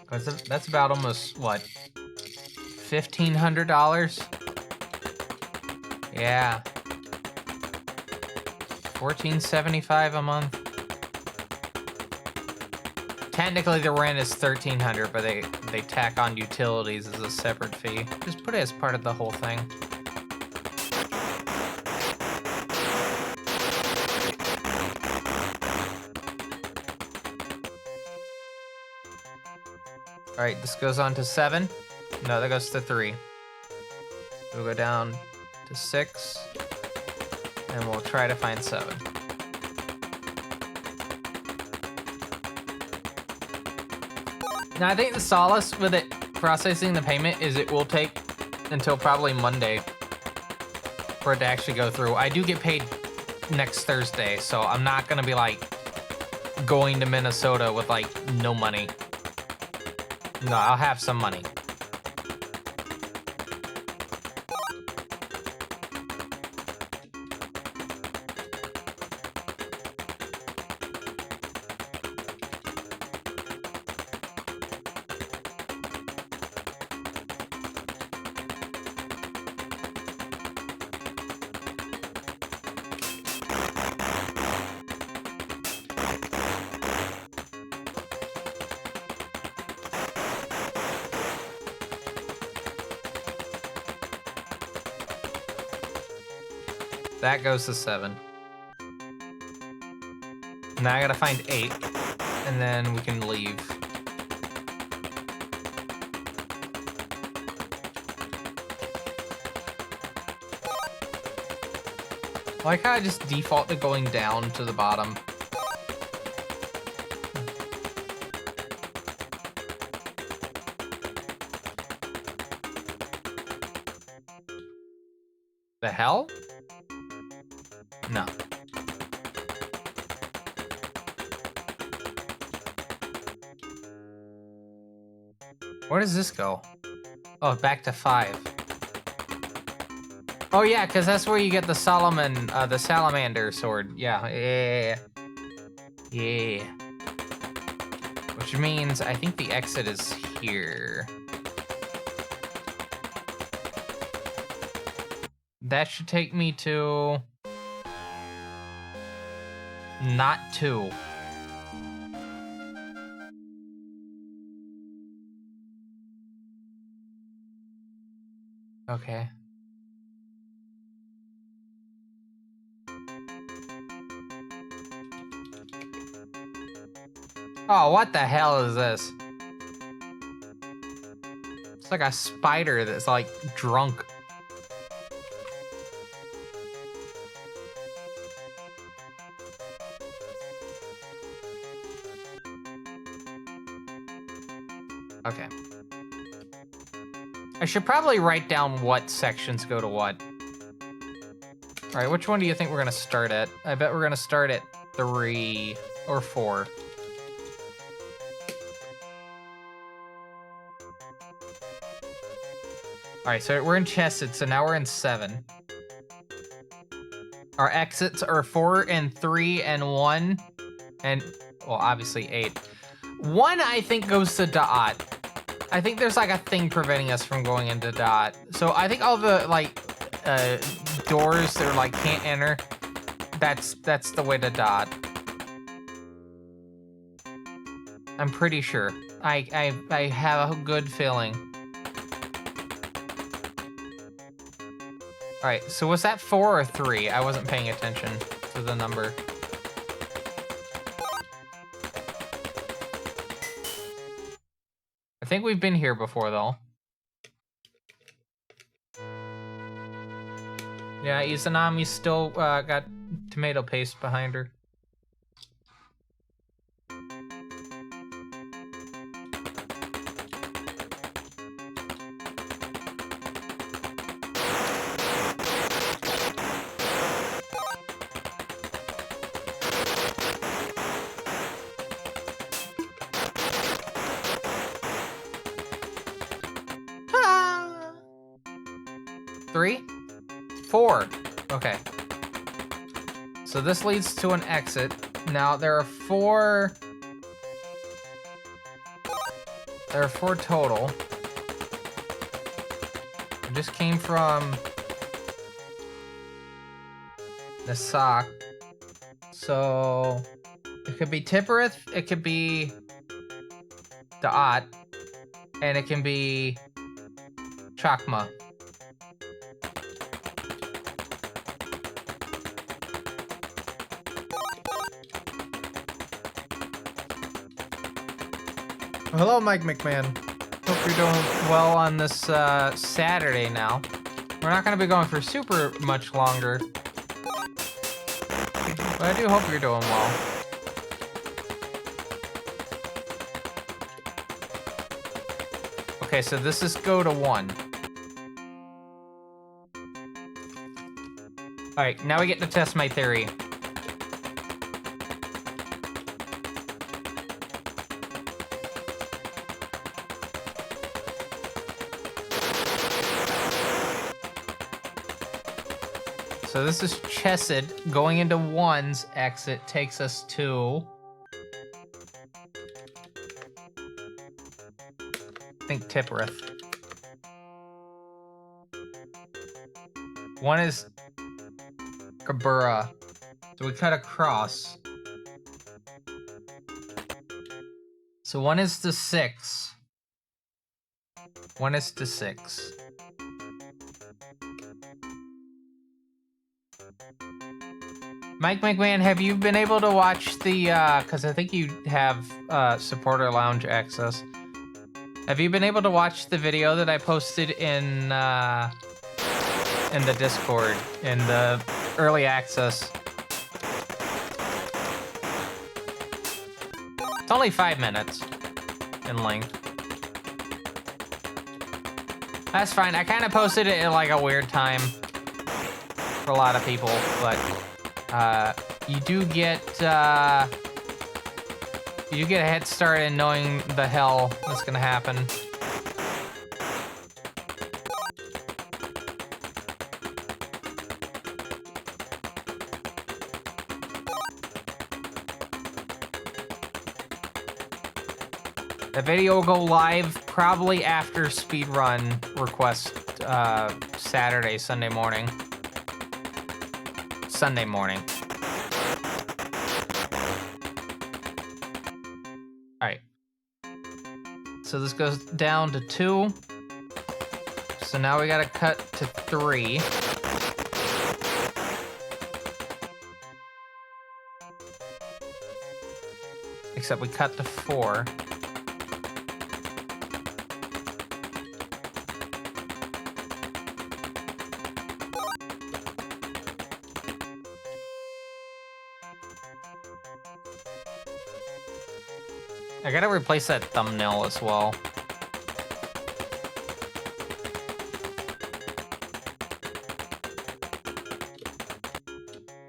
[SPEAKER 2] Cause that's about almost, what, $1,500? Yeah. $1,475 a month. Technically the rent is $1,300, but they tack on utilities as a separate fee. Just put it as part of the whole thing. All right, this goes on to 7. No, that goes to 3. We'll go down to 6, and we'll try to find 7. Now, I think the solace with it processing the payment is it will take until probably Monday for it to actually go through. I do get paid next Thursday, so I'm not gonna be like going to Minnesota with like no money. No, I'll have some money. That goes to 7. Now I gotta find 8, and then we can leave. I like how I just default to going down to the bottom. The hell? No. Where does this go? Oh, back to 5. Oh yeah, because that's where you get the the salamander sword. Yeah. Which means I think the exit is here. That should take me to... not 2. Okay. Oh, what the hell is this? It's like a spider that's like drunk. Okay. I should probably write down what sections go to what. All right, which one do you think we're gonna start at? I bet we're gonna start at 3 or 4. All right, so we're in Chesed, so now we're in 7. Our exits are 4 and 3 and 1, and, well, obviously 8. 1, I think, goes to Da'at. I think there's like a thing preventing us from going into Da'at. So I think all the like doors that are like can't enter, that's the way to Da'at. I'm pretty sure. I have a good feeling. All right, so was that 4 or 3? I wasn't paying attention to the number. I think we've been here before, though. Yeah, Izanami's still got tomato paste behind her. Okay. So this leads to an exit. Now there are four total. I just came from the sock. So it could be Tipperith, it could be Da'at, and it can be Chakma. Hello, Mike McMahon. Hope you're doing well on this Saturday now. We're not going to be going for super much longer, but I do hope you're doing well. Okay, so this is go to 1. Alright, now we get to test my theory. So this is Chesed. Going into 1's exit takes us to... I think Tipperith. 1 is Cabura. So we cut across. So 1 is to 6. 1 is to 6. Mike McMahon, have you been able to watch the, because I think you have supporter lounge access. Have you been able to watch the video that I posted in the Discord, in the early access? It's only 5 minutes in length. That's fine. I kind of posted it at like a weird time for a lot of people, but you do get a head start in knowing the hell that's gonna happen. The video will go live probably after speedrun request Saturday, Sunday morning. Sunday morning. Alright. So this goes down to 2. So now we gotta cut to 3. Except we cut to 4. I gotta replace that thumbnail as well.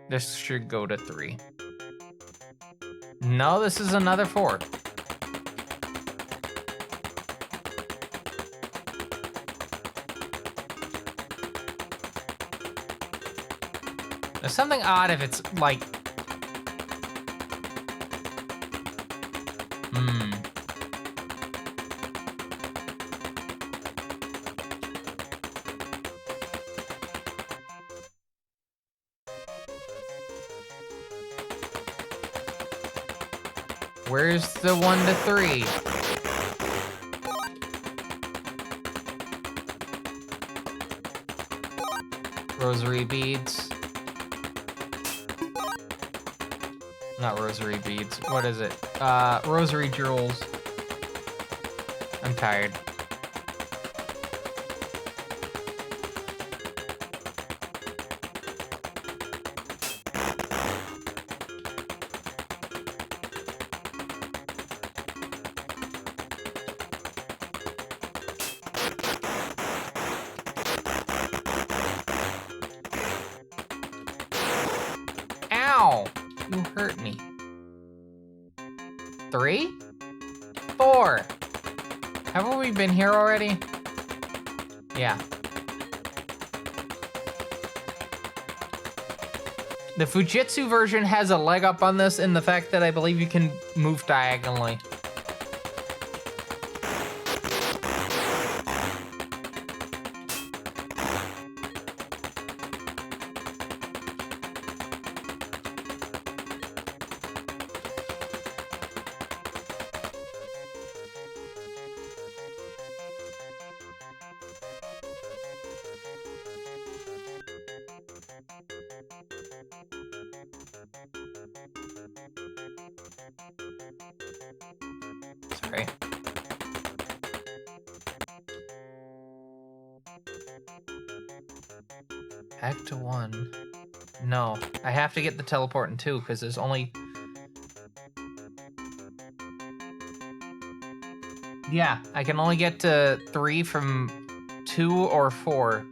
[SPEAKER 2] This should go to 3. No, this is another 4. There's something odd if it's like... Where's the 1 to 3? Rosary beads. Not rosary beads. What is it? Rosary jewels. I'm tired. Ow! You hurt me. 3? 4. Haven't we been here already? Yeah. The Fujitsu version has a leg up on this in the fact that I believe you can move diagonally. Sorry. Back to 1. No, I have to get the teleport in 2 because there's only... Yeah, I can only get to 3 from 2 or 4.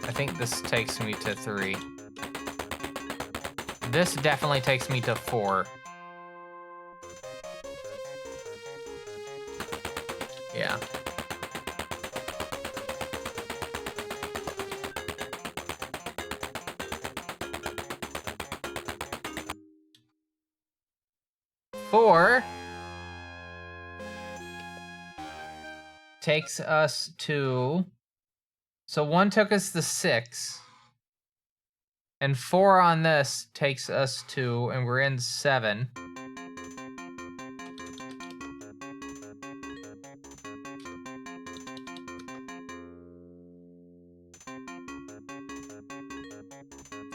[SPEAKER 2] I think this takes me to 3. This definitely takes me to 4. Yeah. Four takes us to... So 1 took us to 6. And 4 on this takes us to... And we're in 7.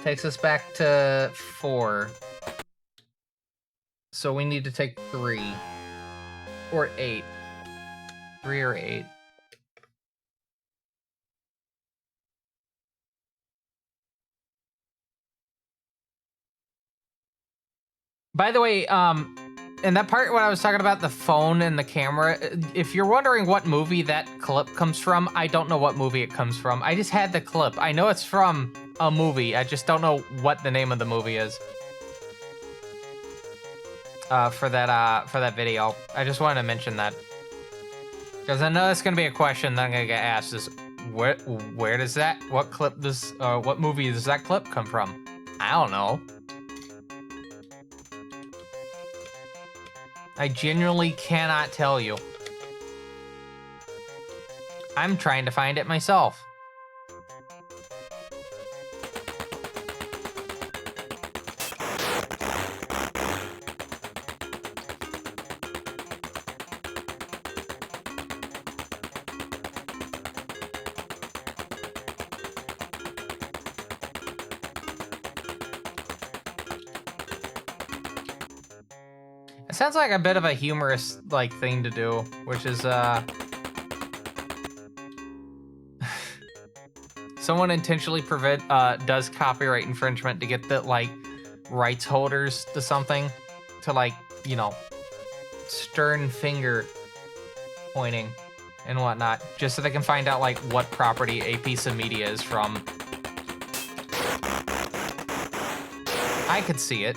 [SPEAKER 2] Takes us back to 4. So we need to take 3. Or 8. 3 or 8. By the way, in that part when I was talking about the phone and the camera, if you're wondering what movie that clip comes from, I don't know what movie it comes from. I just had the clip. I know it's from a movie. I just don't know what the name of the movie is. For that video. I just wanted to mention that. Because I know that's gonna be a question that I'm gonna get asked is, where does that, what movie does that clip come from? I don't know. I genuinely cannot tell you. I'm trying to find it myself. It sounds like a bit of a humorous, like, thing to do, which is, someone intentionally does copyright infringement to get the, like, rights holders to something to, like, you know, stern finger pointing and whatnot, just so they can find out, like, what property a piece of media is from. I could see it.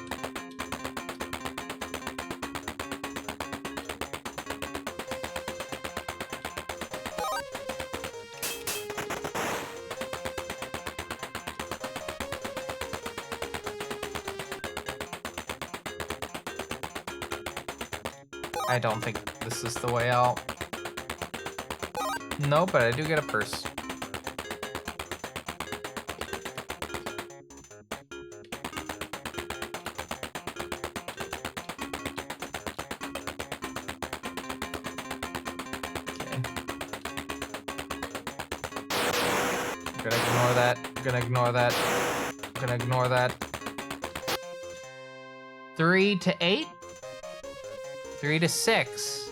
[SPEAKER 2] I don't think this is the way out. No, but I do get a purse. Okay. Gonna ignore that. Gonna ignore that. Gonna ignore that. 3 to 8? 3 to 6.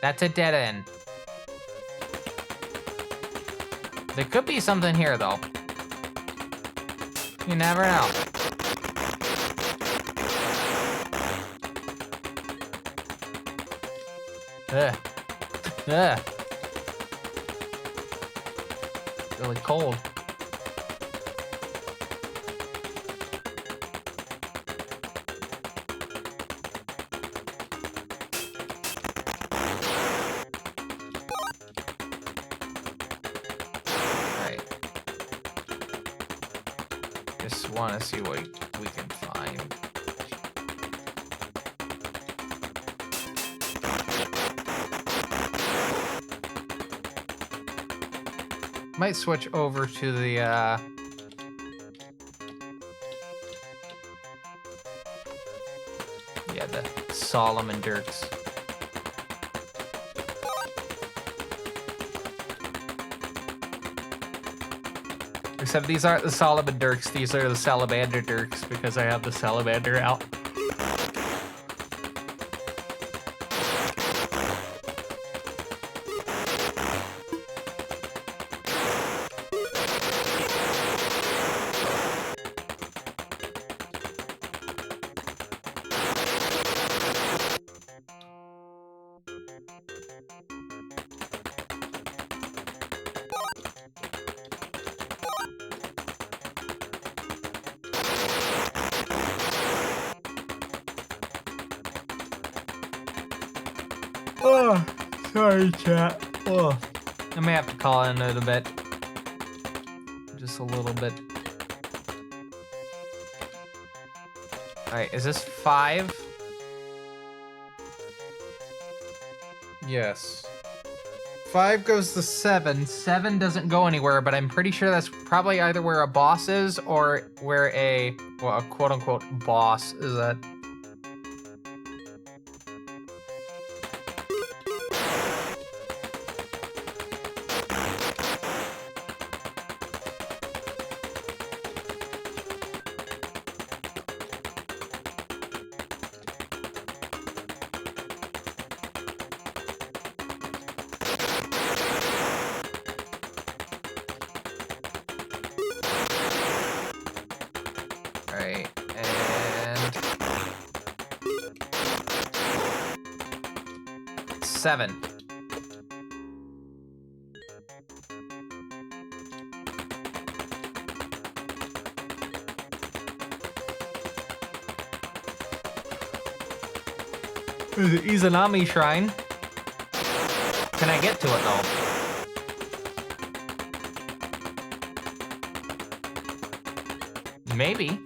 [SPEAKER 2] That's a dead end. There could be something here, though. You never know. Ugh. Ugh. Really cold. want to see what we can find. Might switch over to the, yeah, the Solomon Dirks. Except these aren't the Solomon Dirks, these are the Salamander Dirks because I have the Salamander out. Oh, sorry, chat. Oh, I may have to call in a bit. Just a little bit. Alright, is this 5? Yes. 5 goes to 7. 7 doesn't go anywhere, but I'm pretty sure that's probably either where a boss is or where a, well, a quote-unquote boss is at. Alright, and 7. There's an Izanami shrine. Can I get to it though? Maybe.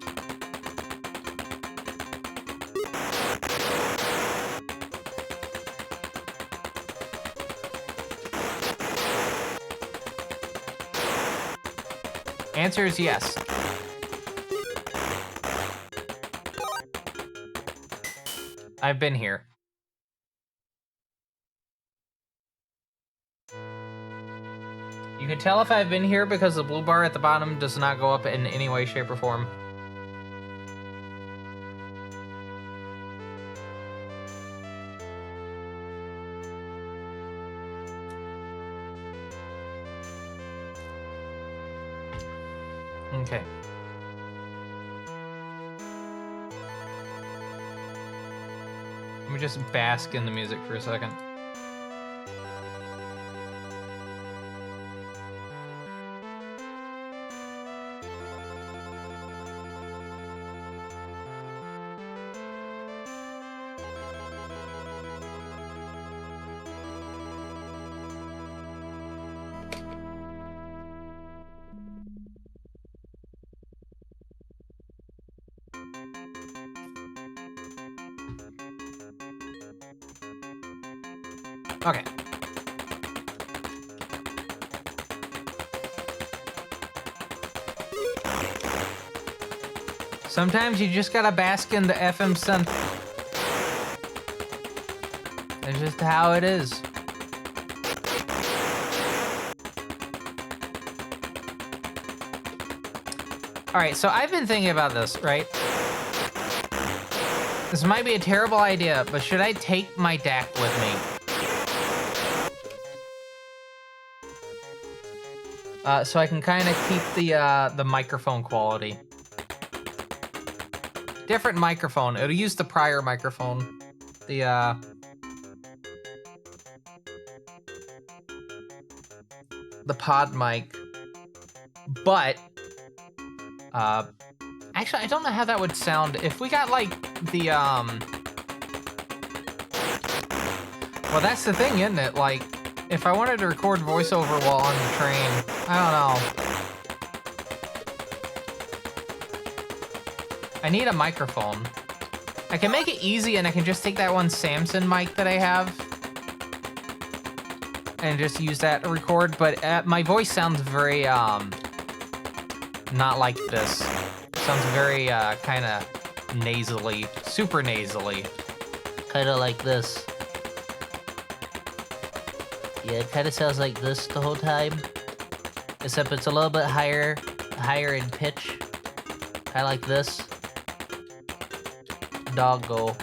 [SPEAKER 2] Answer is yes. I've been here. You can tell if I've been here because the blue bar at the bottom does not go up in any way, shape, or form. Okay. Let me just bask in the music for a second. Okay. Sometimes you just gotta bask in the FM synth. It's just how it is. Alright, so I've been thinking about this, right? This might be a terrible idea, but should I take my DAC with me? So I can kind of keep the microphone quality. Different microphone. It'll use the prior microphone. The pod mic. But actually I don't know how that would sound if we got like the well, that's the thing, isn't it? Like, if I wanted to record voiceover while on the train, I don't know. I need a microphone. I can make it easy and I can just take that one Samson mic that I have and just use that to record, but my voice sounds very, not like this. It sounds very, kind of nasally, super nasally. Kind of like this. Yeah, it kind of sounds like this the whole time. Except it's a little bit higher in pitch. Kind of like this. Doggo.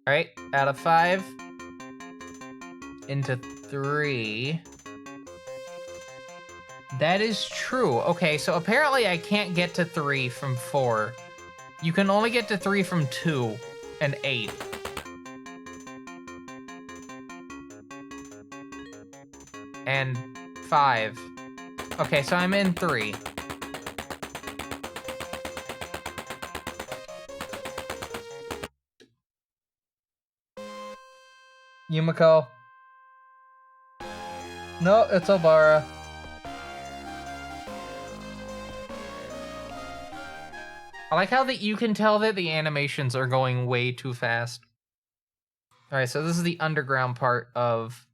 [SPEAKER 2] All right, out of 5 into 3. That is true. Okay, so apparently I can't get to 3 from 4. You can only get to 3 from 2 and 8. And 5. Okay, so I'm in 3. Yumiko. No, it's Obara. I like how you can tell that the animations are going way too fast. All right, so this is the underground part of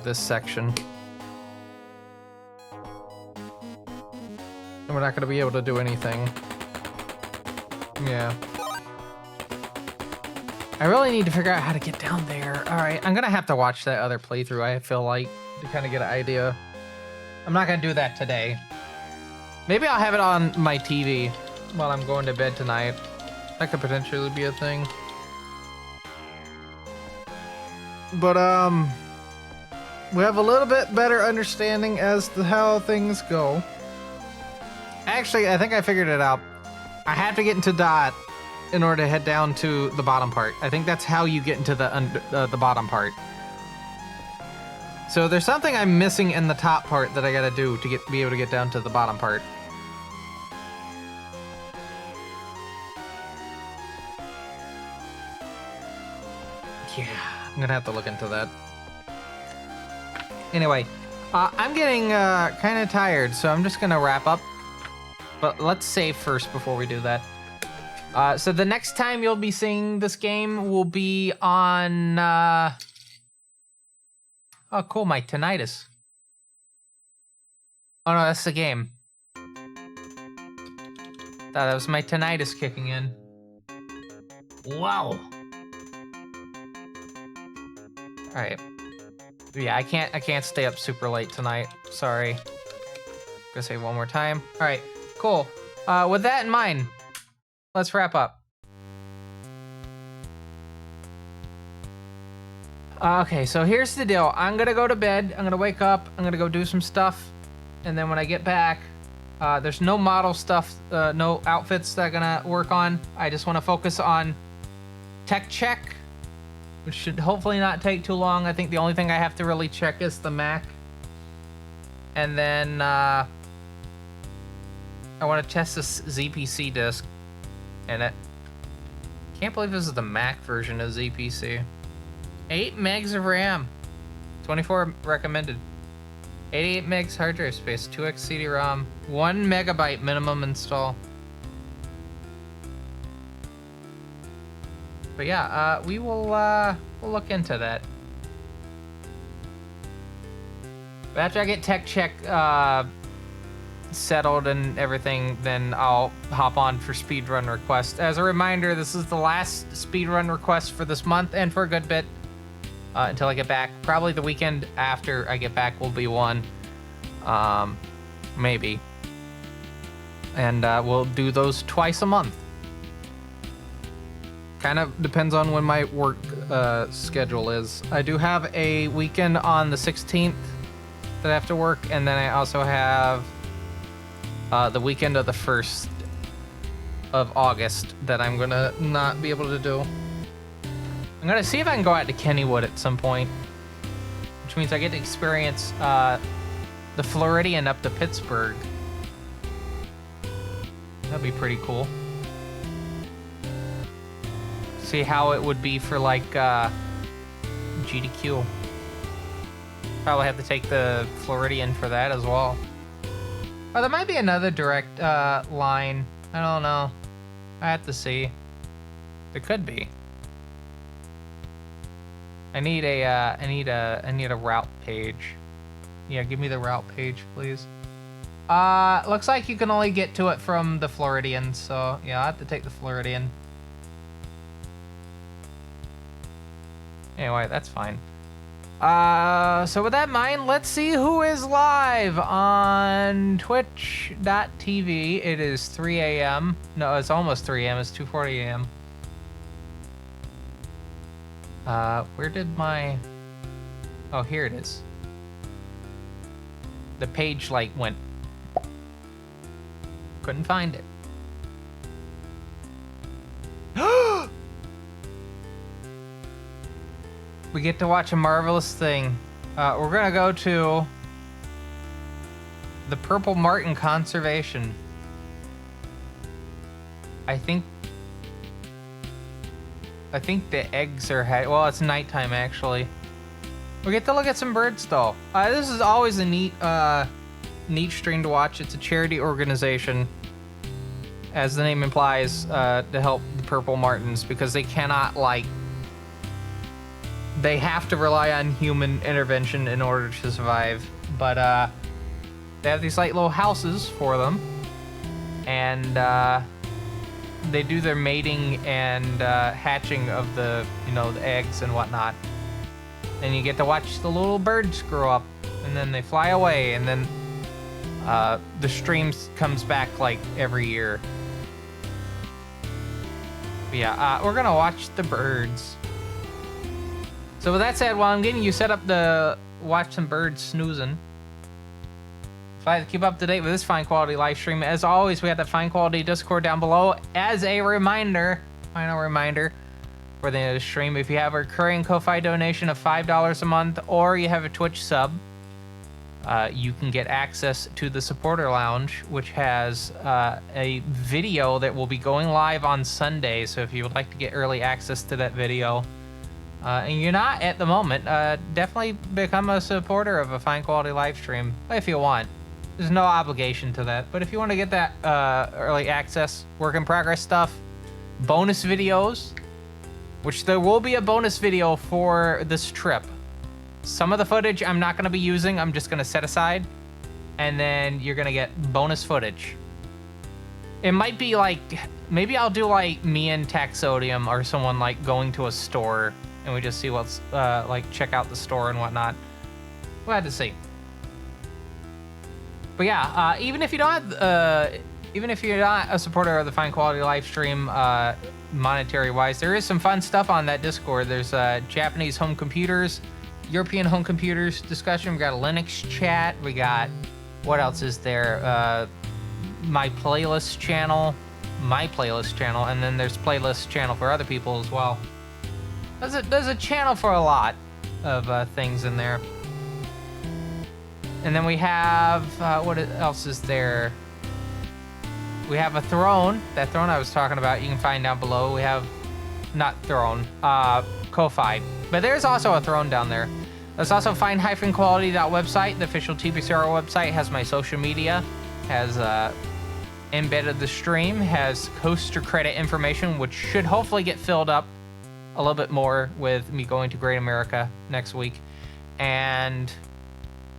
[SPEAKER 2] this section. And we're not going to be able to do anything. Yeah. I really need to figure out how to get down there. All right, I'm going to have to watch that other playthrough, I feel like, to kind of get an idea. I'm not going to do that today. Maybe I'll have it on my TV while I'm going to bed tonight. That could potentially be a thing. But, we have a little bit better understanding as to how things go. Actually, I think I figured it out. I have to get into Dot in order to head down to the bottom part. I think that's how you get into the bottom part. So there's something I'm missing in the top part that I gotta do to be able to get down to the bottom part. Yeah, I'm gonna have to look into that. Anyway, I'm getting kind of tired, so I'm just gonna wrap up. But let's save first before we do that. So the next time you'll be seeing this game will be on, oh cool, my tinnitus. Oh no, that's the game. Thought that was my tinnitus kicking in. Wow. All right. Yeah, I can't stay up super late tonight. Sorry. Gonna save one more time. All right, cool. With that in mind, let's wrap up. Okay, so here's the deal. I'm gonna go to bed. I'm gonna wake up. I'm gonna go do some stuff, and then when I get back, there's no model stuff, no outfits that I'm gonna work on. I just want to focus on tech check, which should hopefully not take too long. I think the only thing I have to really check is the Mac. And then I want to test this ZPC disk. And it can't believe this is the Mac version of ZPC. 8 megs of RAM. 24 recommended. 88 megs hard drive space, 2x CD-ROM, 1 megabyte minimum install. But yeah, we'll look into that. But after I get tech check settled and everything, then I'll hop on for speedrun request. As a reminder, this is the last speedrun request for this month and for a good bit until I get back. Probably the weekend after I get back will be one, maybe. And we'll do those twice a month. Kind of depends on when my work schedule is. I do have a weekend on the 16th that I have to work, and then I also have the weekend of the 1st of August that I'm gonna not be able to do. I'm gonna see if I can go out to Kennywood at some point means I get to experience the Floridian up to Pittsburgh. That'd be pretty cool. See how it would be for like GDQ. Probably have to take the Floridian for that as well. Oh, there might be another direct line. I don't know. I have to see. There could be. I need a route page. Yeah, give me the route page, please. Looks like you can only get to it from the Floridian, so yeah, I'll have to take the Floridian. Anyway, that's fine. So with that in mind, let's see who is live on twitch.tv. It is 3 a.m. No, it's almost 3 a.m. It's 2:40 a.m. Where did my... Oh, here it is. The page, like, went... Couldn't find it. We get to watch a marvelous thing. We're gonna go to the Purple Martin Conservation. I think the eggs are well, it's nighttime actually. We get to look at some birds though. This is always a neat stream to watch. It's a charity organization, as the name implies, to help the Purple Martins because they cannot they have to rely on human intervention in order to survive. But they have these like little houses for them, and they do their mating and hatching of the the eggs and whatnot. And you get to watch the little birds grow up, and then they fly away, and then the stream comes back like every year. But yeah, we're gonna watch the birds. So with that said, while I'm getting you set up to watch some birds snoozing, if I keep up to date with this fine quality live stream, as always, we have that fine quality Discord down below. As a reminder, final reminder for the stream, if you have a recurring Ko-Fi donation of $5 a month, or you have a Twitch sub, you can get access to the Supporter Lounge, which has a video that will be going live on Sunday. So if you would like to get early access to that video, and you're not at the moment, definitely become a supporter of a fine quality live stream if you want. There's no obligation to that, but if you want to get that early access, work in progress stuff, bonus videos, which there will be a bonus video for this trip. Some of the footage I'm not going to be using, I'm just going to set aside, and then you're going to get bonus footage. It might be like, maybe I'll do like me and Taxodium or someone like going to a store, and we just see what's, like check out the store and whatnot. We'll have to see. But yeah, even if you don't, even if you're not a supporter of the fine quality live stream, monetary wise, there is some fun stuff on that Discord. There's Japanese home computers, European home computers discussion. We got a Linux chat. We got, what else is there? My playlist channel, and then there's playlist channel for other people as well. There's a channel for a lot of things in there. And then we have, what else is there? We have a throne. That throne I was talking about, you can find down below. We have, not throne, Ko-Fi. But there's also a throne down there. There's also fine-quality.website. The official TBCR website has my social media, has embedded the stream, has coaster credit information, which should hopefully get filled up a little bit more with me going to Great America next week. And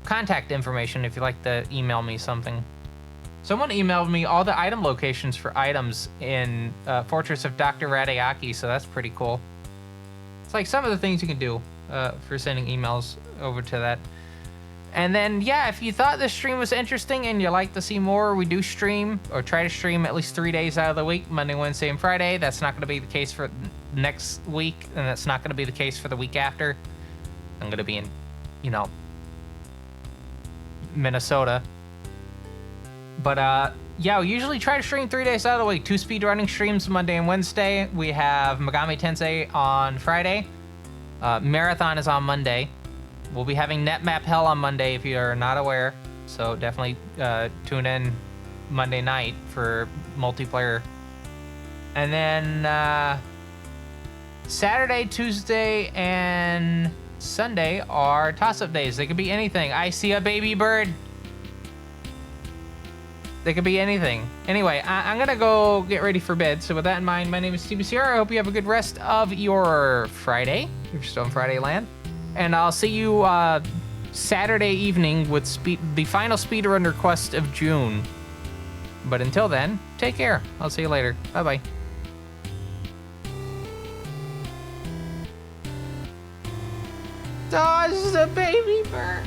[SPEAKER 2] contact information if you'd like to email me something. Someone emailed me all the item locations for items in Fortress of Dr. Radayaki, so that's pretty cool. It's like some of the things you can do for sending emails over to that. And then, yeah, if you thought this stream was interesting and you'd like to see more, we do stream, or try to stream at least 3 days out of the week, Monday, Wednesday, and Friday. That's not going to be the case for next week, and that's not going to be the case for the week after. I'm going to be in, Minnesota. But, yeah, we usually try to stream 3 days out of the week. 2 speedrunning streams, Monday and Wednesday. We have Megamitensei on Friday. Marathon is on Monday. We'll be having NetMap Hell on Monday if you are not aware. So definitely tune in Monday night for multiplayer. And then Saturday, Tuesday, and Sunday are toss-up days. They could be anything. I see a baby bird. They could be anything. Anyway, I'm going to go get ready for bed. So with that in mind, my name is Steve Sierra. I hope you have a good rest of your Friday. If you're still in Friday land. And I'll see you Saturday evening with the final speedrun request of June. But until then, take care. I'll see you later. Bye-bye. Oh, this is a baby bird.